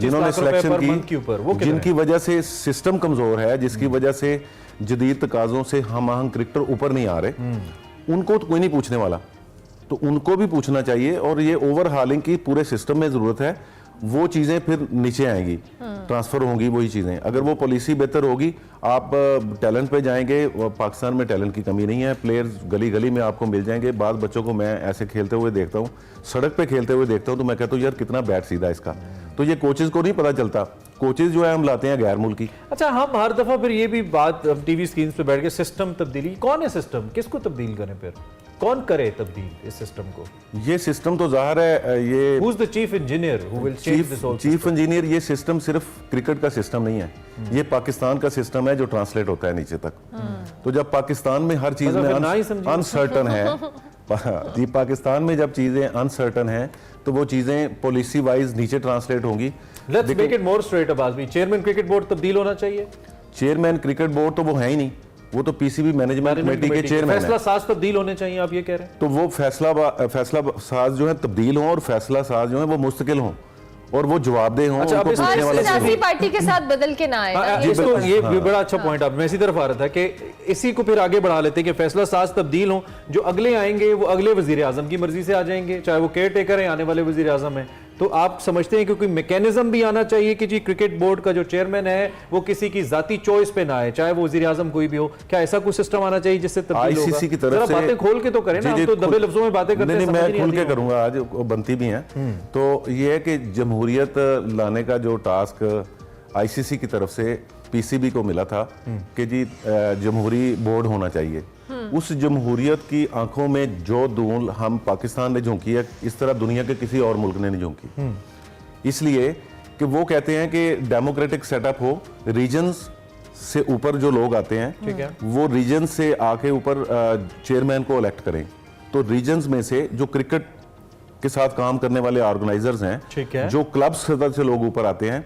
जिन्होंने सिलेक्शन की, जिनकी वजह से सिस्टम कमजोर है, जिसकी वजह से जदीद तकाजों से हम आहंग क्रिकेटर ऊपर नहीं आ रहे, उनको तो कोई नहीं पूछने वाला। तो उनको भी पूछना चाहिए, और ये ओवरहालिंग की पूरे सिस्टम में जरूरत है। वो चीजें फिर नीचे आएंगी, ट्रांसफर होंगी वही चीजें। अगर वो पॉलिसी बेहतर होगी, आप टैलेंट पे जाएंगे। पाकिस्तान में टैलेंट की कमी नहीं है, प्लेयर्स गली गली में आपको मिल जाएंगे। बाद बच्चों को मैं ऐसे खेलते हुए देखता हूँ, सड़क पे खेलते हुए देखता हूँ, तो मैं कहता हूँ यार कितना बैट सीधा इसका। तो ये कोचेज को नहीं पता चलता, कोचेज जो है हम लाते हैं गैर मुल्की। अच्छा, हम हर दफा फिर ये भी बात टीवी स्क्रीन पे बैठ के सिस्टम तब्दीली, कौन है सिस्टम, किसको तब्दील करें, फिर कौन करे तब्दील इस सिस्टम को? ये सिस्टम तो जाहिर है ये Who's the chief engineer who will change this whole chief engineer. ये सिस्टम सिर्फ क्रिकेट का सिस्टम नहीं है, ये पाकिस्तान का सिस्टम है जो ट्रांसलेट होता है नीचे तक। तो जब पाकिस्तान में हर चीज में अनसर्टन है, जी पाकिस्तान में जब चीजें अनसर्टन हैं तो वो चीजें पॉलिसी वाइज नीचे ट्रांसलेट होंगी। Let's make it more straight Abbas भाई, चेयरमैन क्रिकेट बोर्ड तब्दील होना चाहिए। चेयरमैन क्रिकेट बोर्ड तो वो है ही नहीं, वो तो पीसीबी मैनेजमेंट कमेटी के चेयरमैन। फैसला साज तब्दील होने चाहिए, आप ये कह रहे हैं? तो वो फैसला साज जो है तब्दील हों, और फैसला साज जो है वो मुस्तकिल हों, और वो जवाबदेह हों। अच्छा, सियासी पार्टी के साथ बदल के ना आए। ये बड़ा अच्छा पॉइंट आप, मैं इसी तरफ आ रहा था कि इसी को फिर आगे बढ़ा लेते हैं कि फैसला साज तब्दील हों, जो अगले आएंगे वो अगले वजीर आजम की मर्जी से आ जाएंगे, चाहे वो केयर टेकर है, आने वाले वजीर आजम है। तो आप समझते हैं कि कोई मैकेनिज्म भी आना चाहिए कि जी क्रिकेट बोर्ड का जो चेयरमैन है वो किसी की जाती चॉइस पे ना आए, चाहे वो वजीर आजम कोई भी हो? क्या ऐसा कोई सिस्टम आना चाहिए जिससे तब्दील होगा? आईसीसी की तरफ से बातें खोल के तो करें ना, हम तो दबे लफ्जों में बातें करते हैं। मैं खुल के करूंगा, आज बनती भी हैं। तो ये है कि जमहूरियत लाने का जो टास्क आईसीसी की तरफ से पीसीबी को मिला था कि जी जमहूरी बोर्ड होना चाहिए। उस जमहूरियत की आंखों में जो धूल हम पाकिस्तान ने झोंकी है, इस तरह दुनिया के किसी और मुल्क ने नहीं झोंकी। इसलिए कि वो कहते हैं कि डेमोक्रेटिक सेटअप हो, रीजन्स से ऊपर जो लोग आते हैं वो रीजन से आके ऊपर चेयरमैन को इलेक्ट करें। तो रीजन्स में से जो क्रिकेट के साथ काम करने वाले ऑर्गेनाइजर्स हैं, जो क्लब सतह से लोग ऊपर आते हैं,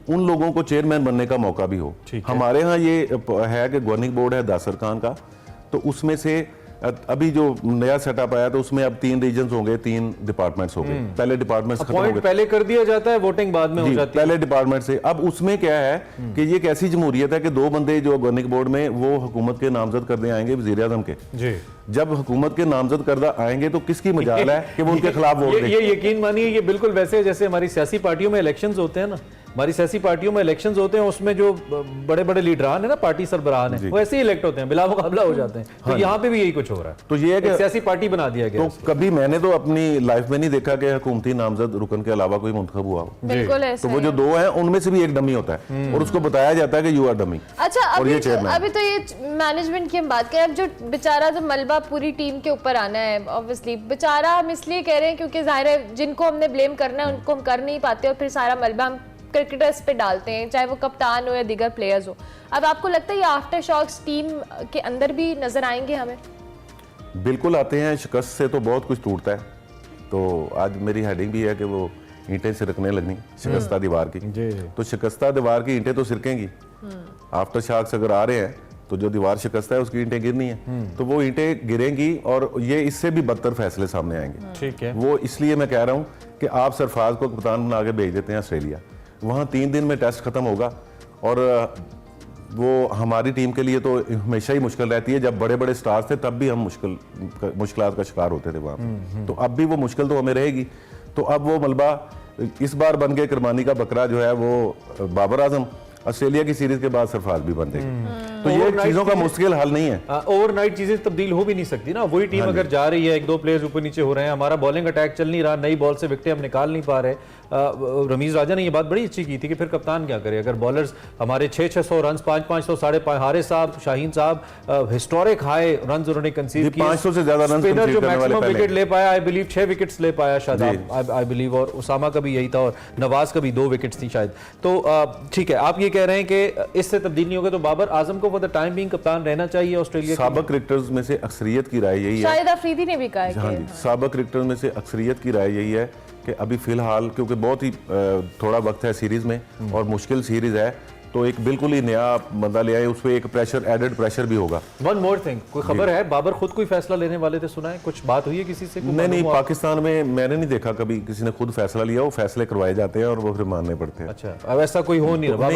उन लोगों को चेयरमैन बनने का मौका भी हो। हमारे यहाँ ये है कि गवर्निंग बोर्ड है दासर खान का, तो उसमें से अभी जो नया सेटअप आया तो उसमें अब 3 रीजन्स होंगे, 3 डिपार्टमेंट्स हो गए। पहले डिपार्टमेंट्स खत्म हो गए, पहले कर दिया जाता है, वोटिंग बाद में हो जाती है। पहले डिपार्टमेंट से। अब उसमें क्या है कि ये कैसी जमहूरियत है कि 2 बंदे जो गवर्निंग बोर्ड में वो हुकूमत के नामजद करने आएंगे वजीर आजम के। जब हुकूमत के नामजद करदा आएंगे तो किसकी मजाल है कि वो उनके खिलाफ वोट दें? ये यकीन मानिए ये बिल्कुल वैसे जैसे हमारी सियासी पार्टियों में इलेक्शंस होते हैं ना, हमारी सियासी पार्टियों में इलेक्शंस होते हैं, उसमें जो बड़े बड़े लीडरान है ना, पार्टी सरबराहान है, वो ऐसे ही इलेक्ट होते हैं, बिला मुकाबला हो जाते हैं। तो यहाँ पे भी यही कुछ हो रहा है। तो ये है कि सियासी पार्टी बना दिया गया। तो कभी मैंने तो अपनी लाइफ में नहीं देखा कि हुकूमती नामजद रुकन के अलावा कोई मुंतखब हुआ हो। तो वो जो 2 हैं उनमें से भी एक डमी होता है और उसको बताया जाता है कि यू आर डमी। अच्छा, अभी तो ये मैनेजमेंट की हम बात करें, अब जो बेचारा जो मलबा पूरी टीम के ऊपर आना है, ऑब्वियसली बेचारा हम इसलिए कह रहे हैं क्योंकि जाहिर है जिनको हमने ब्लेम करना है उनको हम कर नहीं पाते, और फिर सारा मलबा हम क्रिकेटर्स पे डालते हैं, चाहे वो कप्तान हो या दीगर प्लेयर्स हो। अब आपको लगता है ये आफ्टर शॉक्स टीम के अंदर भी नजर आएंगे हमें? बिल्कुल आते हैं, शिकस्त से तो बहुत कुछ टूटता है। तो आज मेरी हेडिंग भी है कि वो ईंटें सिरकने लगनी, शिकस्ता दीवार की। तो शिकस्ता दीवार की ईंटें तो सिरकेंगी। आफ्टर शॉक्स अगर आ रहे हैं तो जो दीवार शिकस्ता है उसकी ईंटें गिरनी है, तो वो ईंटें गिरेंगी और ये इससे भी बदतर फैसले सामने आएंगे। ठीक है, वो इसलिए मैं कह रहा हूँ कि आप सरफराज को कप्तान बना के भेज देते हैं ऑस्ट्रेलिया, वहाँ 3 दिन में टेस्ट खत्म होगा, और वो हमारी टीम के लिए तो हमेशा ही मुश्किल रहती है। जब बड़े बड़े स्टार्स थे तब भी हम मुश्किलात का शिकार होते थे वहाँ, तो अब भी वो मुश्किल तो हमें रहेगी। तो अब वो मलबा इस बार बन गए कुर्बानी का बकरा जो है वो बाबर आजम, ऑस्ट्रेलिया की सीरीज के बाद सरफराज भी बन जाएगी। तो ये चीजों का मुश्किल हल नहीं है। ओवरनाइट चीजें तब्दील हो भी नहीं सकती ना। वही टीम अगर जा रही है, एक दो प्लेयर्स ऊपर नीचे हो रहे हैं, हमारा बॉलिंग अटैक चल नहीं रहा, नई बॉल से विकेट हम निकाल नहीं पा रहे। रमीज राजा ने ये बात बड़ी अच्छी की थी कि फिर कप्तान क्या करे अगर बॉलर्स हमारे 600 रन 500 550 हारिस साहब, शाहीन साहब हिस्टोरिक हाई रन उन्होंने कंसीव किए, 500 से ज्यादा रन स्पिनर जो मैक्सिमम विकेट ले पाया, आई बिलीव 6 विकेट्स ले पाया शायद, आई बिलीव, और उसामा का भी यही था और नवाज का भी 2 विकेट्स थी शायद। तो ठीक है, आप ये कह रहे हैं कि इससे तब्दील नहीं होगा तो बाबर आजम को फॉर द टाइम बीइंग कप्तान रहना चाहिए ऑस्ट्रेलिया। साबिक क्रिकेटर्स में से अक्सरियत की राय यही है, शायद अफरीदी ने भी कहा है हाँ जी, साबिक क्रिकेटर्स में से अक्सरियत की राय यही है कि अभी फिलहाल क्योंकि बहुत ही थोड़ा वक्त है सीरीज में और मुश्किल सीरीज है, तो एक बिल्कुल ही नया बंदा ले आए, उस पर एक प्रेशर, एडेड प्रेशर भी होगा। वन मोर थिंग, कोई खबर है बाबर खुद कोई फैसला लेने वाले थे, सुना है कुछ बात हुई है किसी से? नहीं, पाकिस्तान में मैंने नहीं देखा कभी किसी ने खुद फैसला लिया, वो फैसले करवाए जाते हैं और वो फिर मानने पड़ते हैं। अच्छा, अब ऐसा कोई हो नहीं रहा।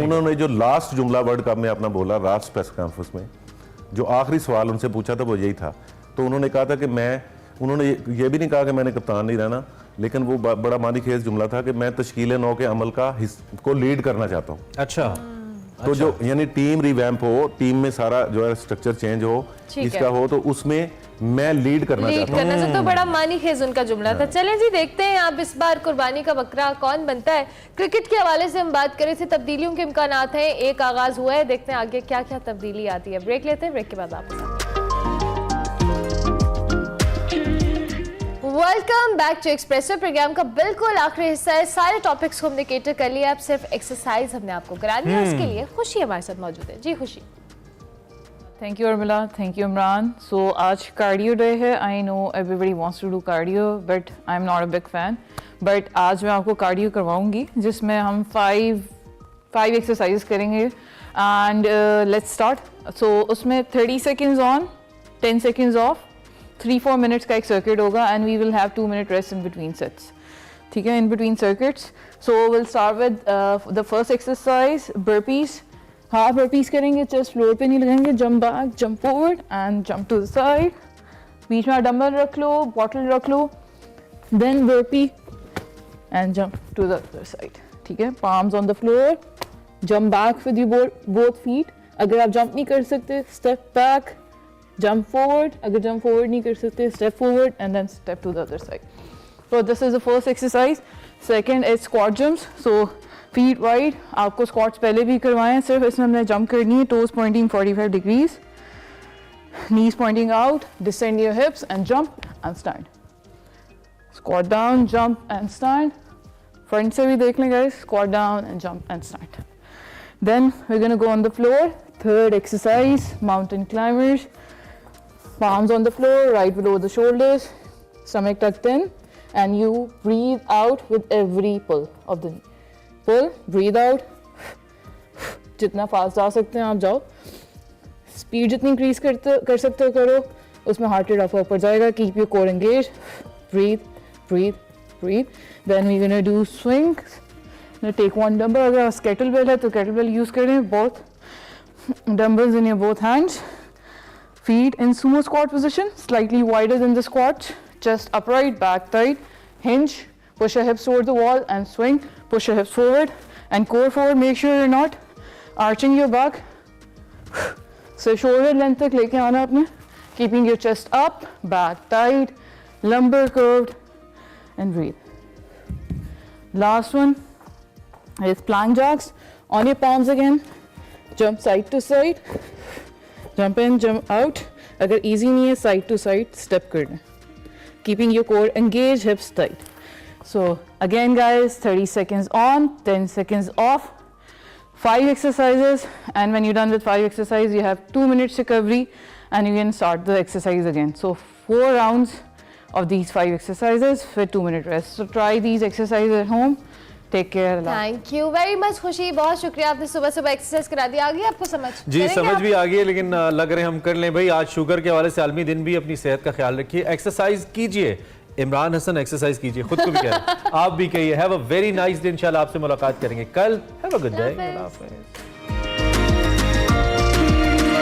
उन्होंने जो लास्ट जुमला वर्ल्ड कप में अपना बोला, लास्ट प्रेस कॉन्फ्रेंस में जो आखिरी सवाल उनसे पूछा था वो यही था, तो उन्होंने कहा था कि उन्होंने ये भी नहीं कहा कि मैंने कप्तान नहीं रहना, लेकिन वो बड़ा मानी खेज जुमला था कि मैं तश्कील 9 के अमल को लीड करना चाहता हूँ। अच्छा, तो जो यानी टीम रिवैम्प हो, टीम में सारा जो है स्ट्रक्चर चेंज हो, इसका हो, तो उसमें मैं लीड करना चाहता हूँ। तो बड़ा मानी खेज उनका जुमला था। चलें जी, देखते हैं आप इस बार कुर्बानी का बकरा कौन बनता है। क्रिकेट के हवाले से हम बात करें थे, तब्दीलियों के इम्कानात हैं, एक आगाज हुआ है, देखते हैं आगे क्या क्या तब्दीली आती है। ब्रेक लेते हैं, ब्रेक के बाद आपको welcome back to Expresso. Program का बिल्कुल आखिरी हिस्सा है, सारे टॉपिक्स को हमने केटर कर लिया, अब सिर्फ एक्सरसाइज हमने आपको करानी है। उसके लिए खुशी हमारे साथ मौजूद है। जी Khushi. Thank you Urmila, thank you Imran. So आज कार्डियो डे है। I know everybody wants to do cardio but I am not a big fan, but आज मैं आपको कार्डियो करवाऊंगी जिसमें हम 5 एक्सरसाइज करेंगे एंड लेट्स स्टार्ट। सो उसमें 30 seconds on, 10 seconds off, 3-4 minutes का एक सर्किट होगा and we will have 2 minute rest in between sets. ठीक है, in between circuits. So will start with the first exercise, burpees. Half burpees करेंगे, chest floor पे नहीं लगाएंगे, jump back, jump forward and jump to the side. बीच में dumbbell रख लो, बॉटल रख लो, then burpee and jump to the other side. ठीक है, palms on the floor, jump back with your both feet. अगर आप जंप नहीं कर सकते, स्टेप बैक, jump forward. अगर jump forward नहीं कर सकते, step forward and then step to the other side. So this is the first exercise. Second is squat jumps. So feet wide. आपको squats पहले भी करवाए हैं, सिर्फ इसमें हमने jump करनी है, toes pointing 45 degrees, knees pointing out, descend your hips and jump and stand. Squat down, jump and stand. Front से भी देख लें guys. Squat down and jump and stand. Then we're gonna go on the floor. Third exercise, mountain climbers. Palms on the floor, right below the shoulders, stomach tucked in, and you breathe out with every pull of the knee. Pull, breathe out. जितना fast जा सकते हैं आप जाओ, speed जितनी increase कर सकते हो करो, उसमें हार्ट रेट आपका ऊपर जाएगा। Keep your core engage, breathe, breathe, breathe. Then we're gonna do swings. Take one dumbbell. अगर kettlebell है तो kettlebell यूज करें, both dumbbells in your both hands. Feet in sumo squat position, slightly wider than the squat, chest upright, back tight, hinge, push your hips toward the wall and swing, push your hips forward and core forward. Make sure you're not arching your back. So shoulder length तक लेके आना आपने, keeping your chest up, back tight, lumbar curved and breathe. Last one is plank jacks. On your palms again, jump side to side. Jump in, jump out. अगर easy नहीं है, side to side step करना, keeping your core engaged, hips tight. So again guys, 30 seconds on, 10 seconds off, 5 exercises, and when you're done with 5 exercises, you have 2 minutes recovery and you can start the exercise again. So 4 rounds of these 5 exercises with 2 minute rest. So try these exercises at home. Take care. Thank you very much Khushi, बहुत शुक्रिया, आपने सुबह सुबह exercise करा दी। आ गई आपको समझ? जी समझ भी आ गई है, लेकिन लग रहे हम कर लें भाई। आज शुगर के हवाले से आलमी दिन भी, अपनी सेहत का ख्याल रखिए, एक्सरसाइज कीजिए। इमरान हसन एक्सरसाइज कीजिए, खुद को भी कह रहे हैं, आप भी कहिए। Have a very nice day, इंशाल्लाह आपसे मुलाकात करेंगे कल। Have a good day.